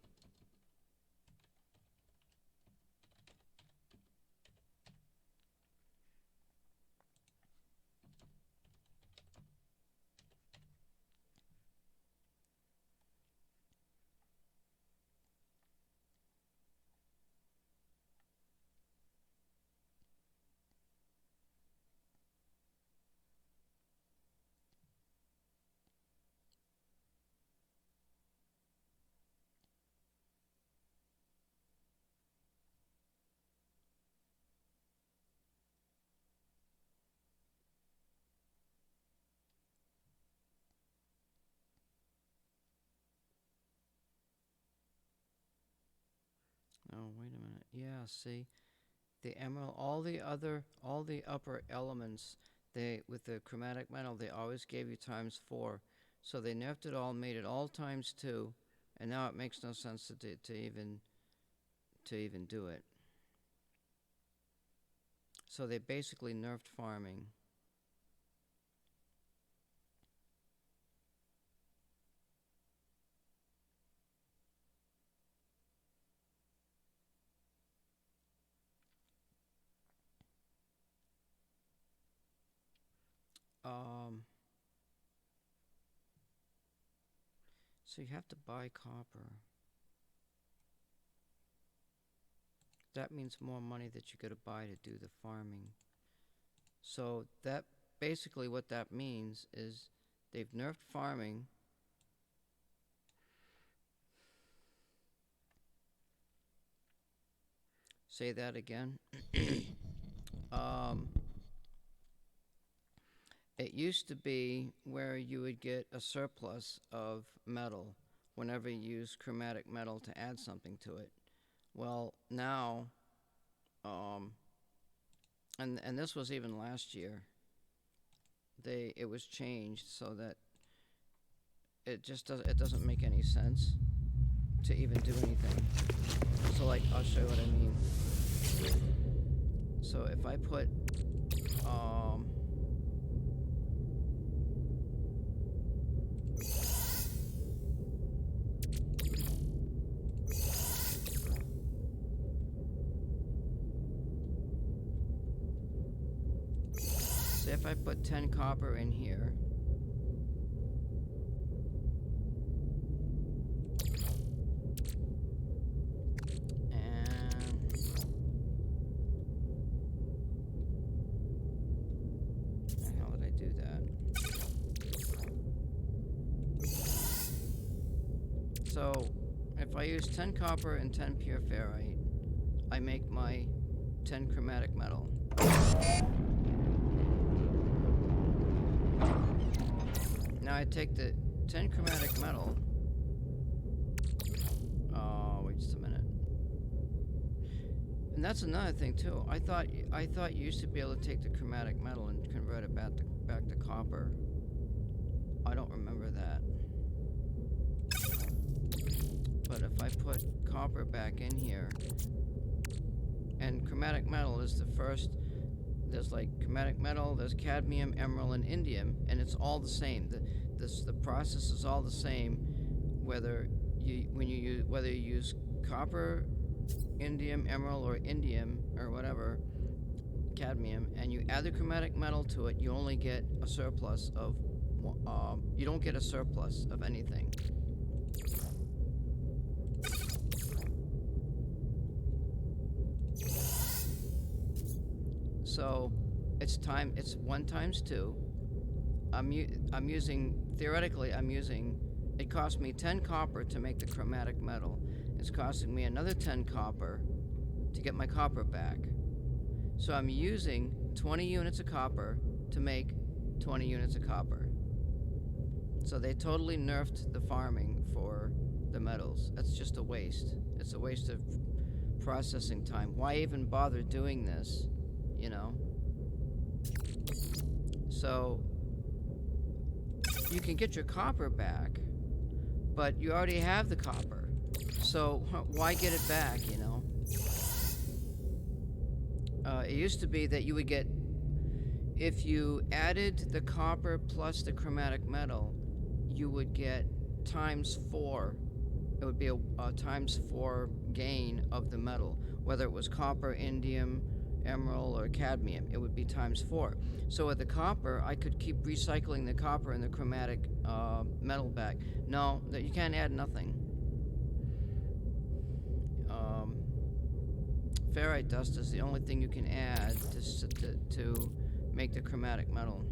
Oh, wait a minute. Yeah, see? The emerald, all the upper elements, they with the chromatic metal, they always gave you times 4. So they nerfed it all, made it all times 2, and now it makes no sense to even do it. So they basically nerfed farming. So you have to buy copper. That means more money that you got to buy to do the farming. So that basically what that means is they've nerfed farming. Say that again. It used to be where you would get a surplus of metal whenever you use chromatic metal to add something to it. Well, now, and this was even last year, it was changed so that it doesn't make any sense to even do anything. So like I'll show you what I mean. So if I put say if I put 10 copper in here, so if I use 10 copper and 10 pure ferrite, I make my 10 chromatic metal. Now I take the 10 chromatic metal. Wait just a minute. And that's another thing too. I thought you used to be able to take the chromatic metal and convert it back to copper. I don't remember that. But if I put copper back in here, and chromatic metal is the first, there's like chromatic metal, there's cadmium, emerald, and indium, and it's all the same. The process is all the same, whether you use copper, indium, emerald, or indium, or whatever, cadmium, and you add the chromatic metal to it, you only get a surplus of, you don't get a surplus of anything. So it's 1 times 2. Theoretically, it cost me 10 copper to make the chromatic metal. It's costing me another 10 copper to get my copper back. So I'm using 20 units of copper to make 20 units of copper. So they totally nerfed the farming for the metals. That's just a waste. It's a waste of processing time. Why even bother doing this? You know? So you can get your copper back, but you already have the copper. So why get it back, you know? It used to be that you would get, if you added the copper plus the chromatic metal, you would get times 4. It would be a times 4 gain of the metal. Whether it was copper, indium, emerald, or cadmium, it would be times 4. So with the copper, I could keep recycling the copper and the chromatic metal back. No, you can't add nothing. Ferrite dust is the only thing you can add to make the chromatic metal.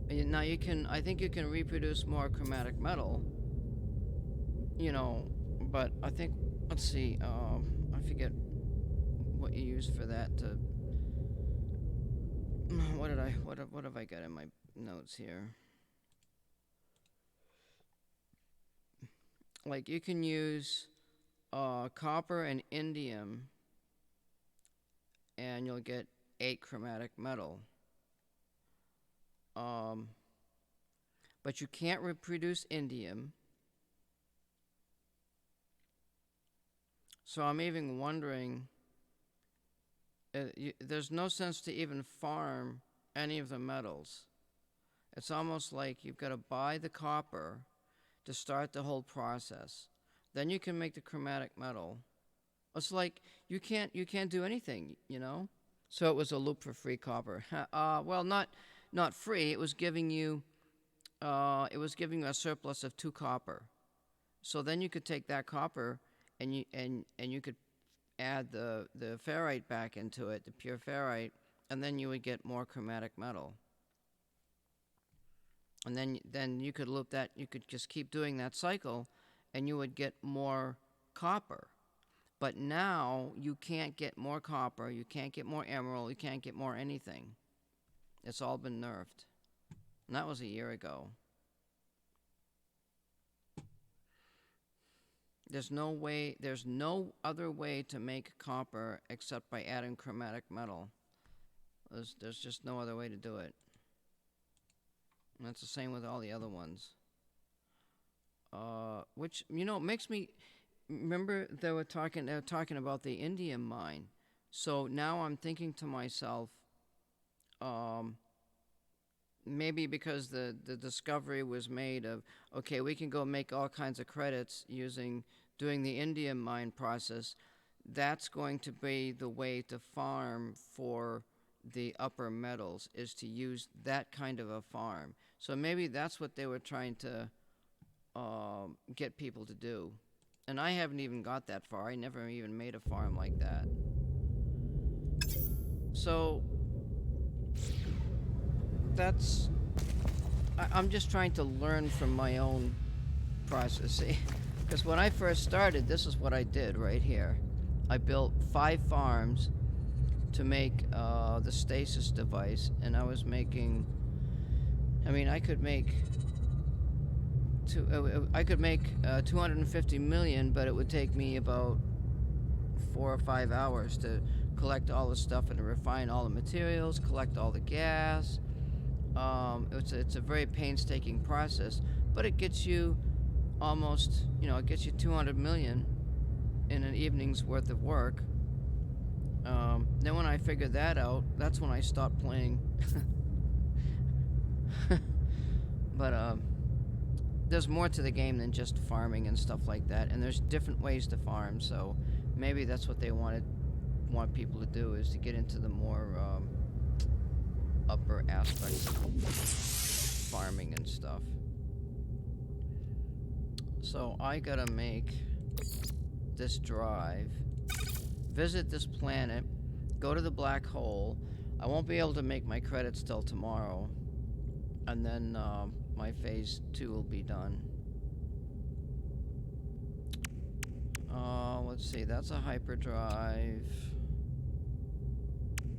And now I think you can reproduce more chromatic metal, you know, but I think, let's see, I forget what you use for that to, what have I got in my notes here? Like you can use copper and indium, and you'll get 8 chromatic metal. but you can't reproduce indium. So I'm even wondering, there's no sense to even farm any of the metals. It's almost like you've got to buy the copper to start the whole process. Then you can make the chromatic metal. It's like you can't do anything, you know? So it was a loop for free copper. Well, not free. It was giving you a surplus of 2 copper. So then you could take that copper and you could add the ferrite back into it, the pure ferrite, and then you would get more chromatic metal. And then you could loop that. You could just keep doing that cycle, and you would get more copper. But now you can't get more copper. You can't get more emerald. You can't get more anything. It's all been nerfed. And that was a year ago. There's no other way to make copper except by adding chromatic metal. There's just no other way to do it. And that's the same with all the other ones. Which, makes me remember they were talking about the indium mine. So now I'm thinking to myself, maybe because the discovery was made of, okay, we can go make all kinds of credits doing the indium mine process. That's going to be the way to farm for the upper metals, is to use that kind of a farm. So maybe that's what they were trying to get people to do. And I haven't even got that far. I never even made a farm like that. So I'm just trying to learn from my own process. See, because when I first started, this is what I did right here. I built 5 farms to make the stasis device, and I was making. I could make 250 million, but it would take me about 4 or 5 hours to collect all the stuff and to refine all the materials, collect all the gas. It's a very painstaking process, but it gets you almost, it gets you 200 million in an evening's worth of work. Then when I figured that out, that's when I stopped playing. But there's more to the game than just farming and stuff like that, and there's different ways to farm. So maybe that's what they want people to do, is to get into the more upper aspects of farming and stuff. So I gotta make this drive, visit this planet, go to the black hole. I won't be able to make my credits till tomorrow, and then my phase 2 will be done. Let's see, that's a hyperdrive.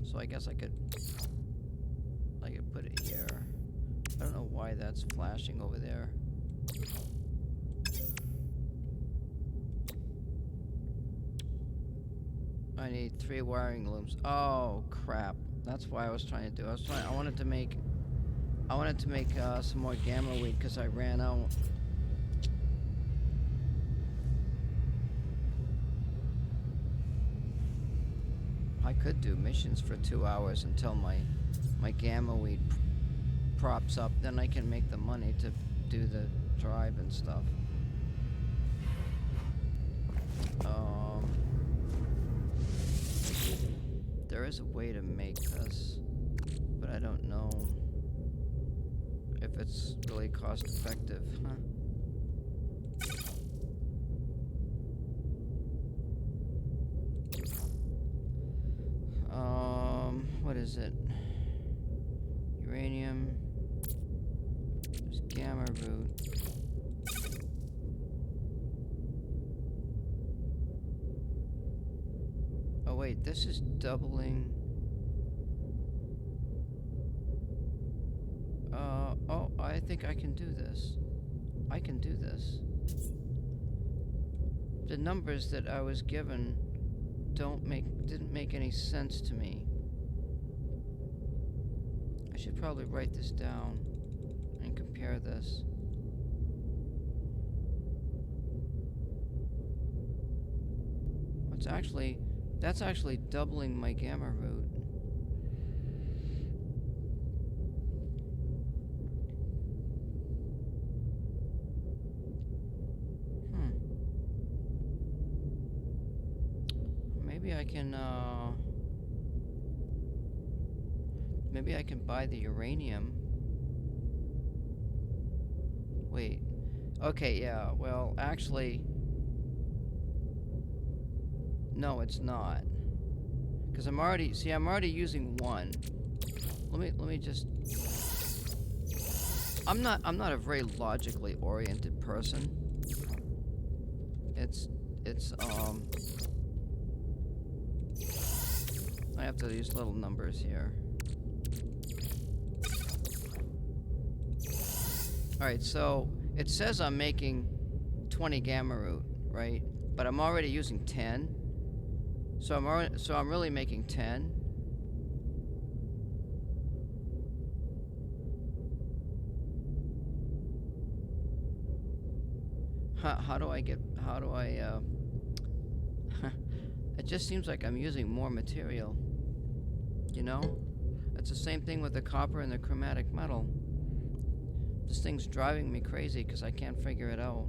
So I guess I could put it here. I don't know why that's flashing over there. I need 3 wiring looms. Oh crap! That's why I was trying to do. I wanted to make some more gamma weed because I ran out. I could do missions for 2 hours until my gamma weed props up. Then I can make the money to do the drive and stuff. There is a way to make this, but I don't know if it's really cost effective. What is it? Uranium. There's gamma root. Oh wait, this is doubling. Oh, I think I can do this. I can do this. The numbers that I was given didn't make any sense to me. I should probably write this down and compare compare this. It's actually, that's actually doubling my gamma root. Maybe I can buy the uranium. Wait. Okay, yeah, well, actually, no, it's not. Because I'm already using one. Let me just, I'm not a very logically oriented person. It's I have to use little numbers here. Alright, so it says I'm making 20 gamma root, right? But I'm already using 10. So I'm really making 10. How do I it just seems like I'm using more material. You know? It's the same thing with the copper and the chromatic metal. This thing's driving me crazy because I can't figure it out.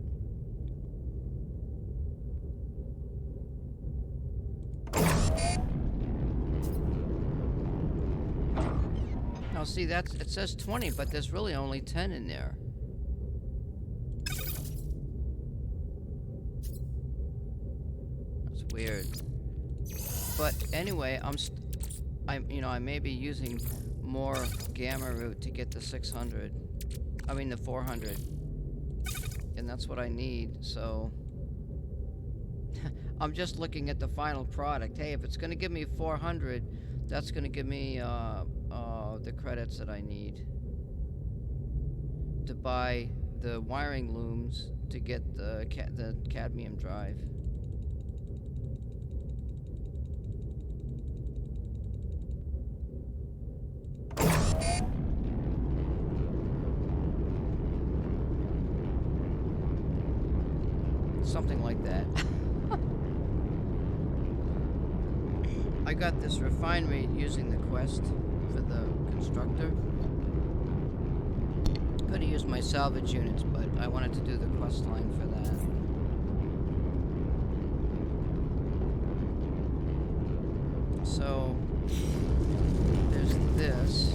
Now see, it says 20, but there's really only 10 in there. That's weird. But anyway, I may be using more gamma root to get the 600. I mean the 400. And that's what I need, so I'm just looking at the final product. Hey, if it's going to give me 400, that's going to give me the credits that I need to buy the wiring looms to get the cadmium drive. Something like that. I got this refinery using the quest for the constructor. Could have used my salvage units, but I wanted to do the quest line for that. So there's this.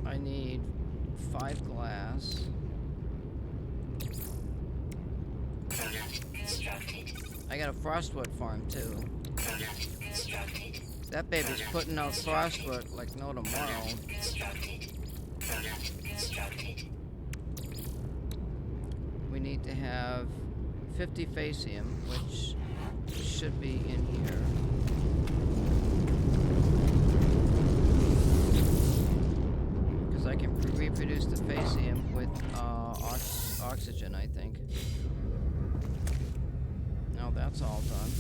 I need 5 glass. I got a frostwood farm too. That baby's putting out frostwood like no tomorrow. We need to have 50 facium, which should be in here. Because I can reproduce the facium with oxygen, I think. No, that's all done.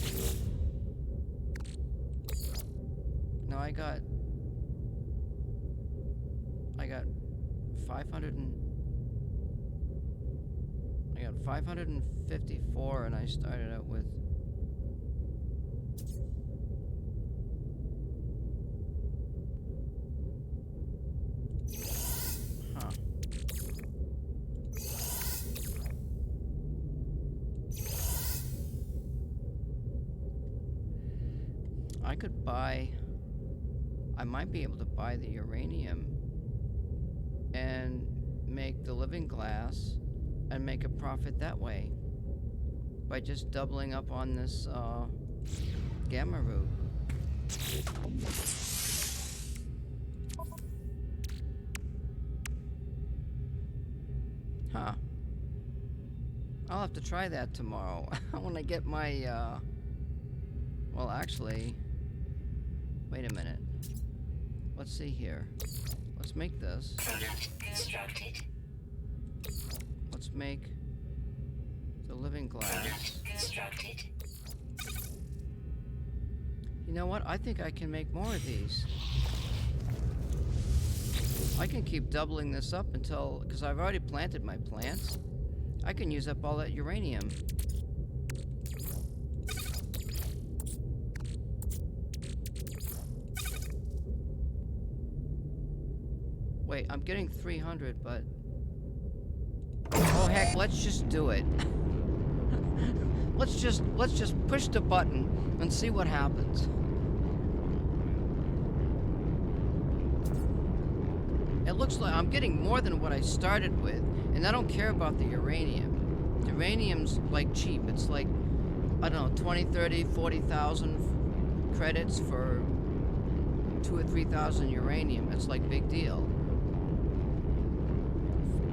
No, I got 554, and I started out with. Huh. I might be able to buy the uranium and make the living glass and make a profit that way by just doubling up on this gamma root. Huh. I'll have to try that tomorrow when I get my well, actually, wait a minute. Let's see here. Let's make this. Constructed. Let's make the living glass. Constructed. You know what? I think I can make more of these. I can keep doubling this up until, because I've already planted my plants. I can use up all that uranium. Wait, I'm getting 300, but... Oh heck, let's just do it. let's just push the button and see what happens. It looks like I'm getting more than what I started with, and I don't care about the uranium. Uranium's like cheap. It's like, I don't know, 20, 30, 40,000 credits for 2 or 3,000 uranium. It's like big deal.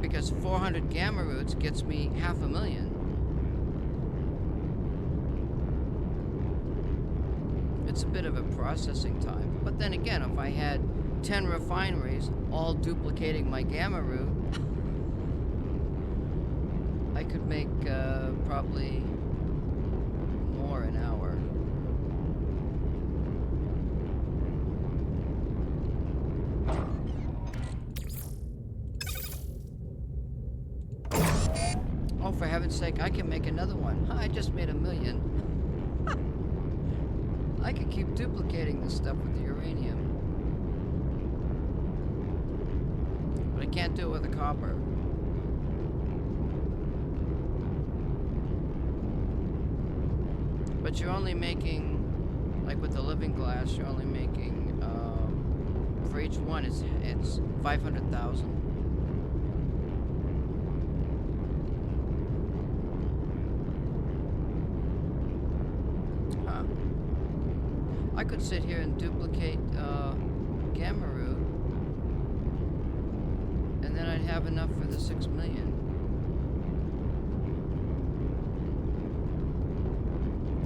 Because 400 gamma roots gets me 500,000. It's a bit of a processing time. But then again, if I had 10 refineries all duplicating my gamma root, I could make probably more an hour. Oh, for heaven's sake, I can make another one. I just made 1,000,000. I could keep duplicating this stuff with the uranium. But I can't do it with the copper. But you're only making, like with the living glass, you're only making, for each one, it's 500,000. Huh. I could sit here and duplicate gamma root, and then I'd have enough for the 6 million.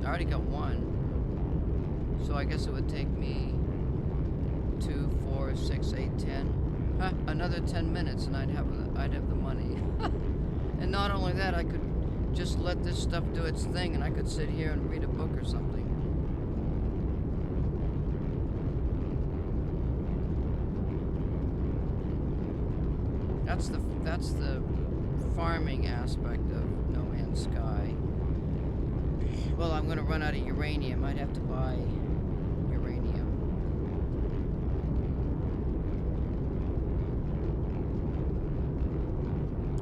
I already got one, so I guess it would take me 2, 4, 6, 8, 10. Huh, another 10 minutes, and I'd have the money. And not only that, I could just let this stuff do its thing, and I could sit here and read a book or something. That's the farming aspect of No Man's Sky. Well, I'm going to run out of uranium. I'd have to buy uranium.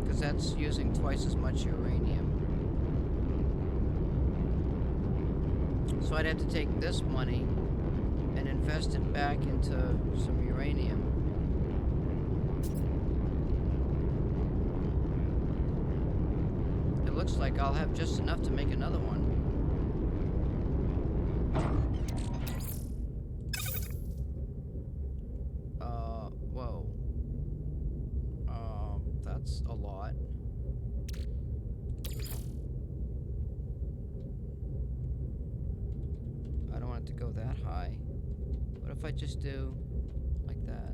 Because that's using twice as much uranium. So I'd have to take this money and invest it back into some uranium. It looks like I'll have just enough to make another one. Whoa. That's a lot. I don't want it to go that high. What if I just do like that?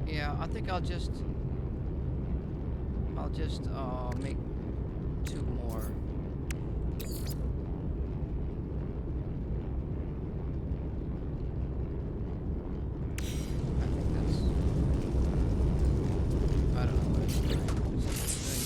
Yeah, I think I'll just make 2 more. I think that's, I don't know what it's doing. It's doing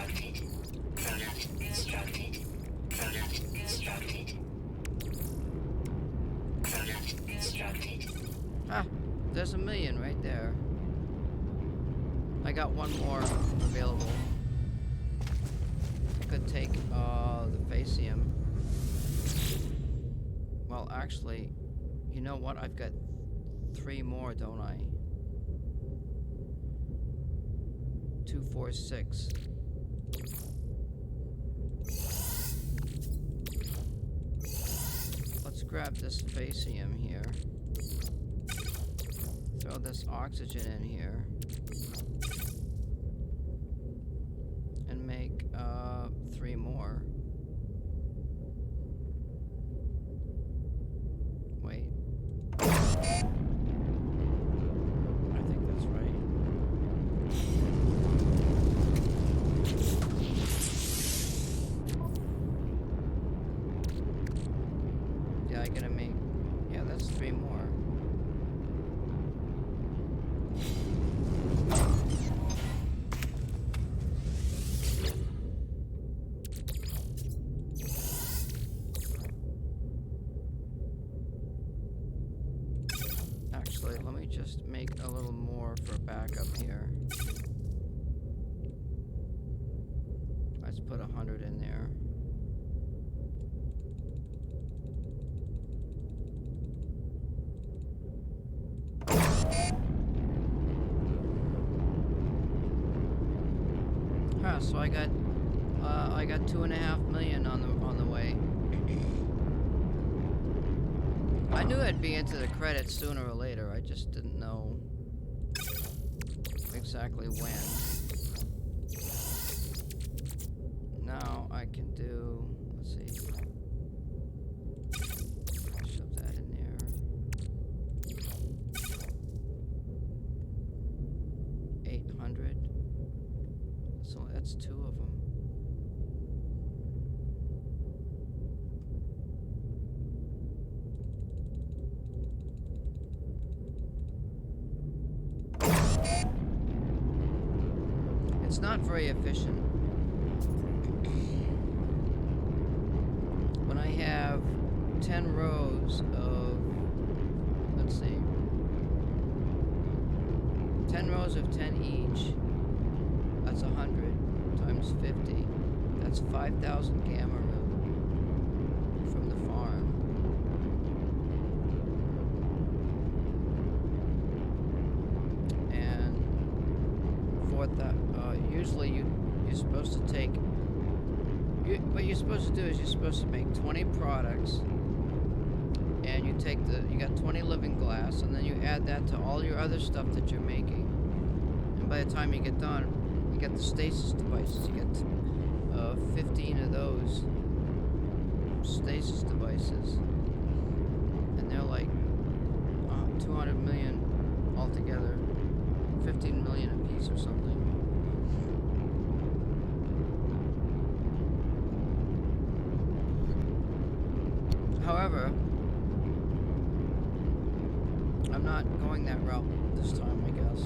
something. Product constructed. Product constructed. Ah, there's 1,000,000 right there. I got 1 more available. I could take the Facium. Well, actually, you know what? I've got 3 more, don't I? 246. Let's grab this Vasium here. Throw this oxygen in here. And make 3 more. Wait. I think that's right. Yeah, I gotta make... Yeah, that's 3 more. Actually, let me just make a little more for backup here. Let's put 100 in there. So I got 2.5 million on the way. I knew I'd be into the credits sooner or later. I just didn't know exactly when. Now I can do. Let's see. Shove that in there. $800. So that's 2 of them. It's not very efficient. When I have 10 rows of, let's see, 10 rows of 10 each, that's 100 times 50. That's 5,000 gamma from the farm. And for that, usually you're supposed to take. What you're supposed to do is you're supposed to make 20 products, and you got 20 living glass, and then you add that to all your other stuff that you're making. And by the time you get done, you get the stasis devices. You get 15 of those stasis devices, and they're like 200 million altogether, 15 million a piece or something. However, I'm not going that route this time, I guess.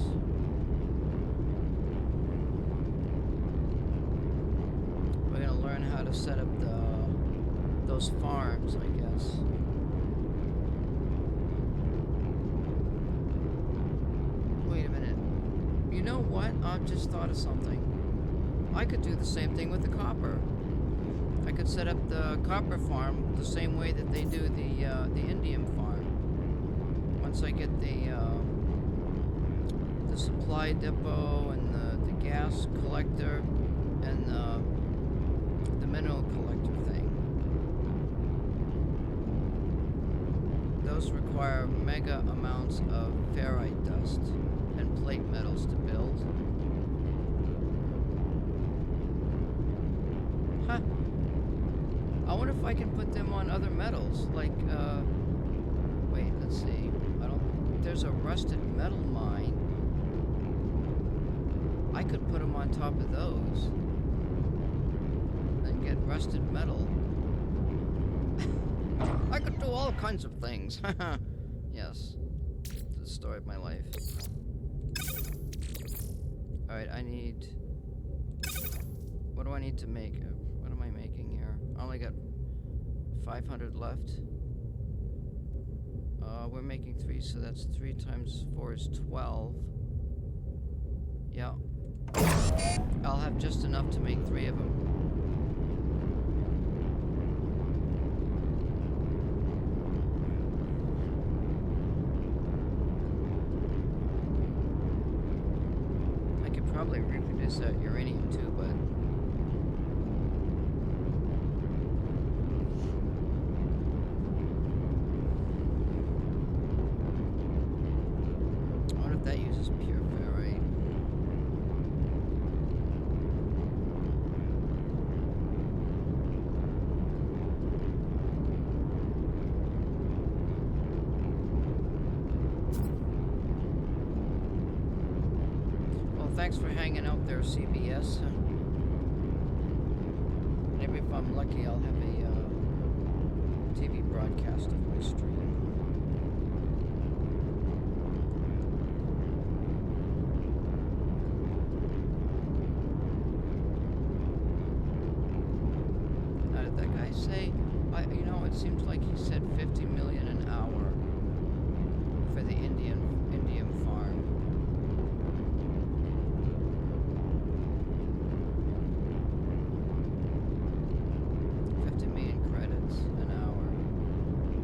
We're gonna learn how to set up those farms, I guess. Wait a minute. You know what? I just thought of something. I could do the same thing with the copper. I could set up the copper farm the same way that they do the indium farm. Once I get the supply depot and the gas collector and the mineral collector thing. Those require mega amounts of ferrite dust and plate metals to build. Huh. I wonder if I can put them on other metals, like, wait, let's see. There's a rusted metal mine. I could put them on top of those and get rusted metal. I could do all kinds of things. Yes. It's the story of my life. Alright, what do I need to make? What am I making here? I only got 500 left. We're making 3, so that's 3 times 4 is 12. Yeah. I'll have just enough to make 3 of them. probably reproduce that uranium too, but I wonder if that uses pure ferrite. Well, thanks for hanging out there, CBS. Maybe if I'm lucky, I'll have a TV broadcast of my stream. How did that guy say? It seems like he said 50 million an hour for the Indian farm.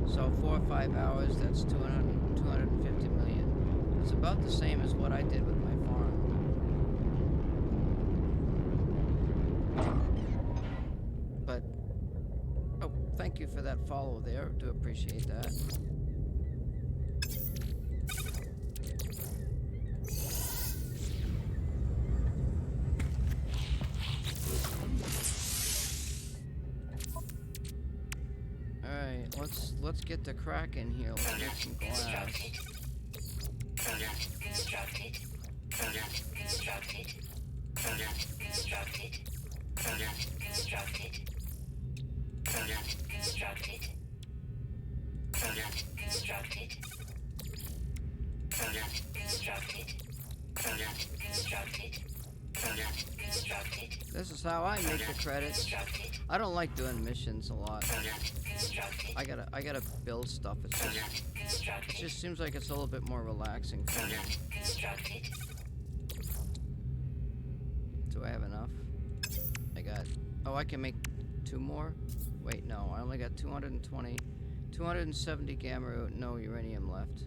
So 4 or 5 hours, that's 250 million. It's about the same as what I did with my farm. But, oh, thank you for that follow there. Do appreciate that. Let's get the crack in here. Let's get some glass. Product constructed. Product constructed. Product constructed. Product constructed. Product constructed. Product constructed. Product constructed. Product constructed. Product constructed. This is how I make the credits. I don't like doing missions a lot. I gotta build stuff. It just seems like it's a little bit more relaxing for me. Do I have enough? I can make 2 more? Wait, no, I only got 270 gamma, no uranium left.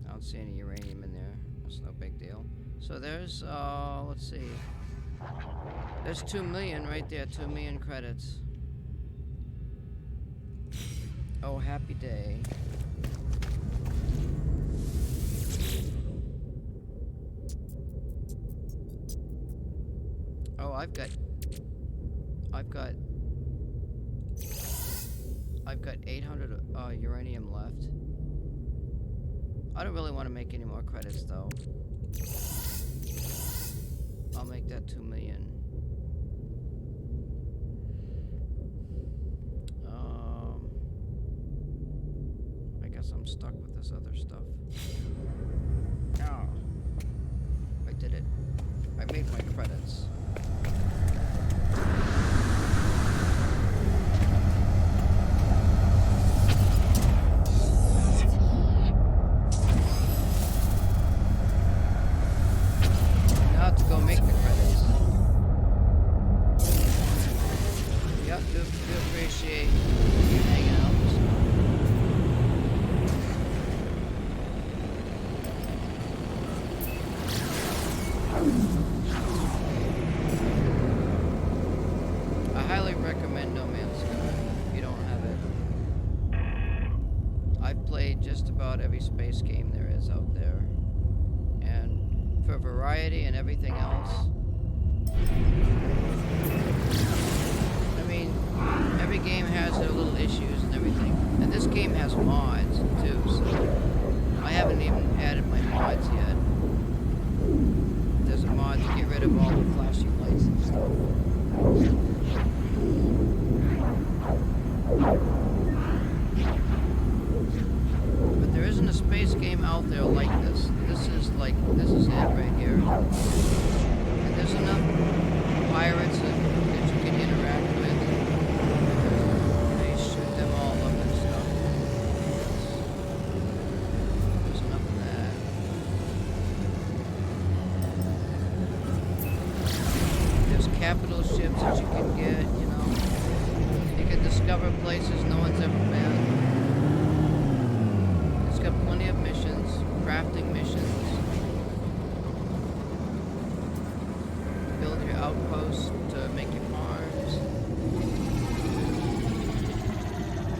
I don't see any uranium in there. That's no big deal. So there's, let's see. There's 2 million right there, 2 million credits. Oh, happy day. Oh, I've got 800 uranium left. I don't really want to make any more credits though. I'll make that 2 million. I guess I'm stuck with this other stuff. Oh, I did it. I made my credits. Every space game there is out there, and for variety and everything else, I mean, every game has their little issues and everything, and this game has mods too, so I haven't even added my mods yet. There's a mod to get rid of all the flashy lights and stuff. There isn't a space game out there like this. This is it right here. And there's enough pirates that you can interact with. They shoot them all up and stuff. There's enough of that. There's capital ships that you can get, you know. You can discover places no one's ever been. crafting missions. Build your outposts to make your farms.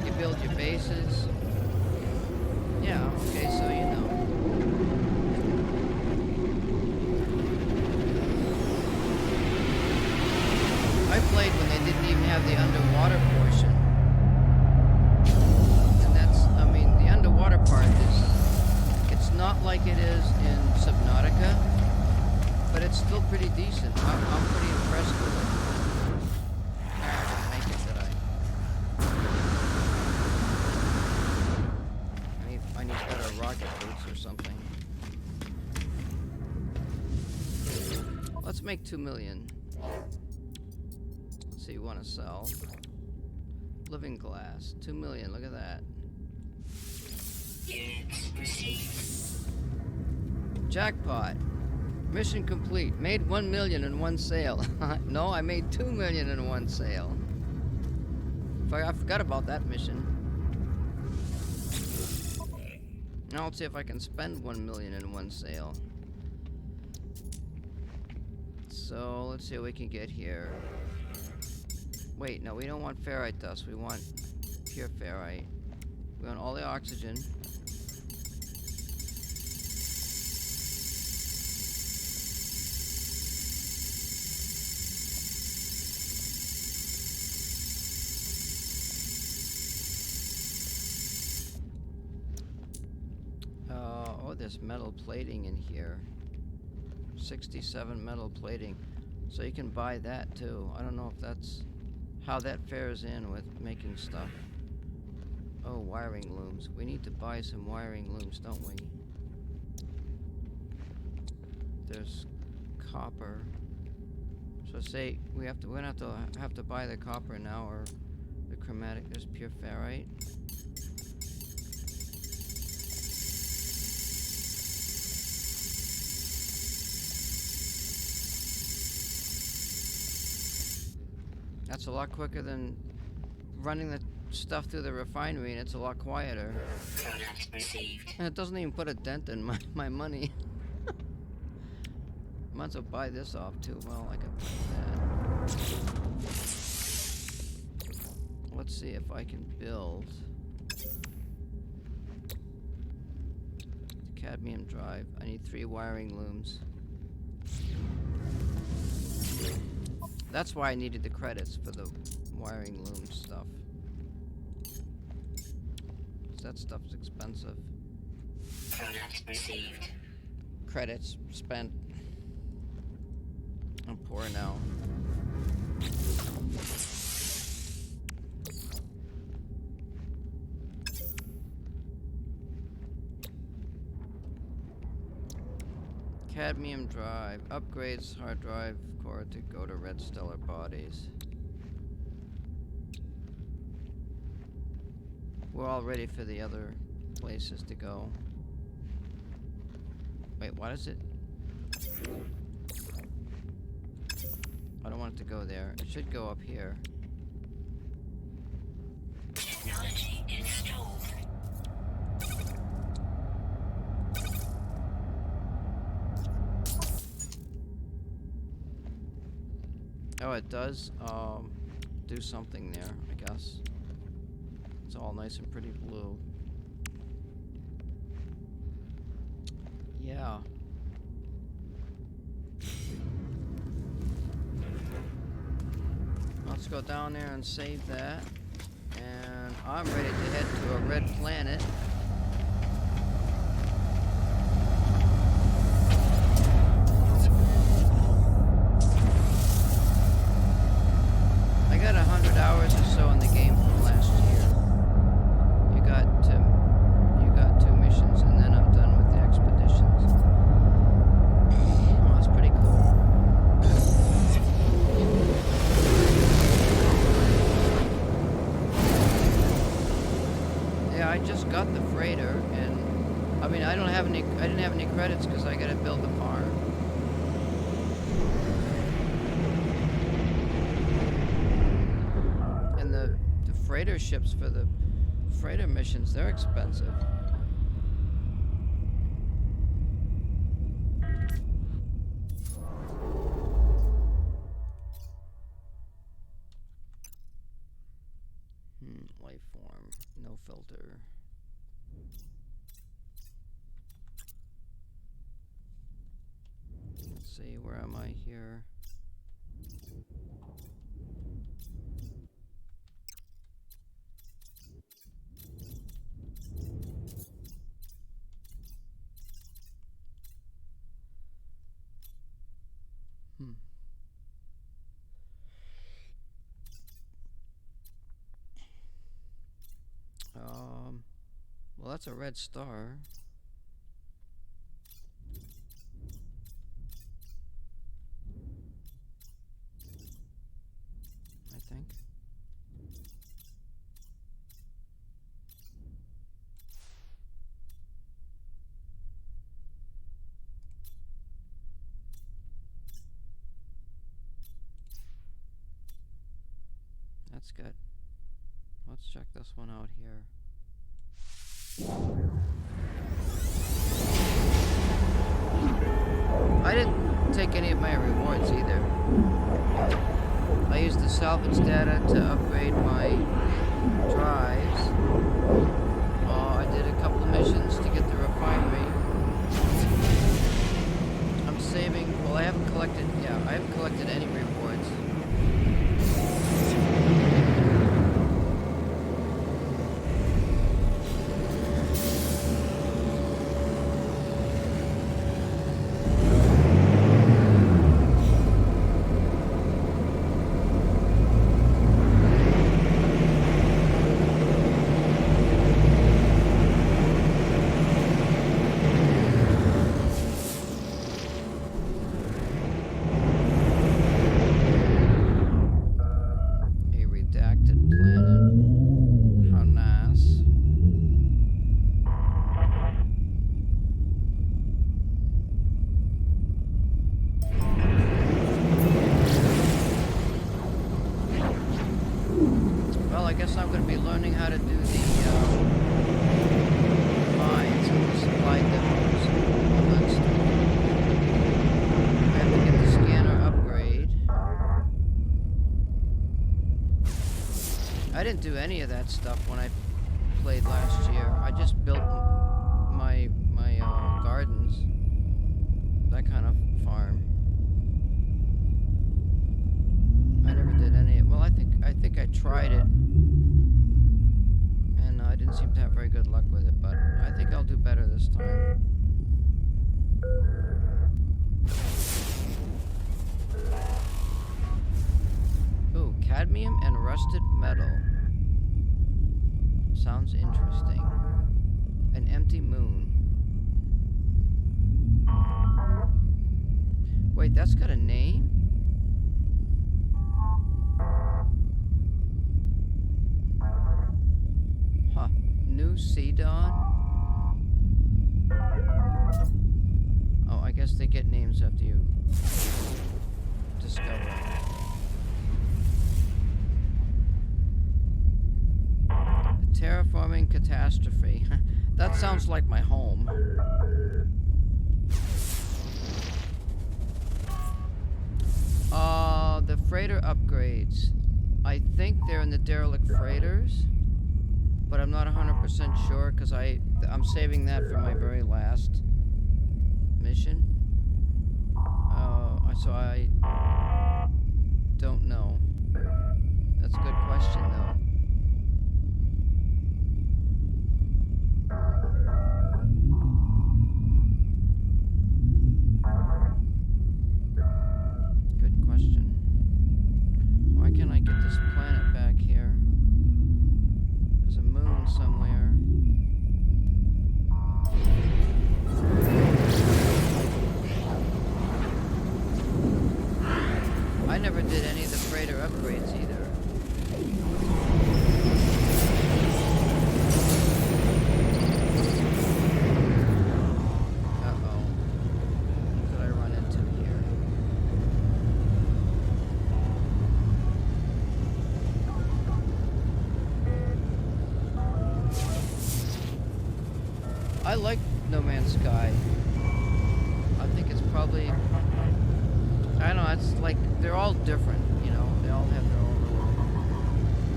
You build your bases. Yeah, okay, so you know. I played when they didn't even have the underwater portion. And that's, I mean, the underwater part is, it's not like it is in Subnautica, but it's still pretty decent. I'm pretty impressed with it. I didn't make it, did I? I need better rocket boots or something. Let's make 2 million. Let's see, you want to sell. Living glass, 2 million, look at that. Units received. Jackpot. Mission complete. Made 1 million in one sale. No, I made 2 million in one sale. I forgot about that mission. Now let's see if I can spend 1 million in one sale. So let's see what we can get here. Wait, no, we don't want ferrite dust. We want pure ferrite. We want all the oxygen. Oh, there's metal plating in here. 67 metal plating. So you can buy that too. I don't know if that's how that fares in with making stuff. Oh, wiring looms. We need to buy some wiring looms, don't we? There's copper. So say we're gonna have to buy the copper now, or the chromatic. There's pure ferrite. That's a lot quicker than running the stuff through the refinery, and it's a lot quieter. Product received. And it doesn't even put a dent in my money. Might as well buy this off too. Well, I could buy that. Let's see if I can build the cadmium drive. I need 3 wiring looms. That's why I needed the credits for the wiring loom stuff. 'Cause that stuff's expensive. Product received. Credits spent. I'm poor now. Cadmium drive. Upgrades hard drive core to go to red stellar bodies. We're all ready for the other places to go. Wait, what is it? I don't want it to go there. It should go up here. Technology installed. Oh, it does do something there, I guess. It's all nice and pretty blue. Yeah. Let's go down there and save that. And I'm ready to head to a red planet. I got 100 hours or so in the game from last year. You got 2 missions, and then I'm done with the expeditions. Oh, that's pretty cool. Yeah, I just got the freighter, and I mean, I didn't have any credits because I gotta build the farm. And the freighter ships for the freighter missions, they're expensive. Life form. No filter. Let's see, where am I here? Well, that's a red star. I think. That's good. Let's check this one out here. I didn't take any of my rewards either. I used the salvage data to upgrade my drives. I did a couple of missions to get the refinery. I'm saving, well, I haven't collected any rewards. Well, I guess I'm going to be learning how to do the mines and the supply depots and all that stuff. I have to get the scanner upgrade. I didn't do any of that stuff when I played last year. I just built my gardens, that kind of farm. I never did any. Well, I think I tried it, and I didn't seem to have very good luck with it. But I think I'll do better this time. Ooh, cadmium and rusted metal. Sounds interesting. An empty moon. Wait, that's got a name? Huh. New Sea Dawn? Oh, I guess they get names after you discover them. Terraforming catastrophe. That sounds like my home. The freighter upgrades. I think they're in the derelict freighters, but I'm not 100% sure because I'm saving that for my very last mission. So I don't know. That's a good question, though. Good question. Why can't I get this planet back here? There's a moon somewhere. I never did any of the freighter upgrades either. Uh-oh. What did I run into here? I like No Man's Sky. I think it's probably... I don't know, it's like, they're all different, you know? They all have their own little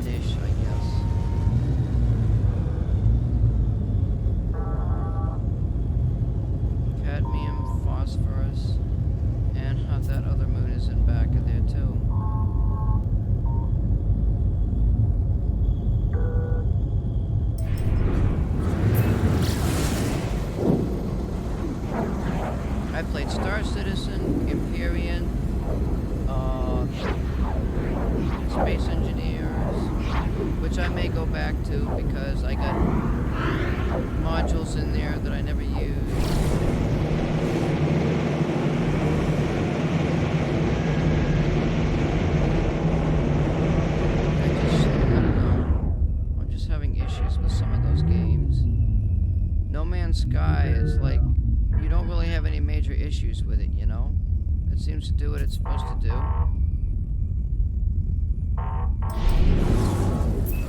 niche, I guess. which I may go back to because I got modules in there that I never used. I don't know. I'm just having issues with some of those games. No Man's Sky is like, you don't really have any major issues with it, you know? It seems to do what it's supposed to do. Oh,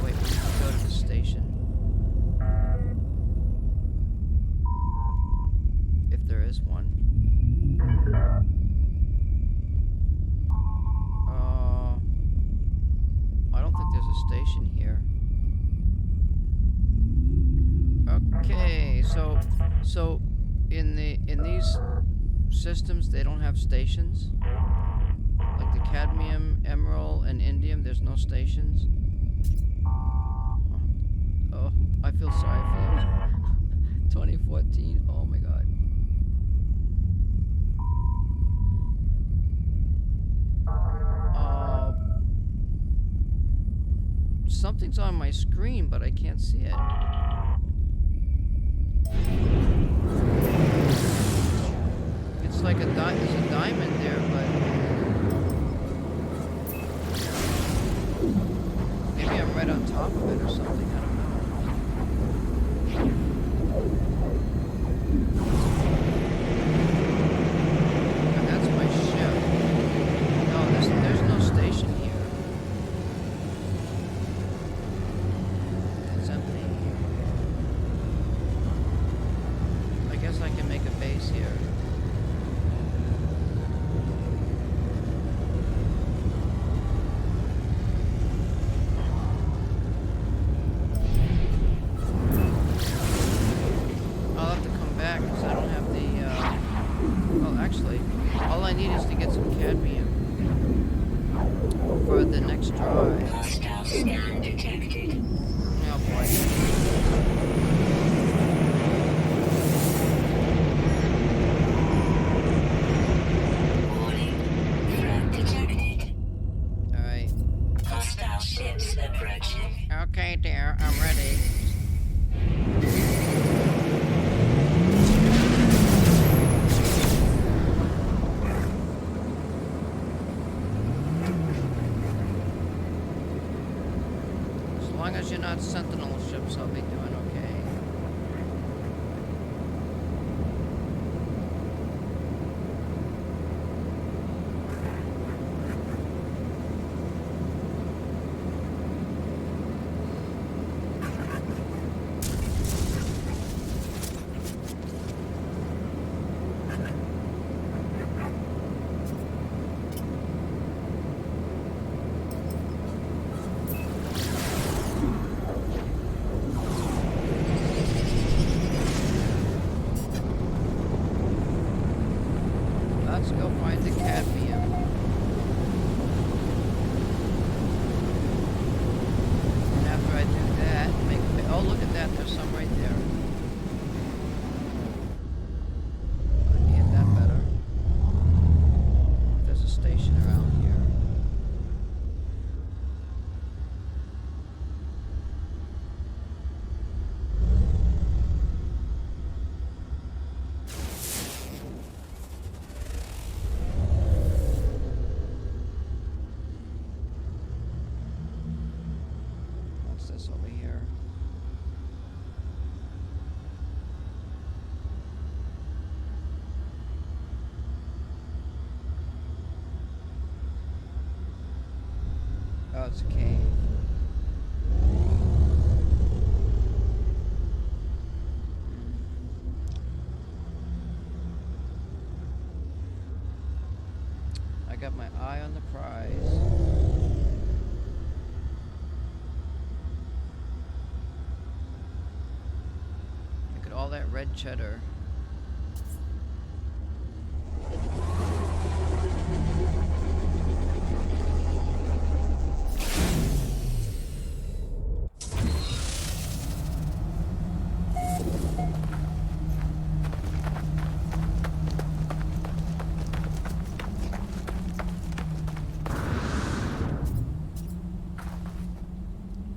wait, we should go to the station. If there is one. I don't think there's a station here. Okay, so in these systems they don't have stations? Like the cadmium, emerald, and indium, there's no stations? Oh, I feel sorry for you. 2014, oh my god. Something's on my screen, but I can't see it. It's like there's a diamond there, but maybe I'm right on top of it or something. I don't know. And that's my ship. No, there's no station here. It's empty. I guess I can make a base here. Okay, dear, I'm ready. As long as you're not Sentinel ships, I'll be doing okay. Let's go find the cadmium. And after I do that, oh, look at that, there's some right there. I can get that better. There's a station around here. This over here. Oh, it's a cave. I got my eye on the prize. All that red cheddar.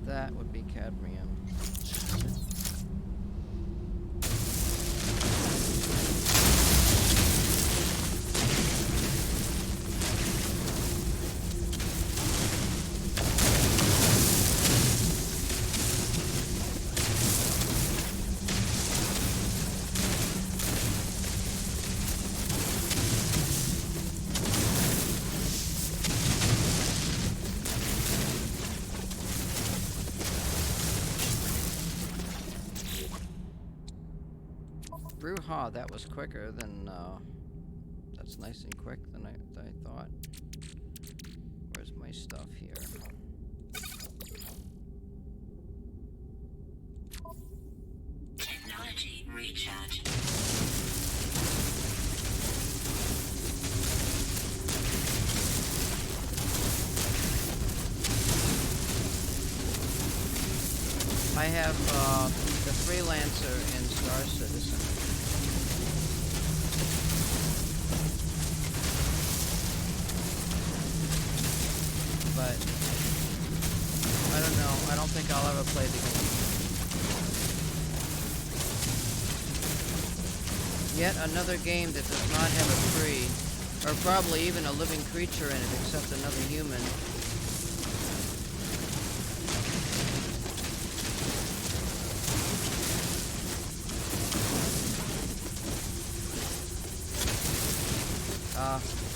That that would be cadmium. Bruja, that was quicker than, that's nice and quick than I thought. Where's my stuff here? Technology recharge. I have, the Freelancer in Star Citizen. But I don't know. I don't think I'll ever play the game. Yet another game that does not have a tree, or probably even a living creature in it except another human.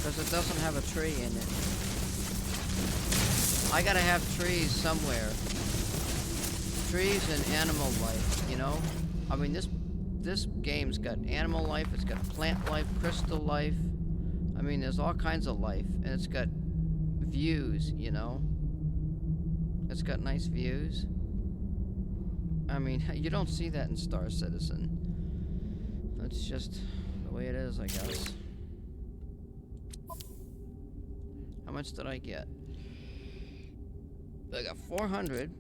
Because it doesn't have a tree in it. I gotta have trees somewhere. Trees and animal life, you know? I mean, this game's got animal life, it's got plant life, crystal life. I mean, there's all kinds of life. And it's got views, you know? It's got nice views. I mean, you don't see that in Star Citizen. It's just the way it is, I guess. How much did I get? I got 400.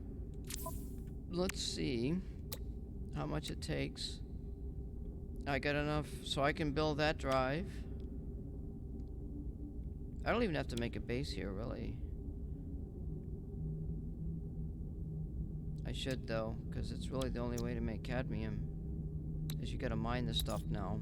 Let's see how much it takes. I got enough so I can build that drive. I don't even have to make a base here, really. I should, though, because it's really the only way to make cadmium. Is you gotta mine this stuff now.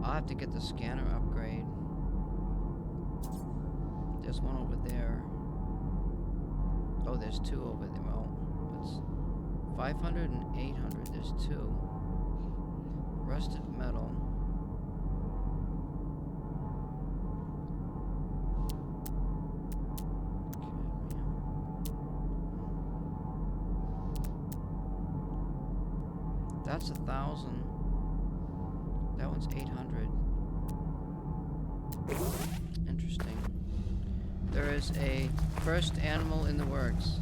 I'll have to get the scanner upgrade. There's one over there. Oh, there's two over there. Well, it's 500 and 800. There's two. Rusted metal. That's 1,000. That one's 800. Interesting. There is a first animal in the works.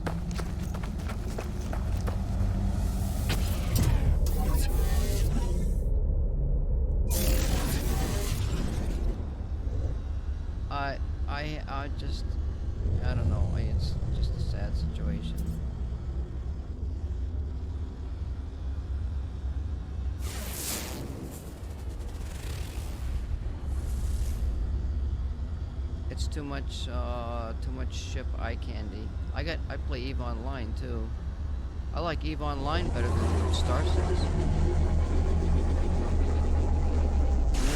I don't know. It's just a sad situation. It's too much ship eye candy. I play EVE Online too. I like EVE Online better than Star Citizen.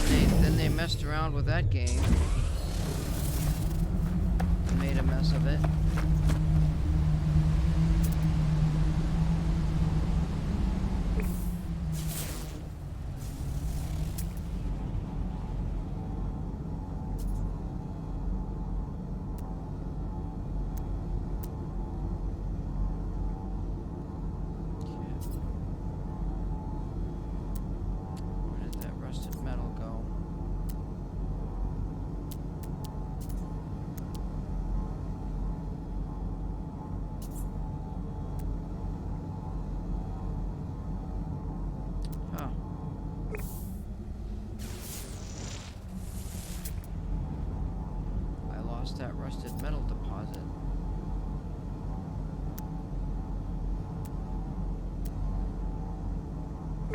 And then they messed around with that game. And made a mess of it. That rusted metal deposit. I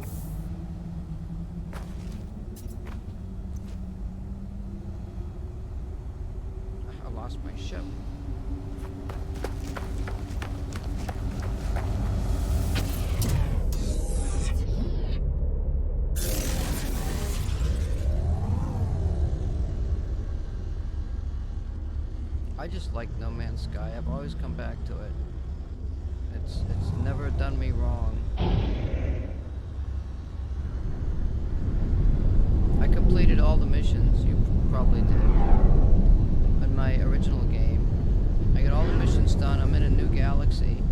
lost my ship. I just like No Man's Sky. I've always come back to it. It's never done me wrong. I completed all the missions. You probably did. In my original game. I got all the missions done. I'm in a new galaxy.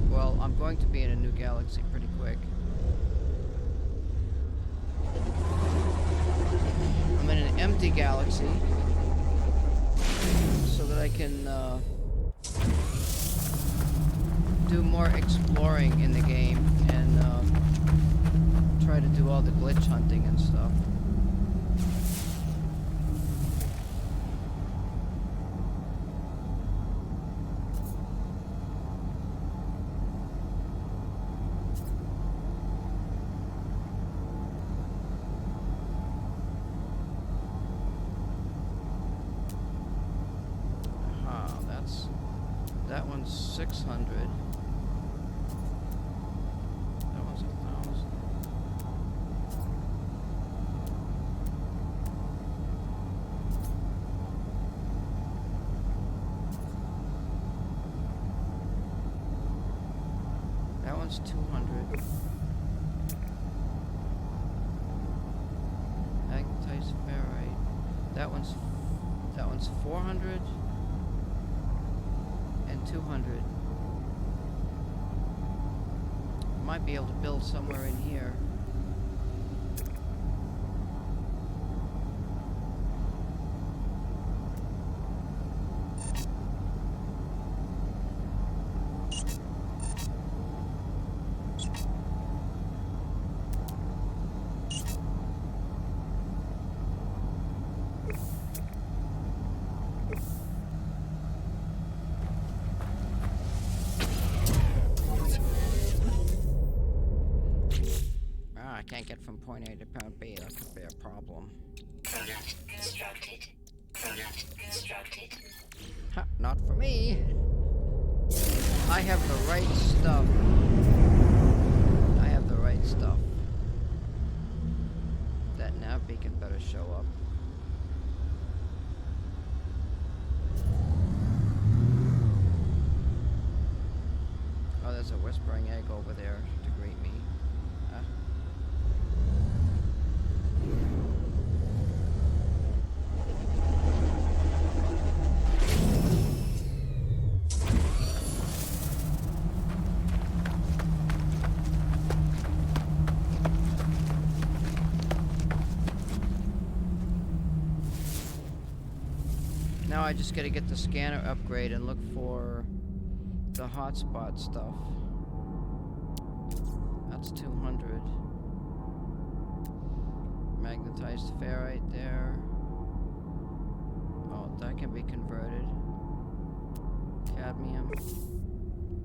Well, I'm going to be in a new galaxy pretty quick. I'm in an empty galaxy. So that I can do more exploring in the game and try to do all the glitch hunting and stuff. That one's 600. That one's 1,000. That one's 200. Magnetized ferrite. That one's 400. 200. Might be able to build somewhere in here. Can't get from point A to point B. That could be a problem. Product constructed. Product constructed. Ha, not for me. I have the right stuff. I have the right stuff. That nav beacon better show up. Oh, there's a whispering egg over there to greet me. Now I just gotta get the scanner upgrade and look for the hotspot stuff. That's 200. Magnetized ferrite there. Oh, that can be converted. Cadmium.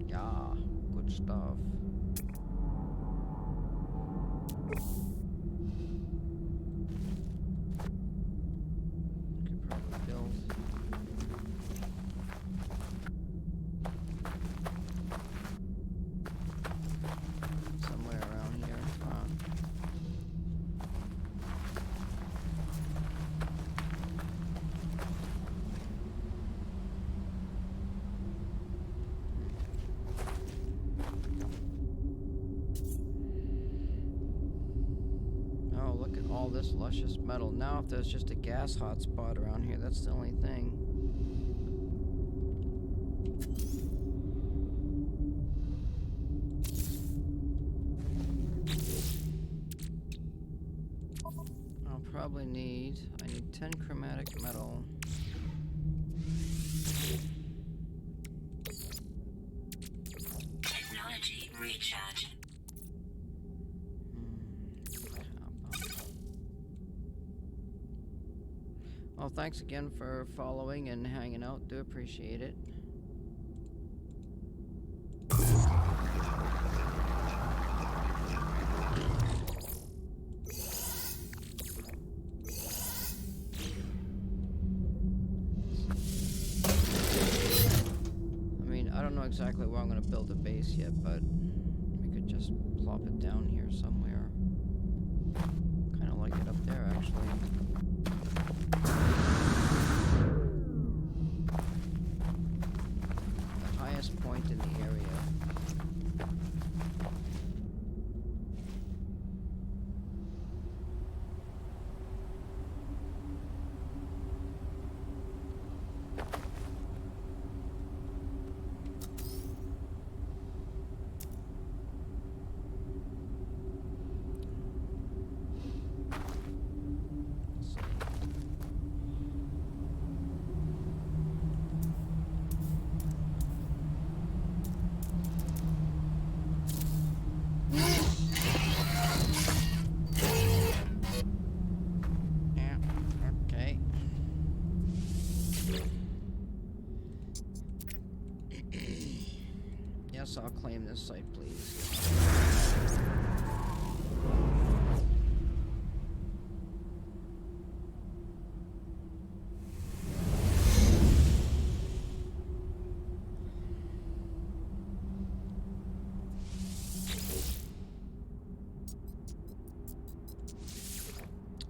Yeah, good stuff. Could probably build. Somewhere around here. Oh, look at all this luscious metal. Now if there's just a gas hotspot around here, that's the only thing. Probably need, I need 10 chromatic metal. Technology recharge. Well, thanks again for following and hanging out. Do appreciate it. exactly where I'm going to build a base yet, but we could just plop it down here somewhere. Kind of like it up there, actually. The highest point in the area. Yes, I'll claim this site, please.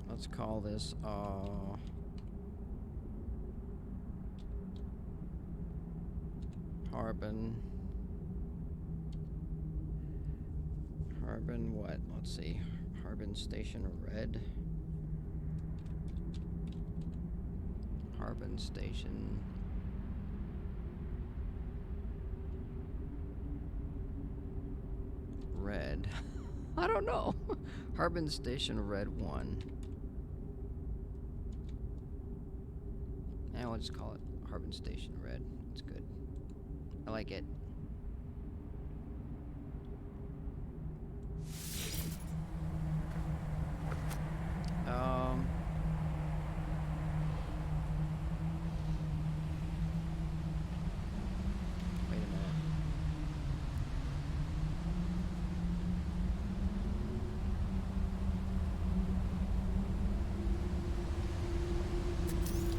Let's call this, Harbin what? Let's see. Harbin Station Red. Harbin Station. Red. I don't know. Harbin Station Red 1. And we'll just call it Harbin Station Red. It's good. I like it. Wait a minute.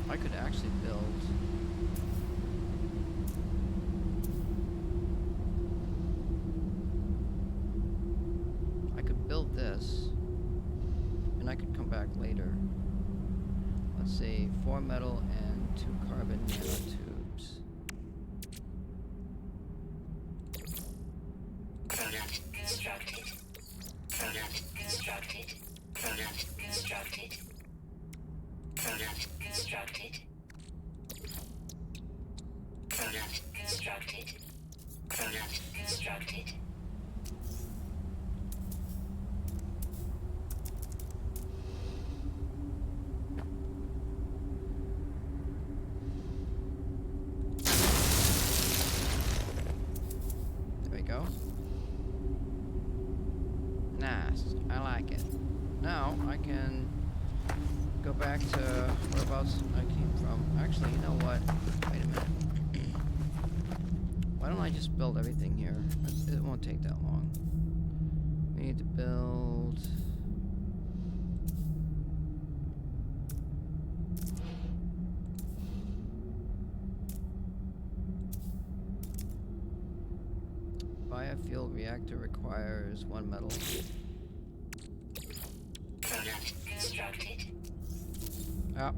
I could actually build this, and I could come back later. Let's see, 4 metal and 2 carbon nanotubes. Product constructed. Product constructed. Product constructed. Product constructed. Product constructed. Product constructed. Go. Nice. I like it. Now I can go back to whereabouts I came from. Actually, you know what? Wait a minute. Why don't I just build everything here? It won't take that long. We need to build... Biofuel reactor requires 1 metal. Product constructed. Oh.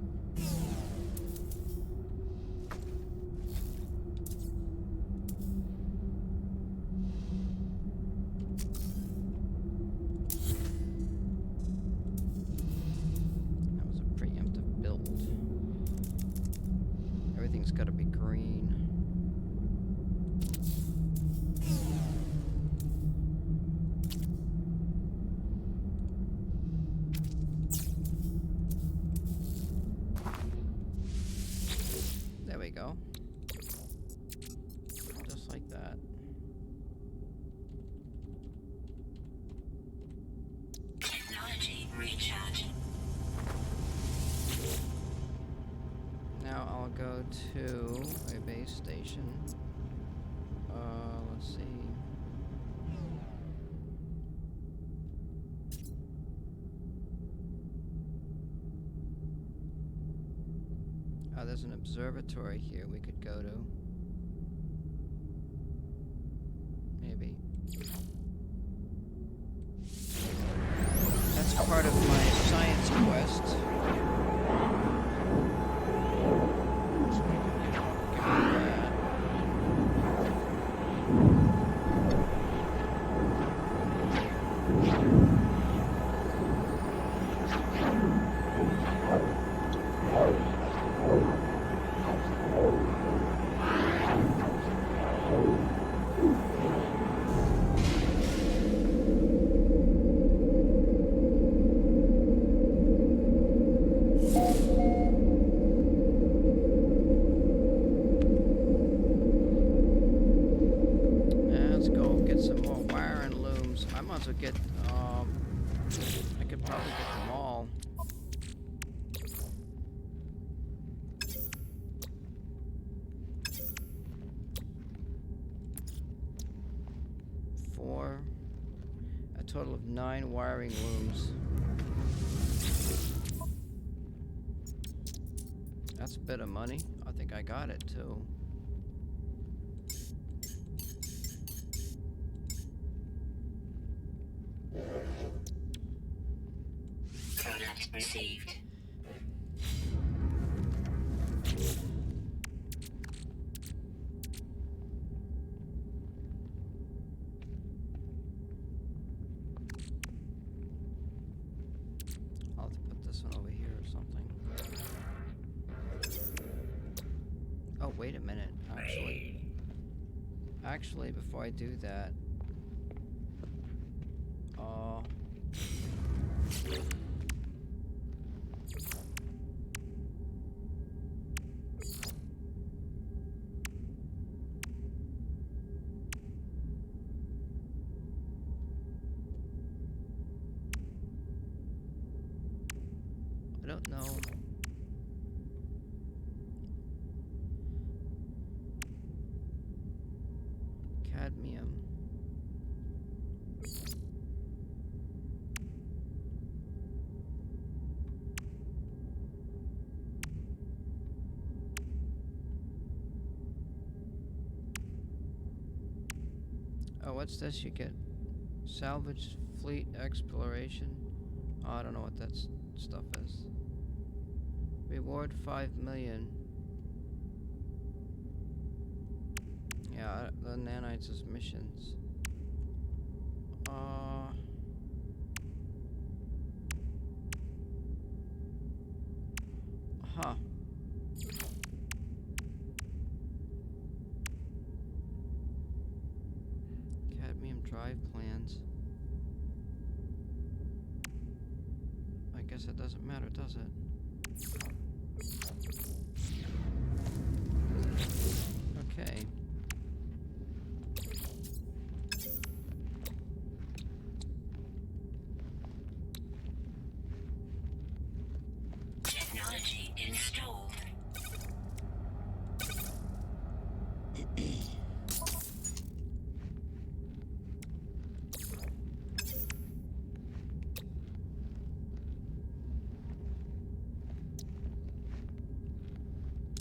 That was a preemptive build. Everything's got to be green. There we go. Just like that. Technology recharge. Now I'll go to a base station. Let's see. Oh, there's an observatory here we could go to. quest. So we can give that. Let's go get some more wire and looms. I might as well get, I could probably get them all. Four, a total of 9 wiring looms. That's a bit of money. I think I got it too. Product received. I'll have to put this one over here or something. Oh, wait a minute. Actually, before I do that, I don't know. Cadmium. Oh, what's this? You get salvage fleet exploration. Oh, I don't know what that stuff is. Reward 5 million. Yeah, the nanites is missions. Huh. Cadmium drive plans. I guess it doesn't matter, does it? Okay. Technology installed.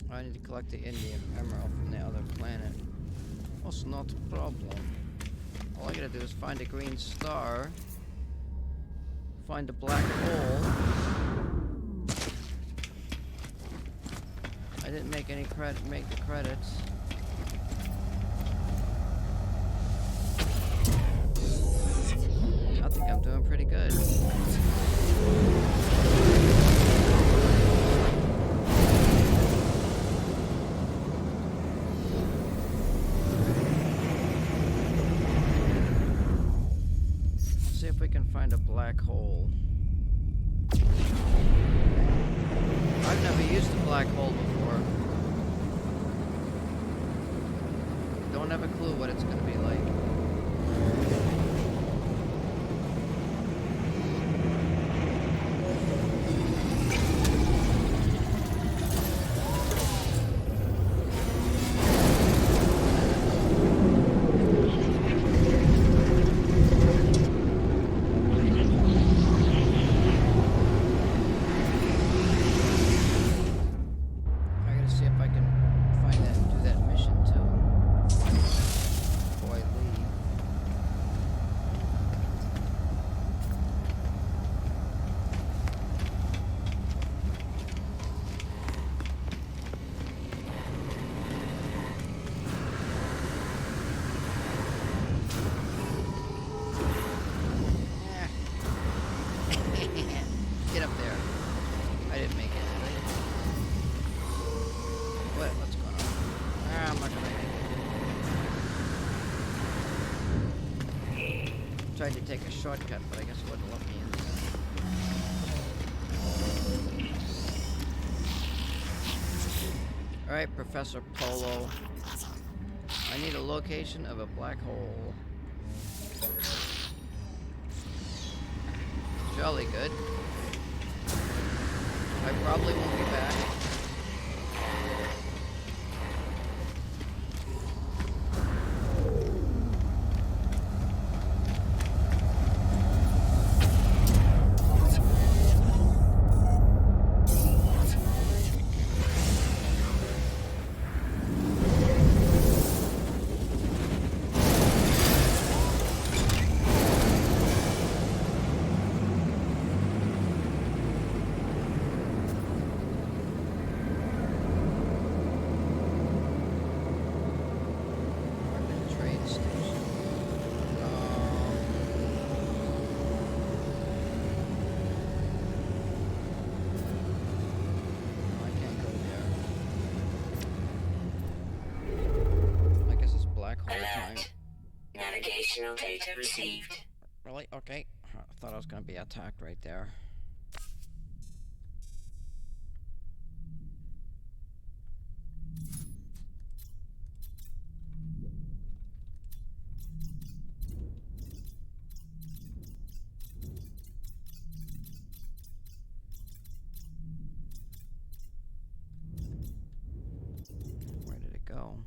I need to collect the Indian emerald from the other planet. That's not a problem. All I gotta do is find a green star, find a black hole. I didn't make any make the credits. I think I'm doing pretty good. See if we can find a black hole. I've never used a black hole before. Don't have a clue what it's going to be like. I gotta see if I can find that and do that mission too before I leave. take a shortcut, but I guess it wouldn't let me in there. Alright, Professor Polo. I need a location of a black hole. Jolly good. I probably won't be back. Navigational data received. Really? Okay. I thought I was going to be attacked right there. Where did it go?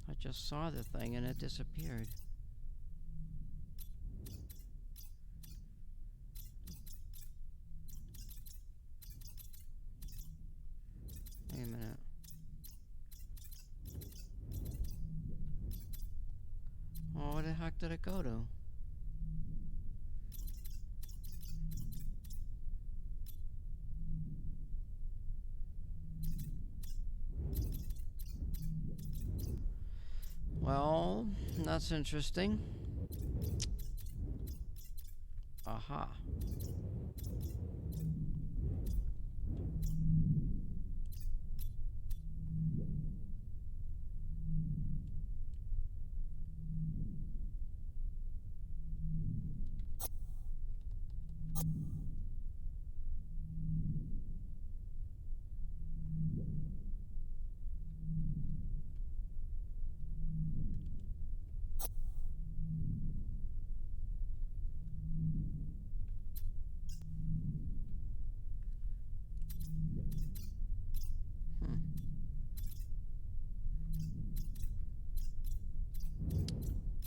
I just saw the thing and it disappeared. Wait a minute. Oh, where the heck did it go to? Well, that's interesting. Aha.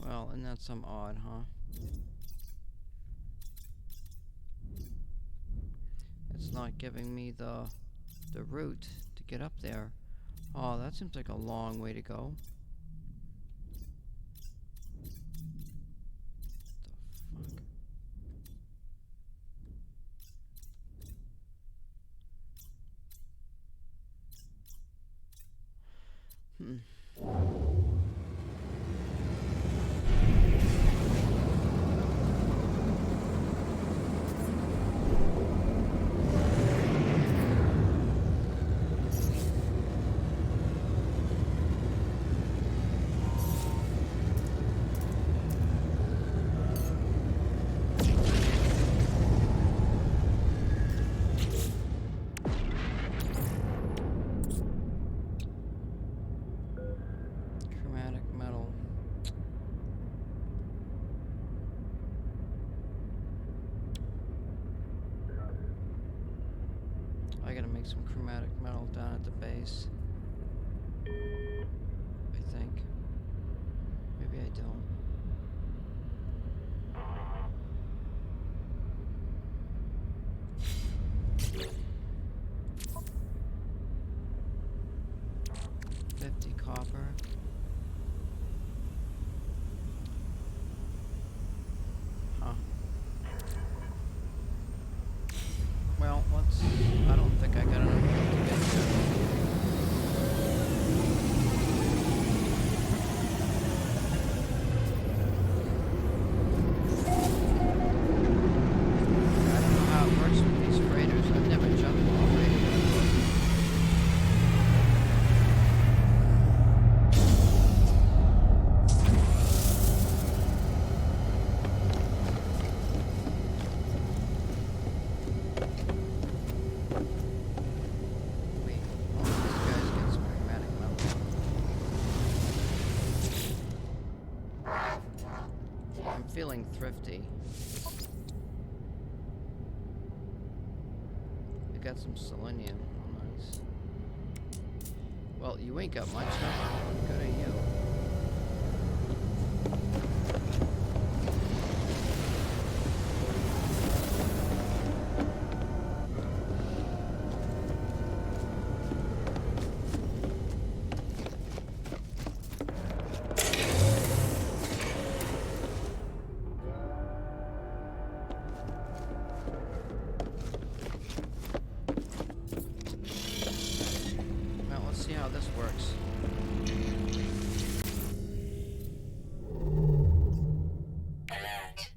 Well, and that's some odd, huh? It's not giving me the route to get up there. Oh, that seems like a long way to go. What the fuck? Chromatic metal. I gotta make some chromatic metal down at the base. I think. Maybe I don't. Copper. Huh. Well, let's... I don't feeling thrifty. We got some selenium. Oh, nice. Well, you ain't got much, huh? Good on you. See how this works. Alert.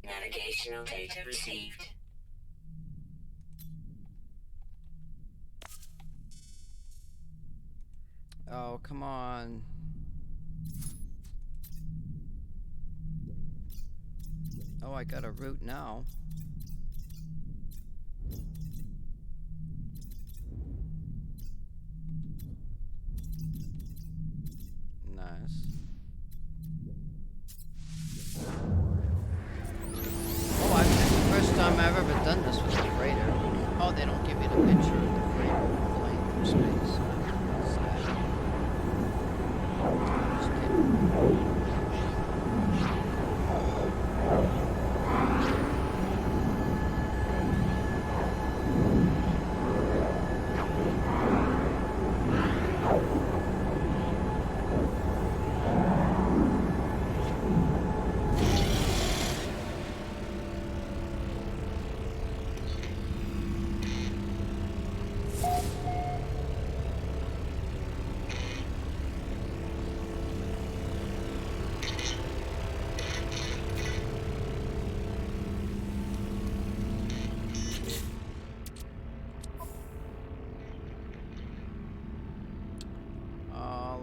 Navigational data received. Oh, come on. Oh, I got a route now. Nice. Oh, it's the first time I've ever done this with a freighter. Oh, they don't give you the picture of the freighter flying through space. Sad. Just kidding.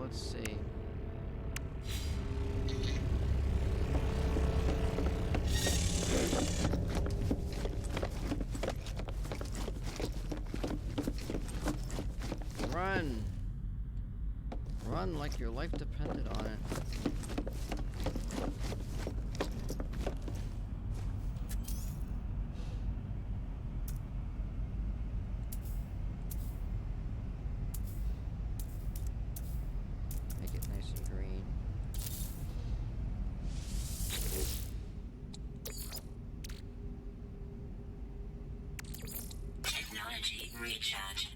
Let's see. Run! Run like your life depended on it. Make it nice and green. Technology recharge.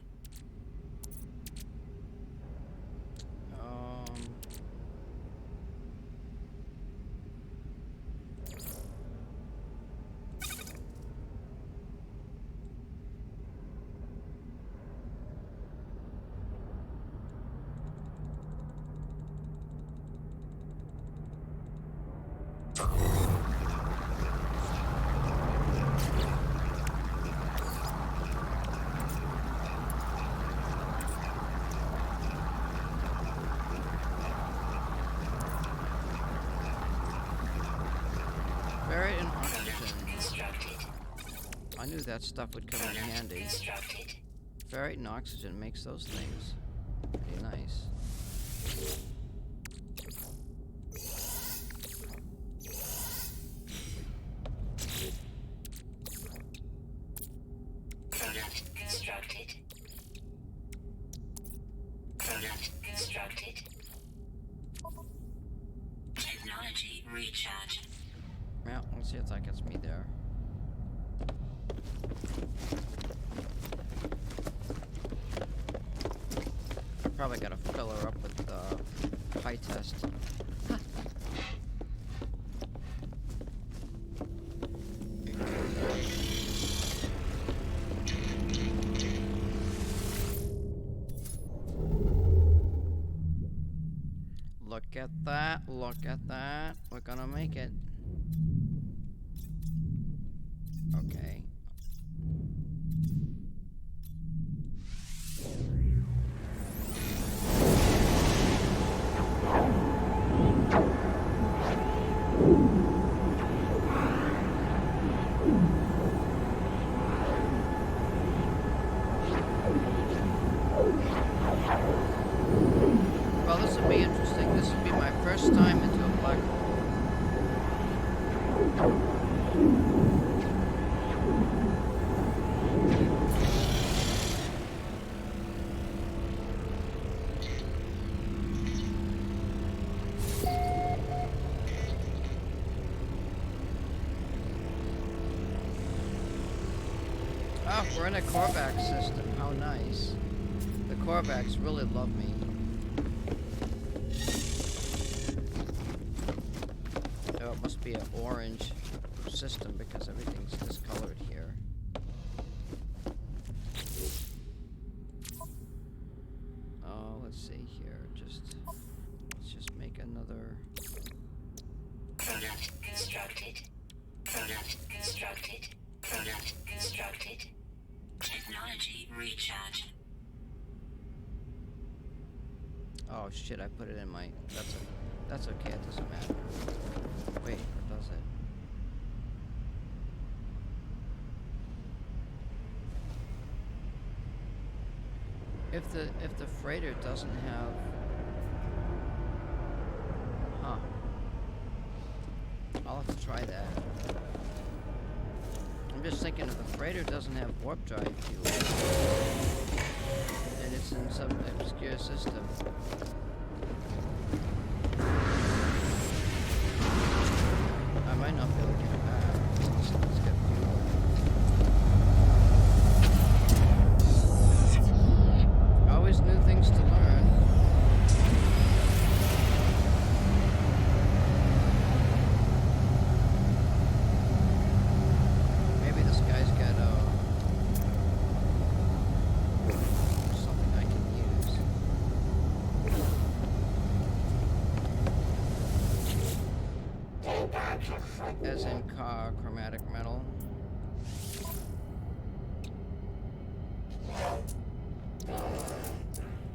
Ferrite and oxygen. I knew that stuff would come in handy. Ferrite and oxygen makes those things pretty nice. Product constructed. Product constructed. Technology recharge. Well, let's see if that gets me there. I probably gotta fill her up with high test. Look at that, look at that. We're gonna make it. Okay. Well, this will be interesting. This will be my first time into a black hole. We're in a Korvax system. How nice. The Korvax really love me. Oh, it must be an orange system because everything's discolored here. Oh, let's see here. Let's just make another. Product constructed. Product constructed. Product constructed. Technology recharge. Oh shit! I put it in my. That's okay. It doesn't matter. Wait, or does it? If the freighter doesn't have. Huh. I'll have to try that. I'm just thinking if the freighter doesn't have warp drive fuel, and it's in some obscure system. I might not be able to get it back. Let's get fuel. Always new things to learn. Maybe this guy's got something I can use. As in chromatic metal.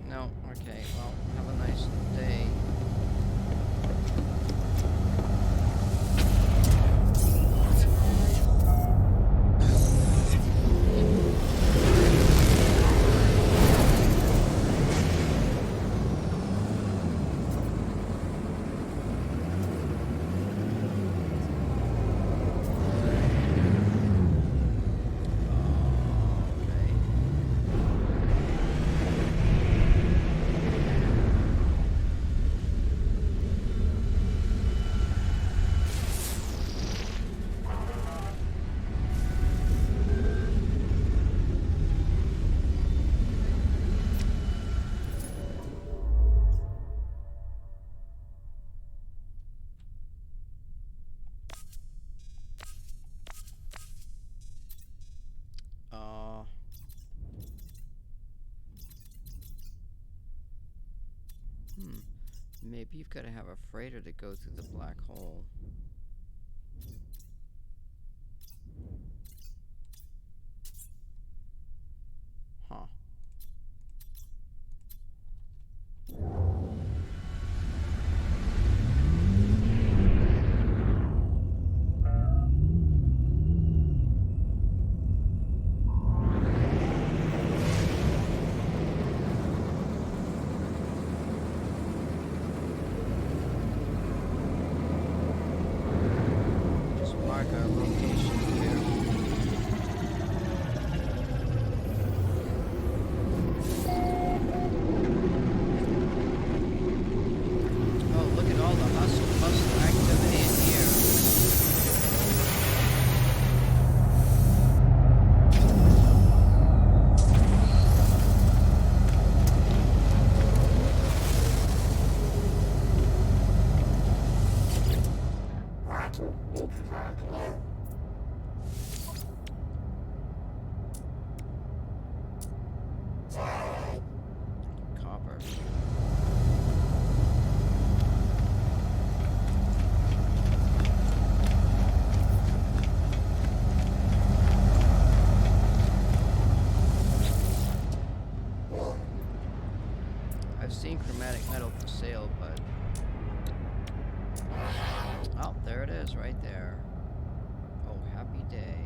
No, okay, well, have a nice day. Maybe you've got to have a freighter to go through the black hole. Huh. Copper. I've seen chromatic metal for sale, but oh, there it is, right there. Oh, happy day.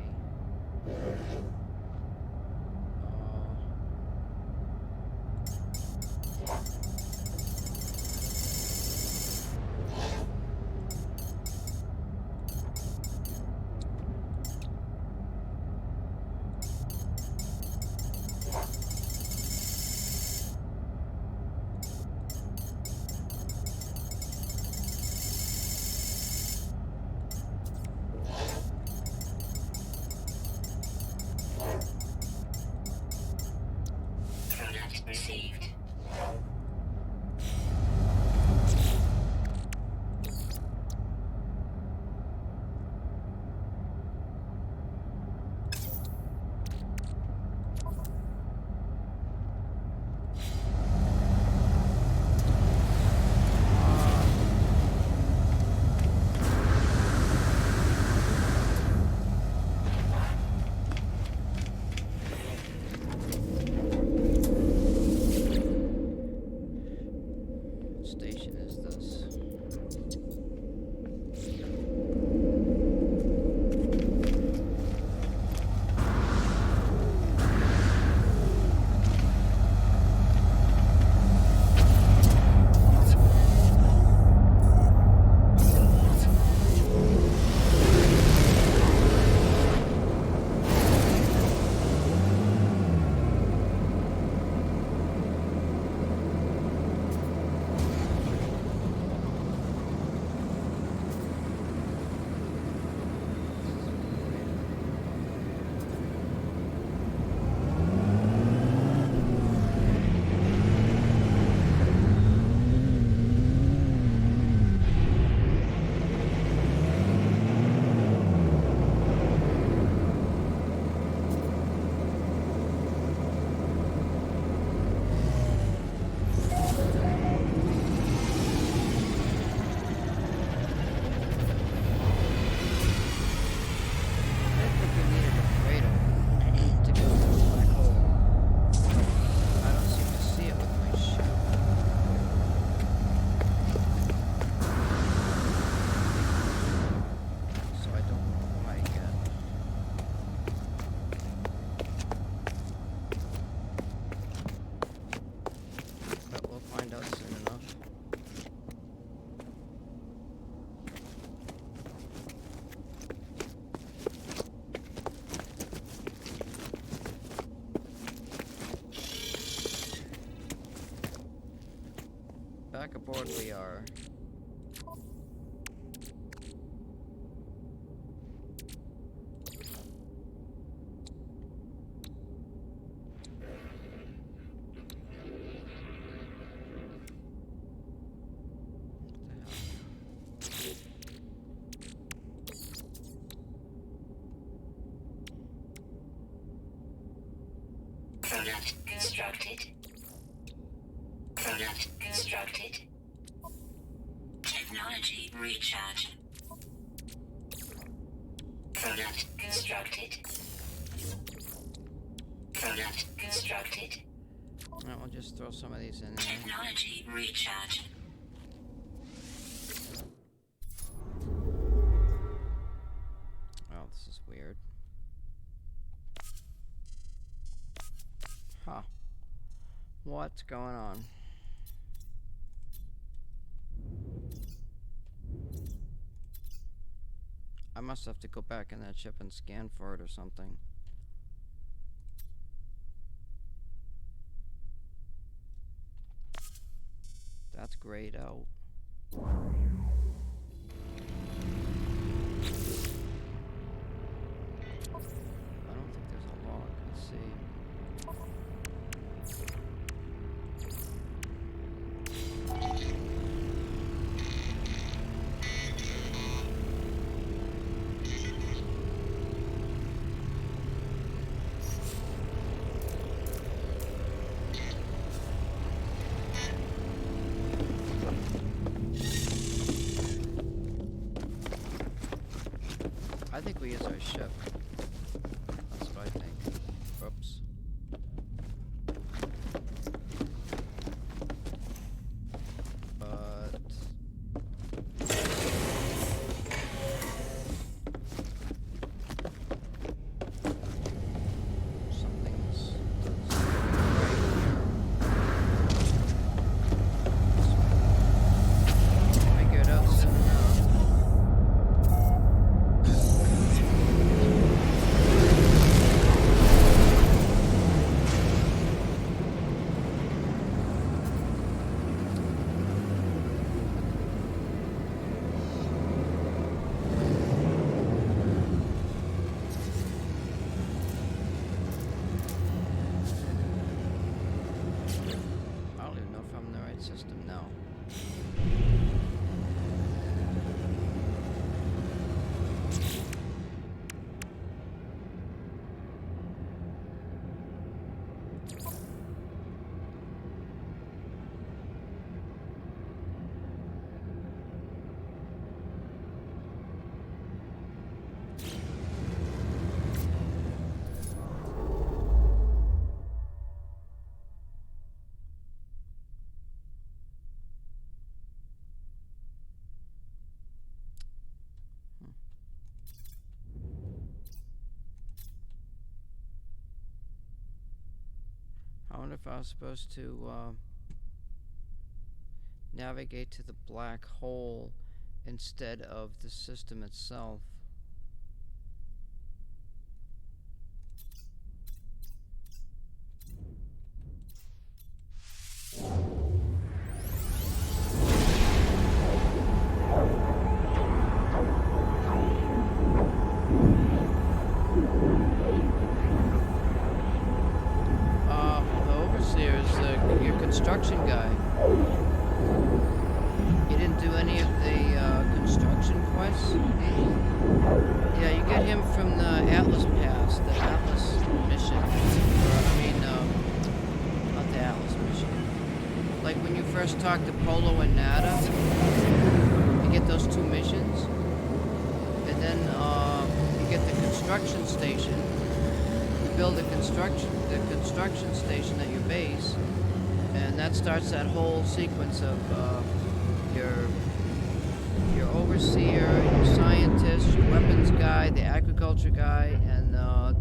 received. What station is this? Back aboard we are. Product constructed. Product constructed. Technology recharge. Product constructed. Product constructed. Alright, we'll just throw some of these in there. Technology recharge. Oh, this is weird. Huh. What's going on? I must have to go back in that ship and scan for it or something. That's grayed out. I don't think there's a log. Let's see. I think we use our ship. That's what I think. Oops. But something's figure it out soon enough. Ferrite system, no. I wonder if I was supposed to navigate to the black hole instead of the system itself. The overseer is your construction guy. You didn't do any of the construction quests? Yeah, you get him from the Atlas Pass, the Atlas mission. Not the Atlas mission. Like when you first talk to Polo and Nada, you get those 2 missions. And then you get the construction station. You build the construction station at your base. And that starts that whole sequence of your overseer, your scientist, your weapons guy, the agriculture guy, and the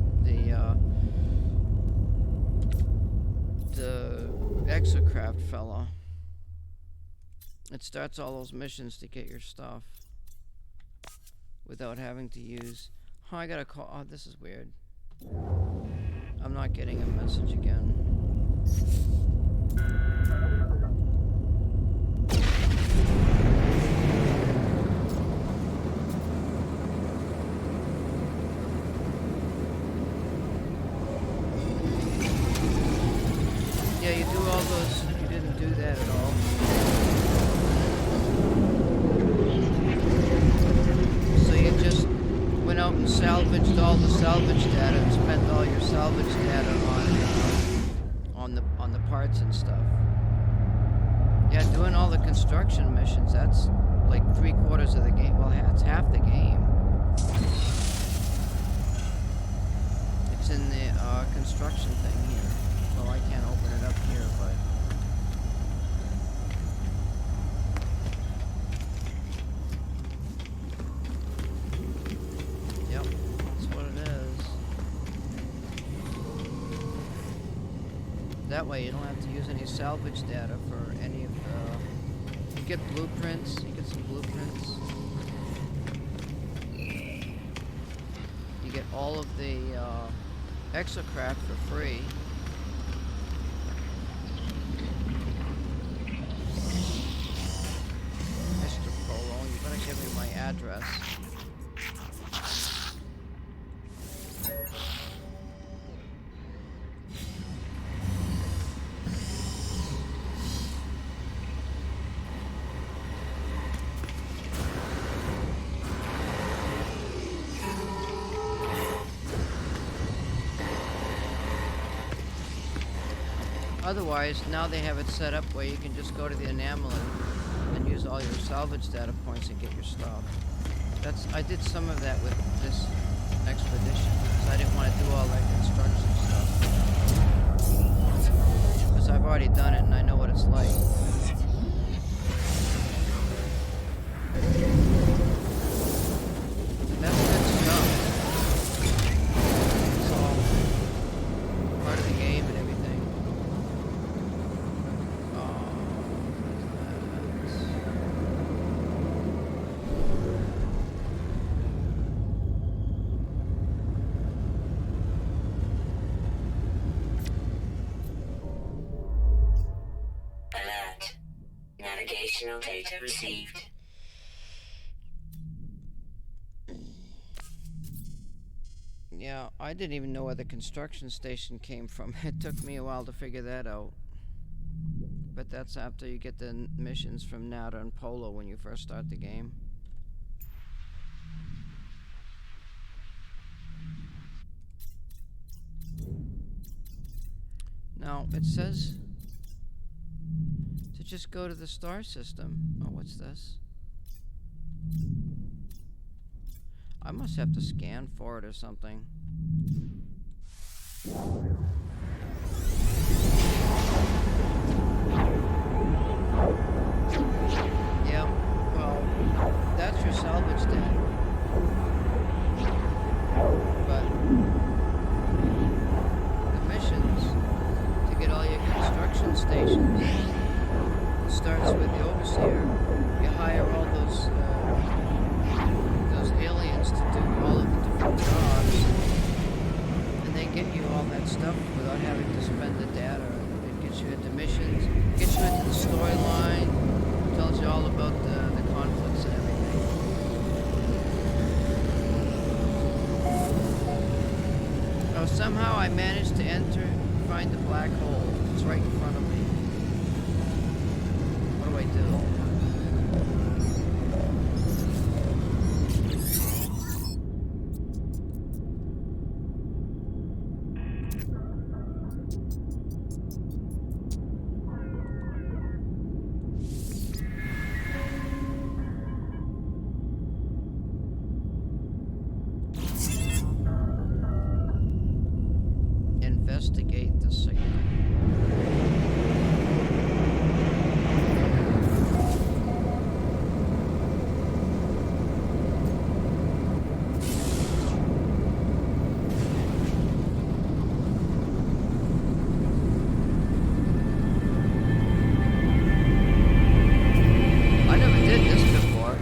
exocraft fella. It starts all those missions to get your stuff without having to use. Oh, I gotta call. Oh, this is weird. I'm not getting a message again. Yeah, you do all those. You didn't do that at all. So you just went out and salvaged all the salvage data and spent all your salvage data on the parts and stuff. Yeah, doing all the construction missions, that's like 3/4 of the game. Well, it's half the game. It's in the construction thing here. Well, I can't open it up here, but... Yep, that's what it is. That way you don't have to use any salvage data for any of the... You get blueprints, you get some blueprints. You get all of the exocraft for free. Mr. Polo, you better give me my address. Otherwise, now they have it set up where you can just go to the anomaly and use all your salvage data points and get your stuff. I did some of that with this expedition, because I didn't want to do all that construction stuff. Because I've already done it and I know what it's like. That's good stuff. It's all part of the game and everything. Alert. Navigational data received. Yeah, I didn't even know where the construction station came from. It took me a while to figure that out. But that's after you get the missions from Nada and Polo when you first start the game. Now, it says to just go to the star system. Oh, what's this? I must have to scan for it or something. Yeah, well, that's your salvage den. But the missions to get all your construction stations starts with the overseer. You hire all those aliens to do all of the different jobs, and they get you all that stuff without having to spend the data. It gets you into missions, gets you into the storyline, tells you all about the conflicts and everything. Oh, somehow I managed to find the black hole. It's right in front of me. What do I do? Investigate the signal. I never did this before.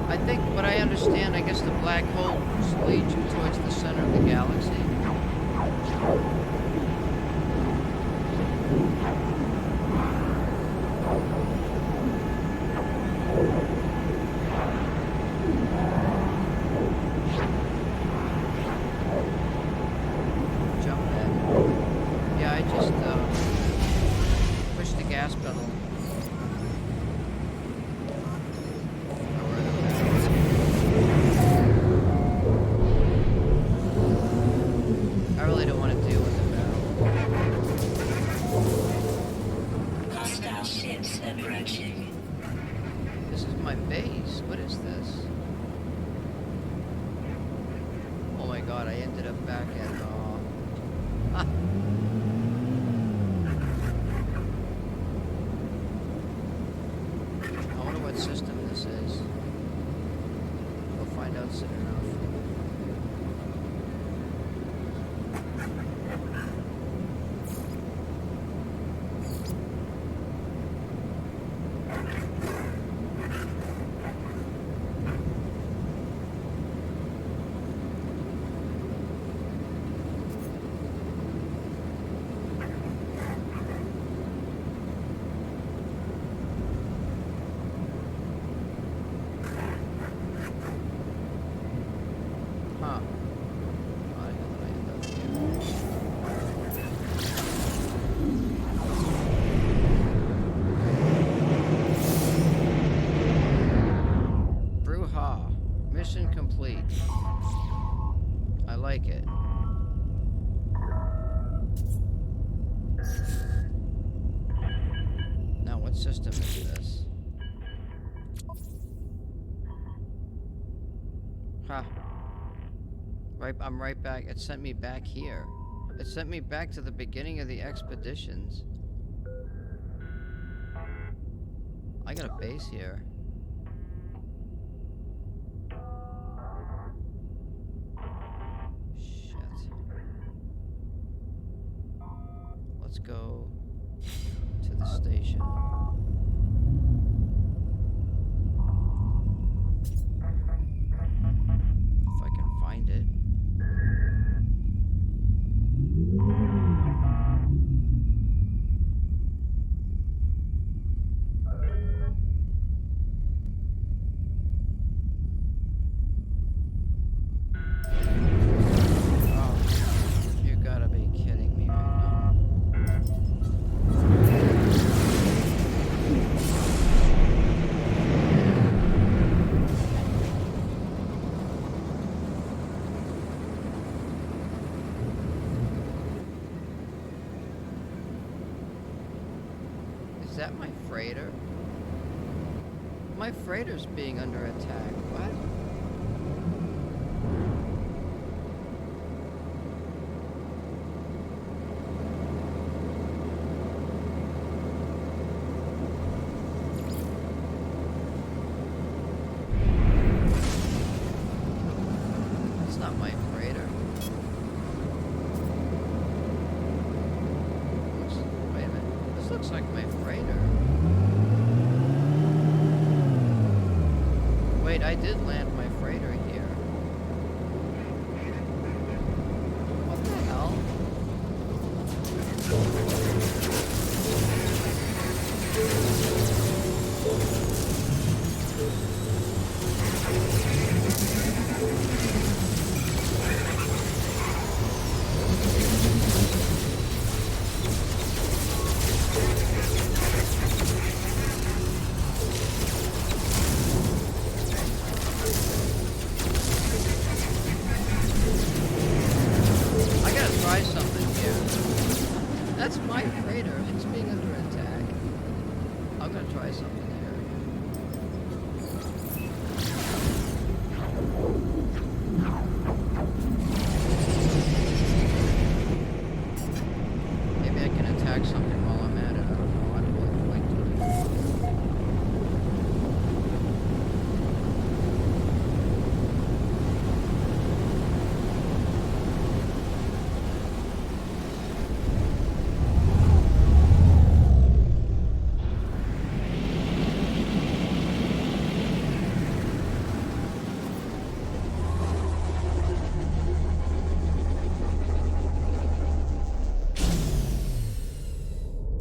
I think what I understand, I guess the black holes lead you towards the center of the galaxy. Jump in. Yeah, I just pushed the gas pedal. I really don't want to deal with it now. Hostile ships approaching. This is my base. What is this? Oh my god, I ended up back at I wonder what system this is. We'll find out soon enough. Huh. Why did I end up here? Bruja. Mission complete. I like it. Now, what system is this? Ha. Right, I'm right back. It sent me back here. It sent me back to the beginning of the expeditions. I got a base here. Shit. Let's go to the station. If I can find it. Oh, you gotta be that my freighter? My freighter's being under attack. What? It's not my freighter. Wait a minute. This looks like my freighter. Wait, I did land my freighter here. What the hell? I gotta try something here. That's my freighter. It's being under attack. I'm gonna try something here. Maybe I can attack something while I'm at it. I don't know. I don't really like to.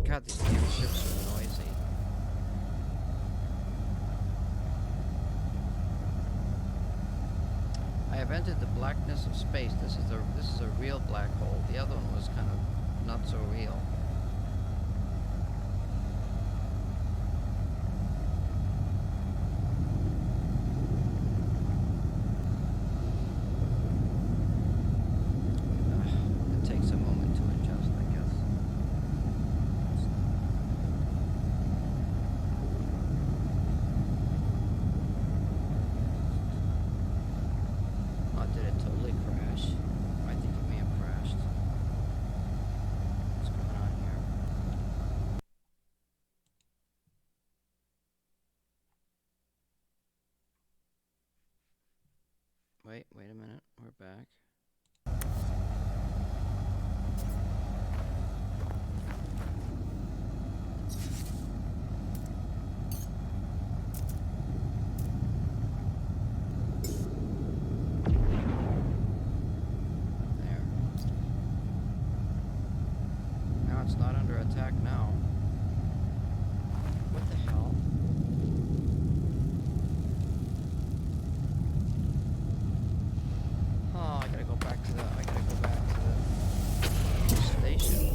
God, these damn ships are noisy. I have entered the blackness of space. This is a real black hole. The other one was kind of not so real. It takes a moment to adjust, I guess. Oh, did it totally crash? I think it may have crashed. What's going on here? Wait a minute. We're back. There. Now it's not under attack now. What the hell? Oh, I gotta go back to the station.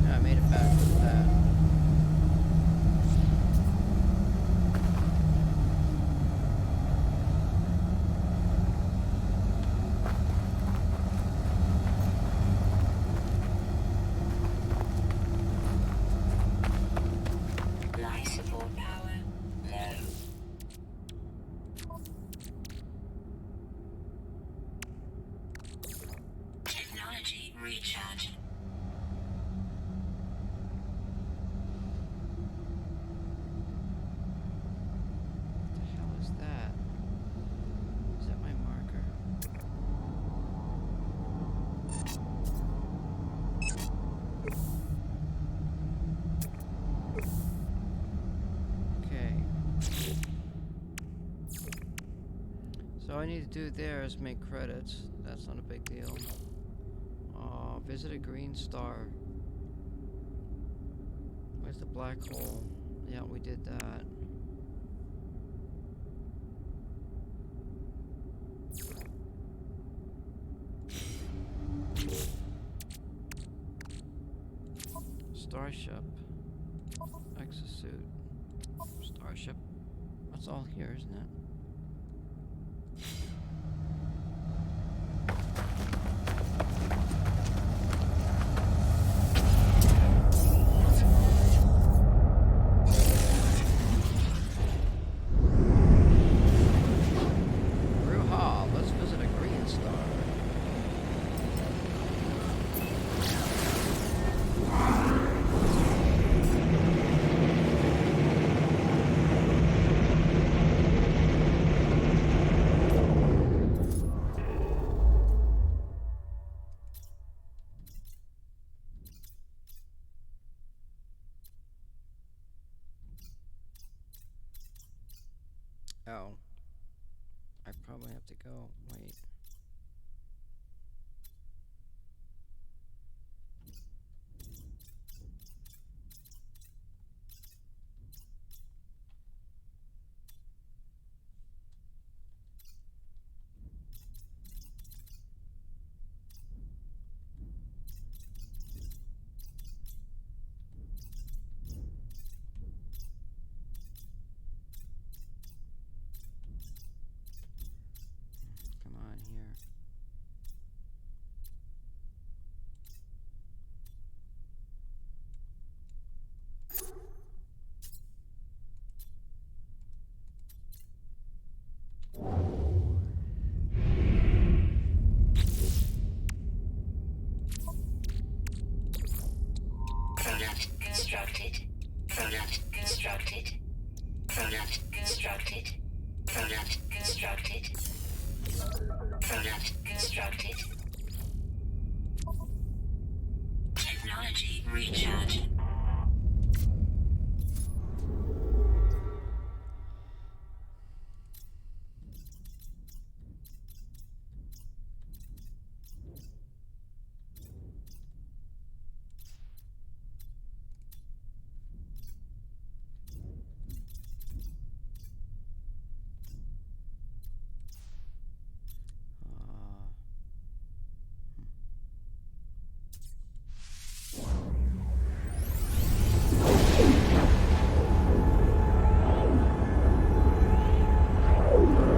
Yeah, I made it back with that. Life support power low. Technology recharge. What the hell is that? Is that my marker? Okay. So all I need to do there is make credits. That's not a big deal. Visit a green star. Where's the black hole? Yeah, we did that. Starship. Exosuit. Starship. That's all here, isn't it? Ruha, let's visit a green star. Oh. I probably have to go. Wait. Come on here. Product constructed. Product constructed. Product constructed. Product constructed. Product constructed. Technology recharge.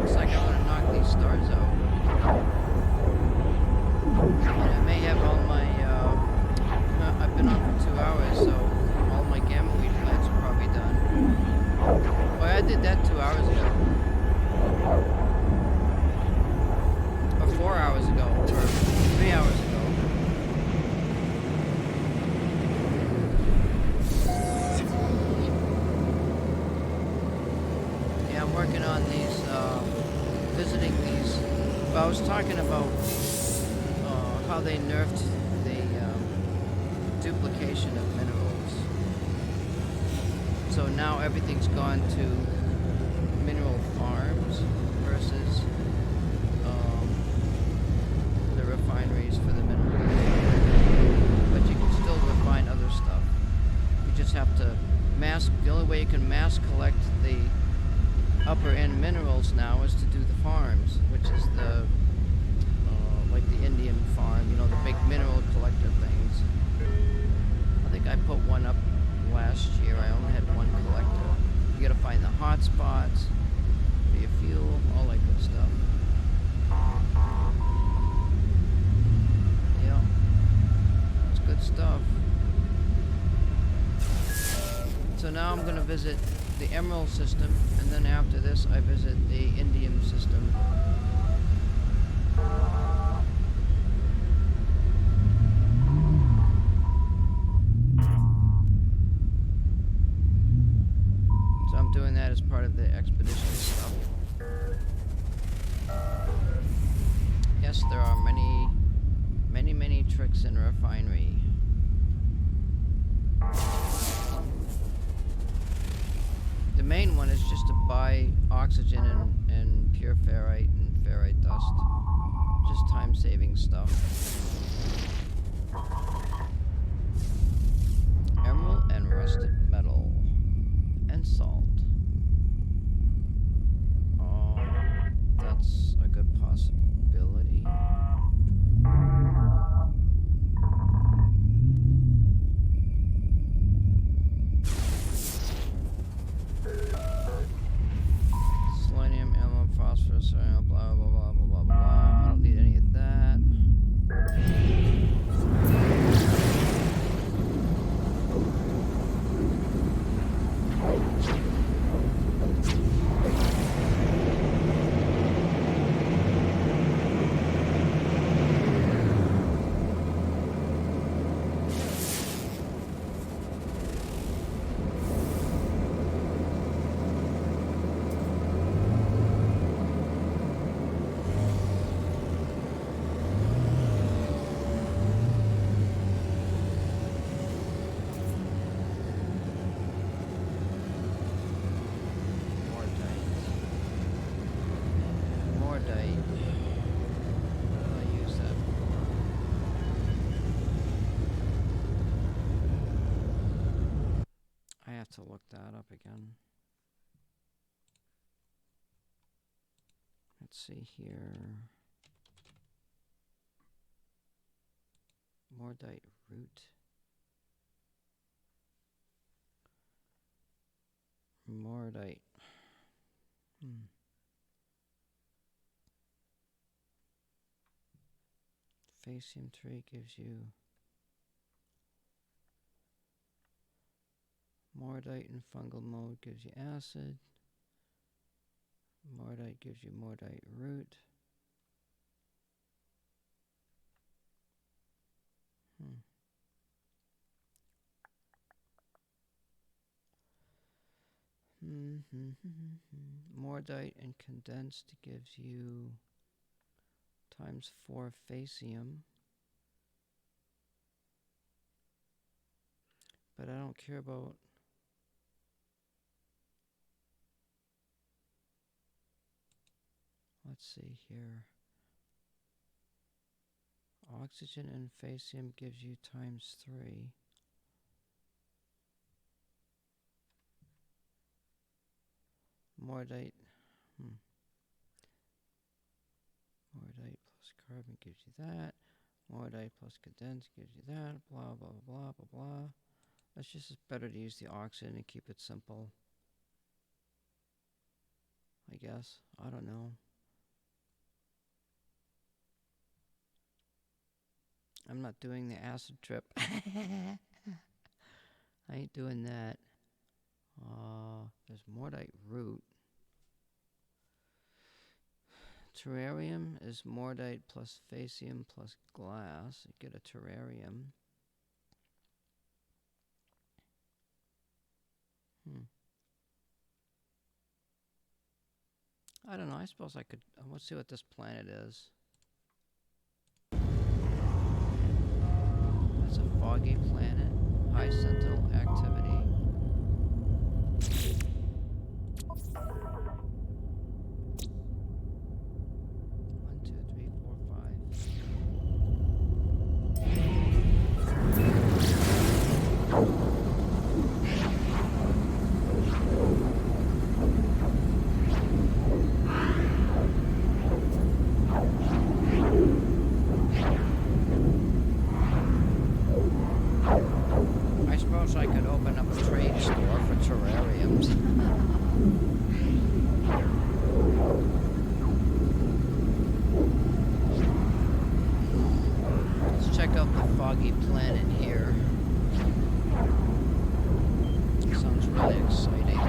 Looks like I want to knock these stars out. And I may have all my, I've been on for 2 hours, so all my gamma weed plants are probably done. Well, I did that 2 hours ago. Or 4 hours ago, or 3 hours ago. Yeah, I'm working on these, visiting these. Well, I was talking about how they nerfed the duplication of minerals. So now everything's gone to mineral farms versus the refineries for the minerals. But you can still purpose now is to do the farms, which is the like the Indian farm, you know, the big mineral collector things. I think I put one up last year. I only had one collector. You gotta find the hot spots for your fuel, all that good stuff. Yeah, it's good stuff. So now I'm gonna visit the Emerald system, and then after this I visit the Indian system. So I'm doing that as part of the expedition stuff. Yes, there are many tricks in Refinery. The main one is just to buy oxygen and pure ferrite and ferrite dust. Just time-saving stuff. Emerald and rusted metal. And salt. Oh, that's a good possibility. Selenium, emerald, phosphorus, blah blah blah blah blah blah blah. I don't need any of that. To look that up again. Let's see here. Mordite root. Mordite. Facium tree gives you Mordite in fungal mode gives you acid. Mordite gives you Mordite root. Mordite and condensed gives you ×4 facium. But I don't care about let's see here. Oxygen and facium gives you ×3. Mordite. Mordite plus carbon gives you that. Mordite plus condensed gives you that. Blah, blah, blah, blah, blah. It's just better to use the oxygen and keep it simple. I guess. I don't know. I'm not doing the acid trip. I ain't doing that. There's Mordite root. Terrarium is Mordite plus facium plus glass. You get a terrarium. I don't know. I suppose I could. Let's see what this planet is. It's a foggy planet. High sentinel activity. 1, 2, 3, 4, 5. out the foggy planet here. Sounds really exciting.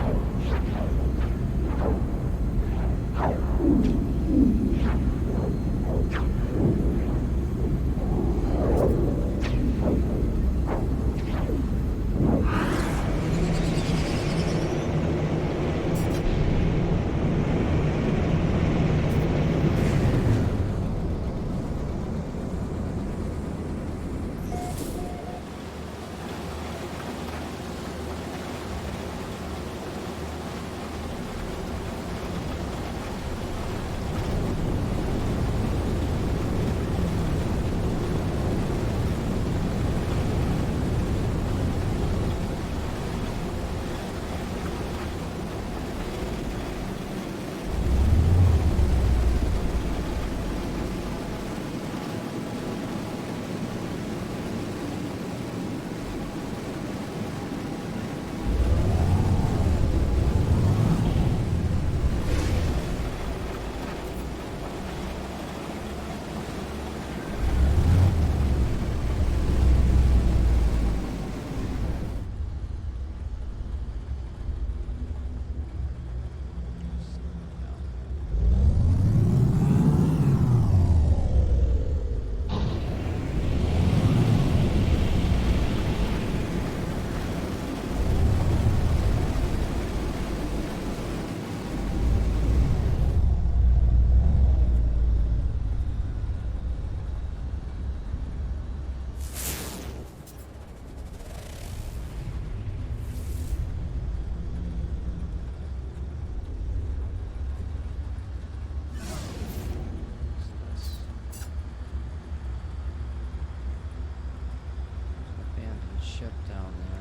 Abandoned ship down there.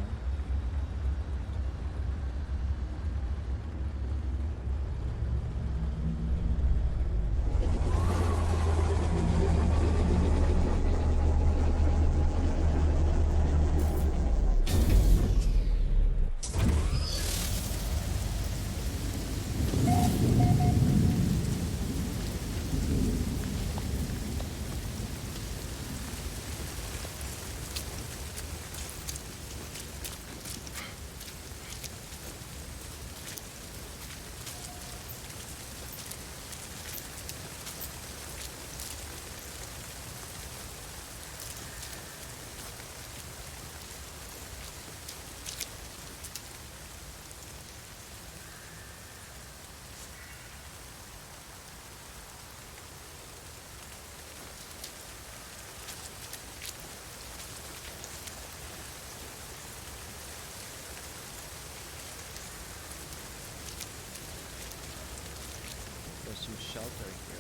There's some shelter here.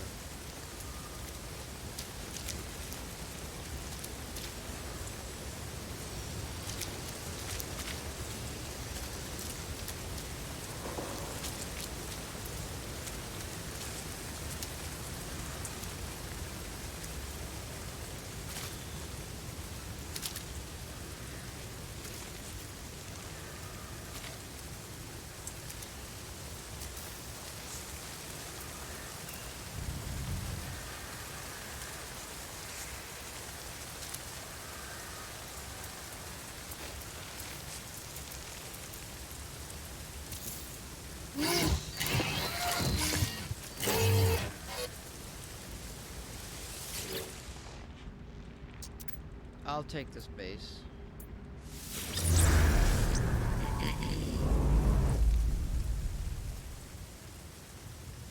I'll take this base.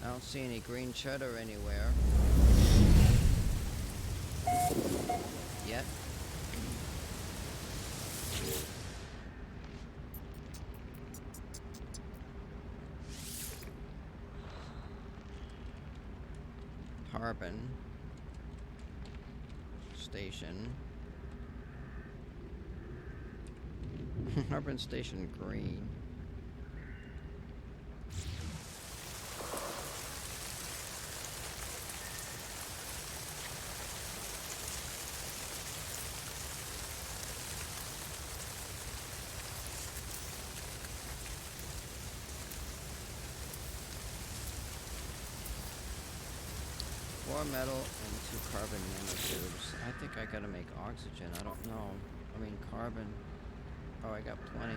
I don't see any green cheddar anywhere. Yet. Carbon station. Carbon station green. 4 metal and 2 carbon nanotubes. I think I gotta make oxygen. I don't know. I mean carbon. Oh, I got plenty.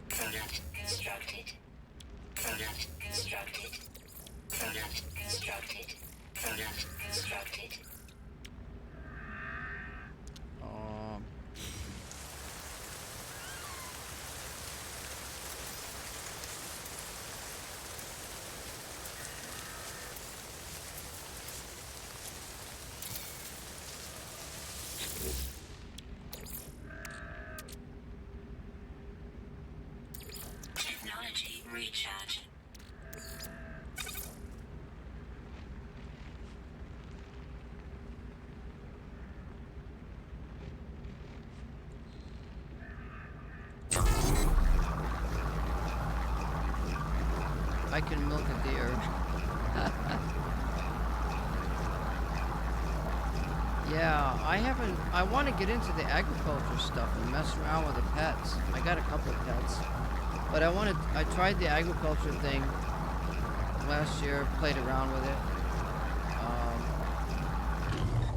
Product constructed. Product constructed. Product constructed. Product constructed. Um, Technology recharge. I can milk a deer. Yeah, I want to get into the agriculture stuff and mess around with the pets. I got a couple of pets. But I tried the agriculture thing last year, played around with it.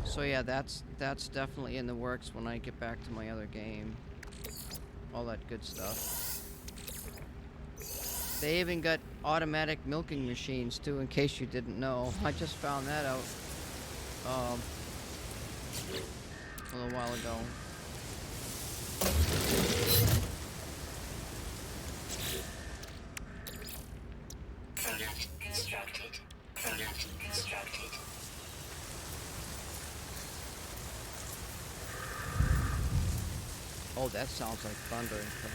So yeah, that's definitely in the works when I get back to my other game. All that good stuff. They even got automatic milking machines too, in case you didn't know. I just found that out a little while ago. Product constructed. Product constructed. Oh, that sounds like thunder and crap.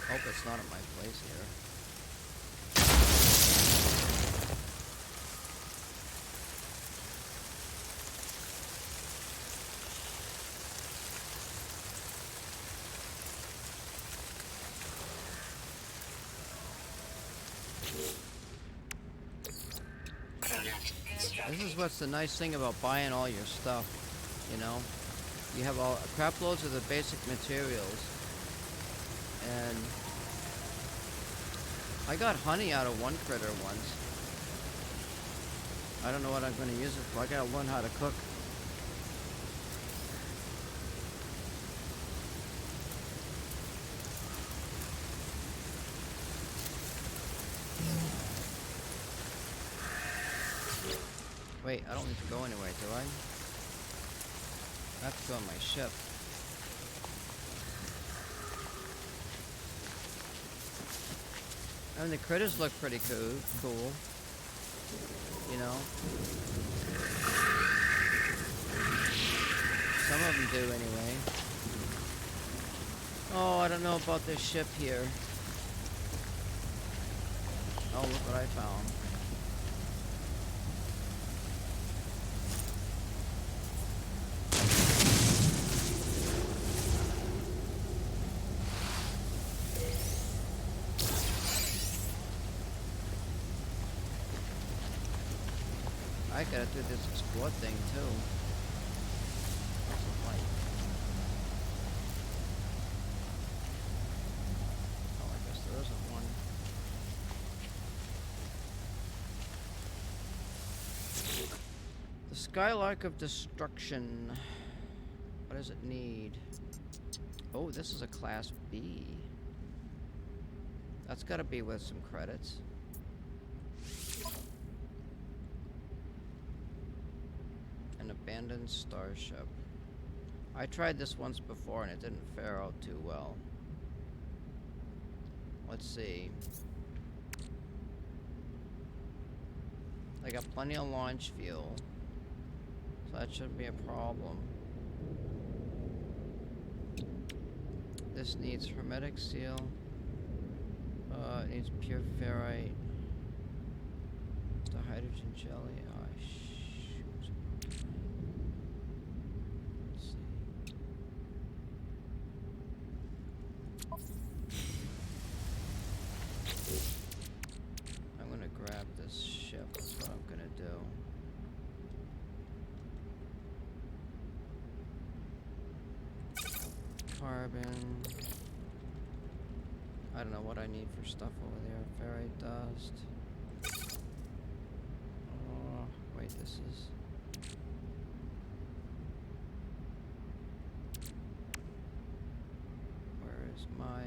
Hope it's not at my place here. Product constructed. This is what's the nice thing about buying all your stuff, you know? You have all crap loads of the basic materials. And I got honey out of one critter once. I don't know what I'm going to use it for. I gotta learn how to cook. Wait, I don't need to go anywhere, do I? I have to go on my ship. I mean, the critters look pretty cool. You know? Some of them do anyway. Oh, I don't know about this ship here. Oh, look what I found. I gotta do this explore thing too. What's the light? Oh, I guess there isn't one. The Skylark of Destruction. What does it need? Oh, this is a Class B. That's gotta be with some credits. Abandoned starship. I tried this once before and it didn't fare out too well. Let's see. I got plenty of launch fuel, so that shouldn't be a problem. This needs hermetic seal. It needs pure ferrite. The hydrogen jelly. Oh, shoot. Let's see. I'm gonna grab this ship. That's what I'm gonna do. Carbon. I don't know what I need for stuff over there. Ferrite dust. Oh, wait, this is... Where is my...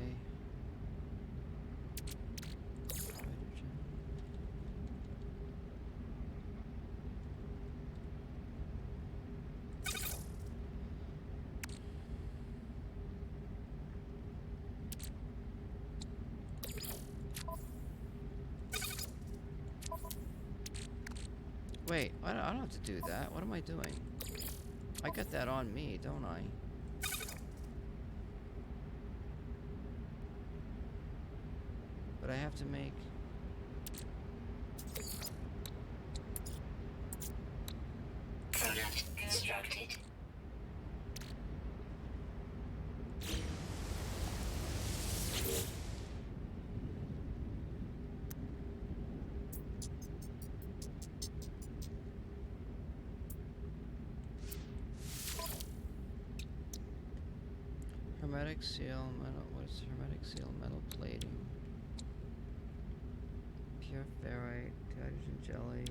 hydrogen? Wait, I don't have to do that. What am I doing? I got that on me, don't I? But I have to make... Product constructed. Hermetic seal metal. What is hermetic seal metal plating? Pure ferrite, hydrogen jelly.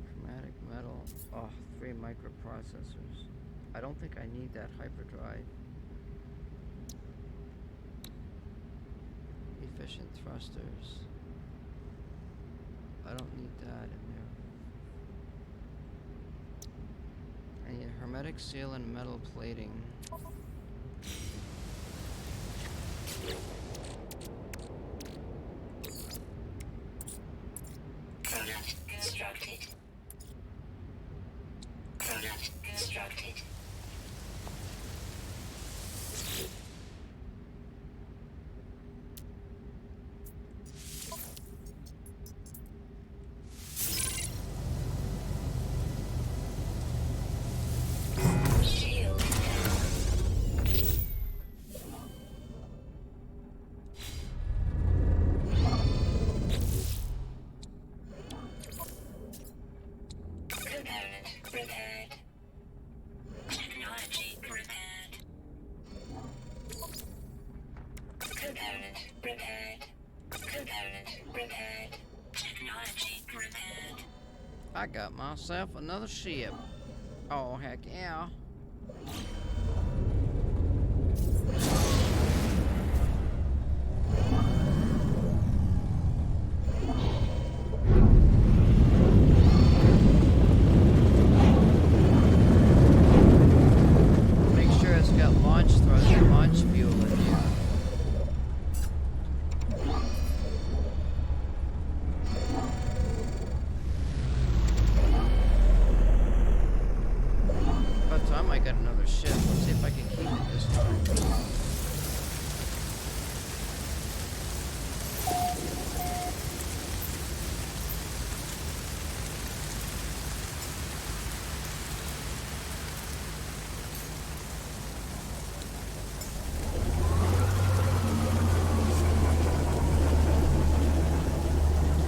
Chromatic metal. Oh, 3 microprocessors. I don't think I need that hyperdrive. Efficient thrusters. I don't need that in there. I need hermetic seal and metal plating. Product constructed. Product constructed. Shield component repaired. Technology repaired. Component repaired. Component repaired. Technology repaired. I got myself another ship. Oh, heck yeah. Make sure it's got launch thrust and launch fuel in here. By the time I got another ship, let's see if I can keep it this time.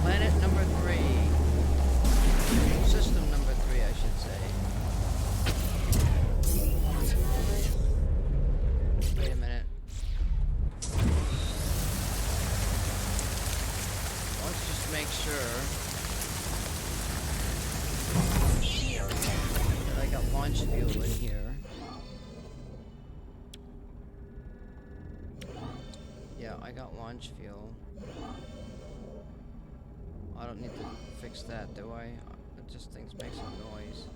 Planet number 3. System number 3, I should say. Wait a minute. Let's just make sure Shield that I got launch fuel in here. Yeah, I got launch fuel. I don't need to fix that, do I? It just things make some noise.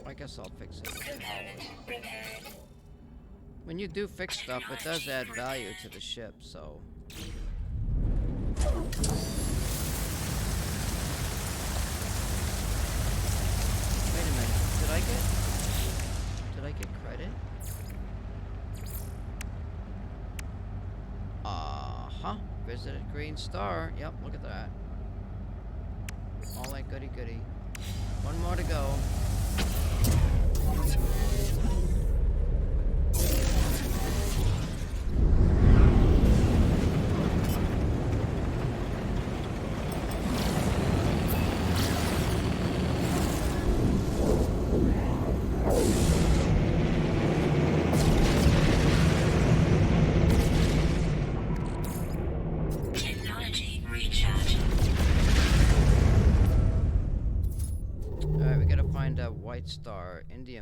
I guess I'll fix it. component repaired. When you do fix stuff, it does add value to the ship, so. Wait a minute. Did I get credit? Uh-huh. Visited Green Star. Yep, look at that. All that goody goody. One more to go.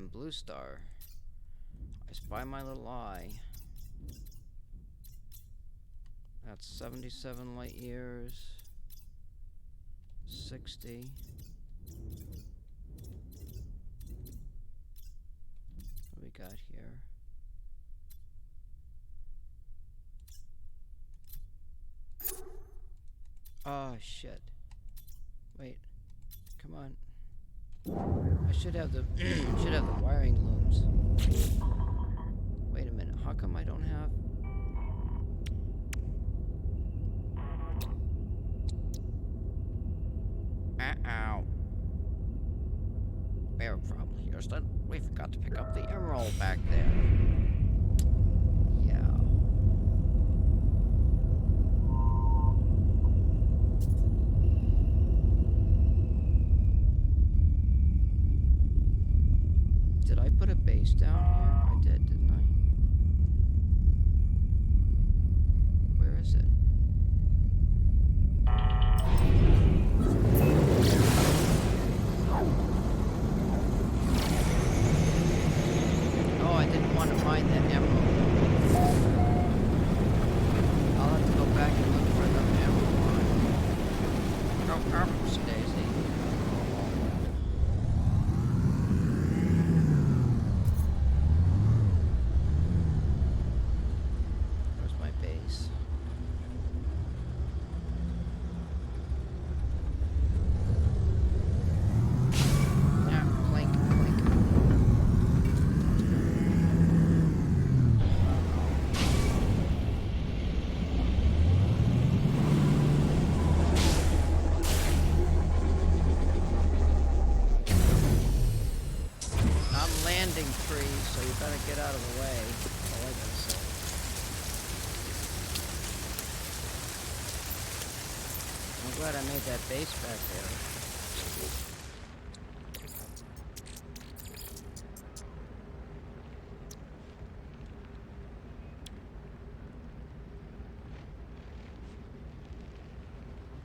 and blue star. I spy my little eye. That's 77 light years. 60. What do we got here? Oh shit. Wait. Come on. I should have the should have the wiring looms. Wait a minute. How come I don't have? Ow. We have a problem, Houston. We forgot to pick up the emerald back there. Yeah. Did I put a base down here? I did, didn't I? Where is it? Oh, I didn't want to find that emerald. I'll have to go back and look for the emerald mine. Oh, oops, Daisy. Where's my base? Yeah, clink, clink. I'm landing free, so you better get out of the way. That's all I gotta say. I'm glad I made that base back there.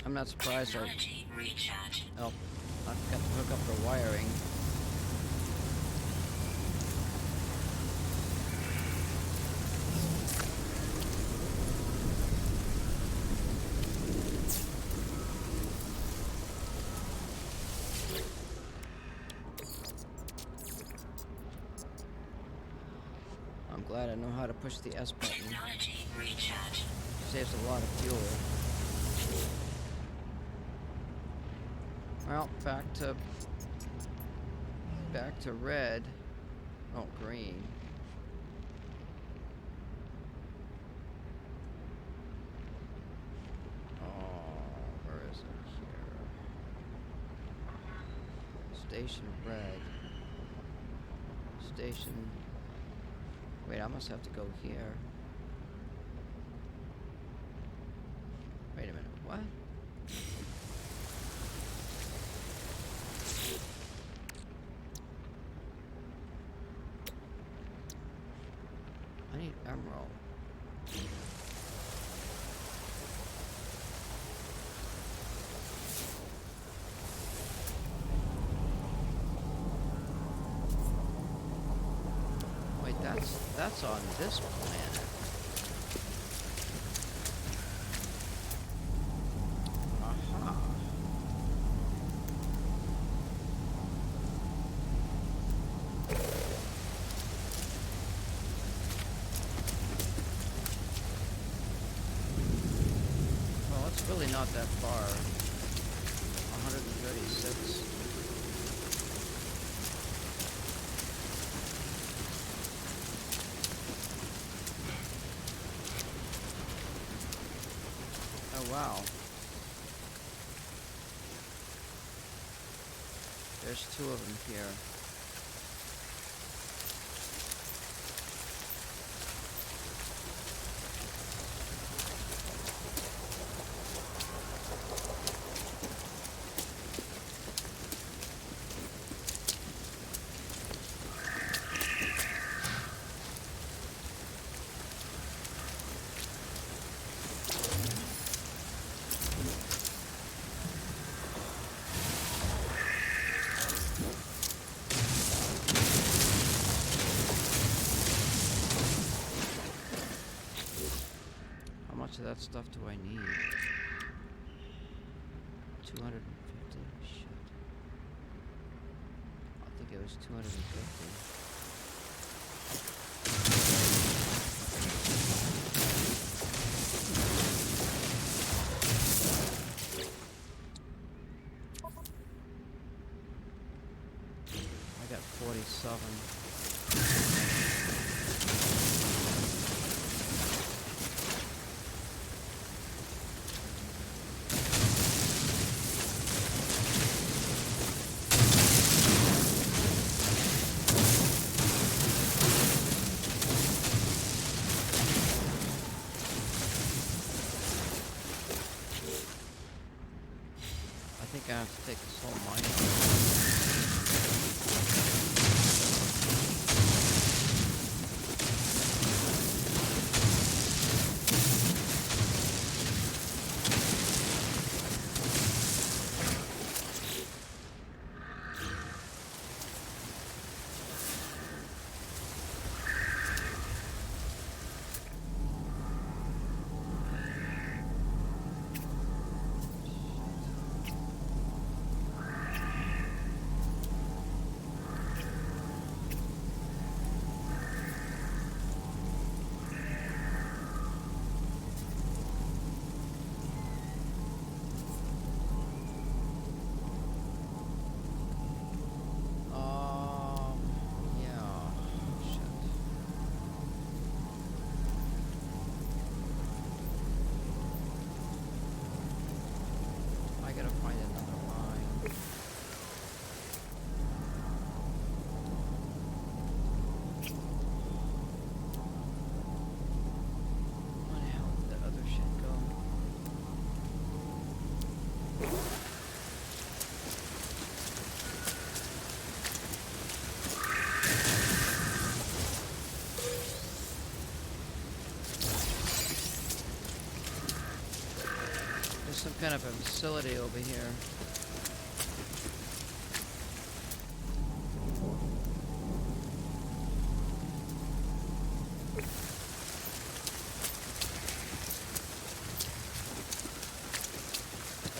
I'm not surprised. Technology recharge. Oh, I forgot to hook up the wiring. I'm glad I know how to push the S button. Technology recharge. Saves a lot of fuel. Well, back to red. Oh, green. Oh, where is it here? Station red. Station. Wait, I must have to go here. Wait a minute. What? I need emerald. Wait, that's on this planet. Aha. Well, it's really not that far. 136. Oh, wow. There's two of them here. of that stuff do I need? 250? Shit. I think it was 250. I got 47. I think I have to take this whole mine out. I gotta find another line. Where the hell did that other shit go? There's some kind of a facility over here.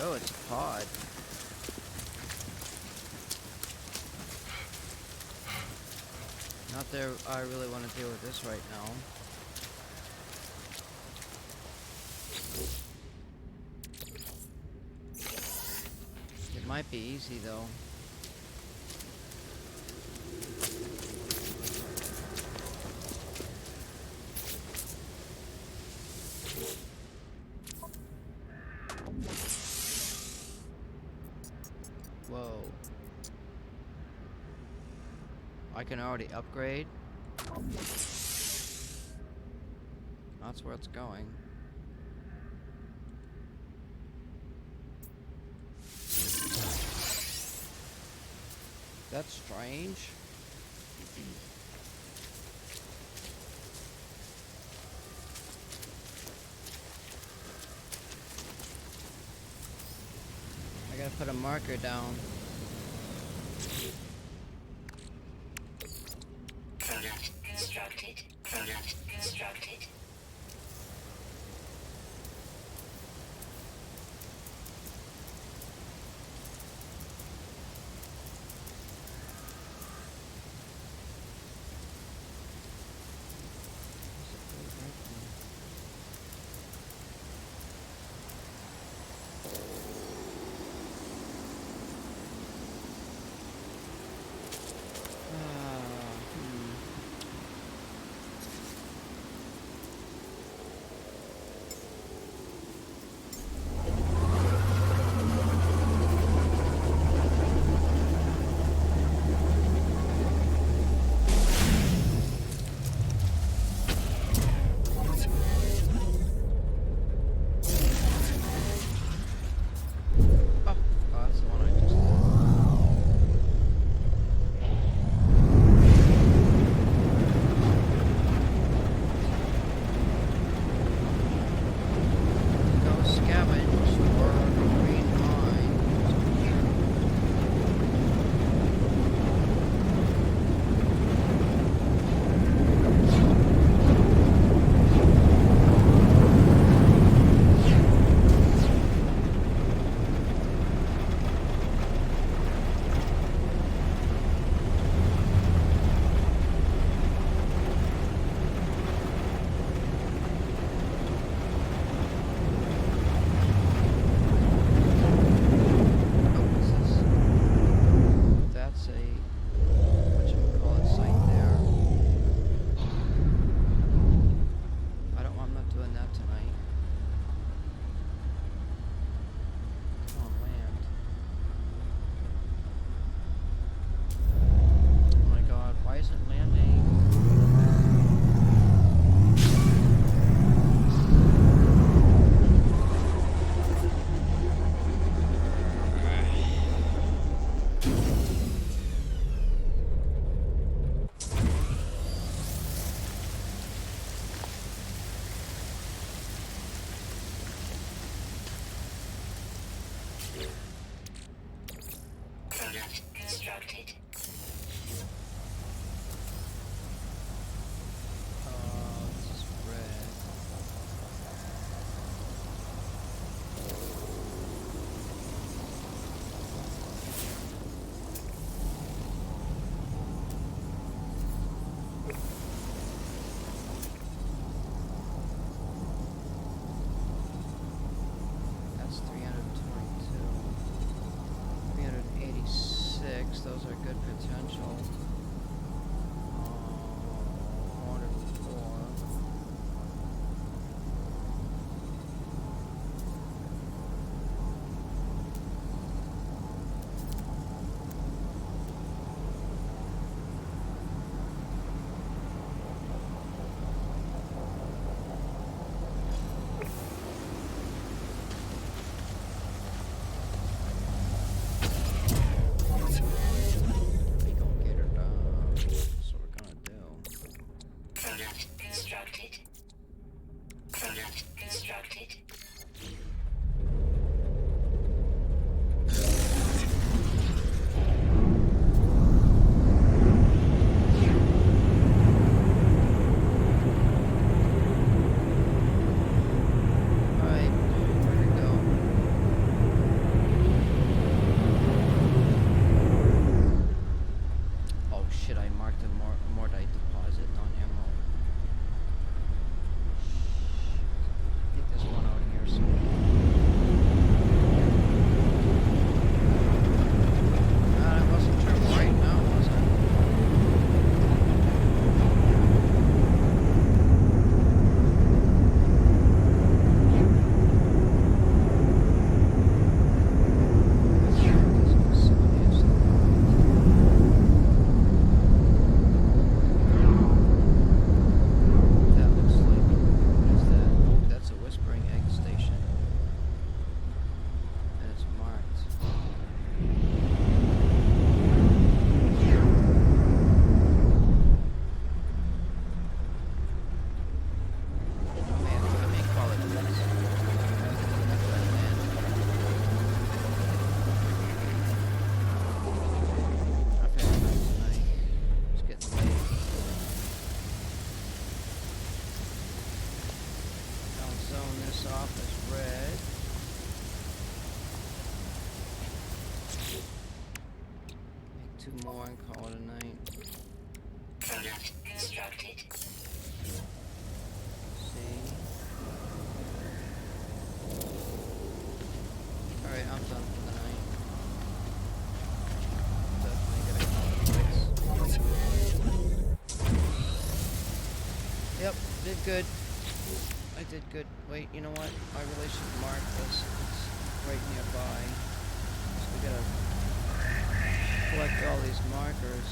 Oh, it's a pod. Not there. I really want to deal with this right now. It might be easy though. Whoa. I can already upgrade. That's where it's going. That's strange. I gotta put a marker down. Product constructed. Product constructed. Product constructed. Product constructed. Alright, where to go? Oh shit, I marked a mortite deposit on emerald. I think there's one out here somewhere. That wasn't termite, no, was it? That looks like, what is that? Oh, that's a whispering egg station. And it's marked. Oh man, I may call it this. That's that land. I've had enough tonight. It's getting late. I'll zone this off as red. Make 2 more and call it a night. Product constructed. See? Alright, I'm done for the night. Definitely gonna call it quits. Yep, did good. I did good. Wait, you know what? I really should mark this. It's right nearby. So we gotta collect all these markers.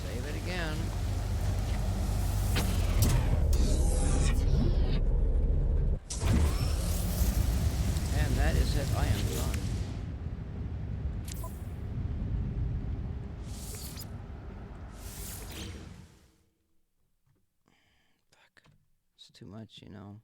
Save it again. And that is it. I am done. Fuck. It's too much, you know.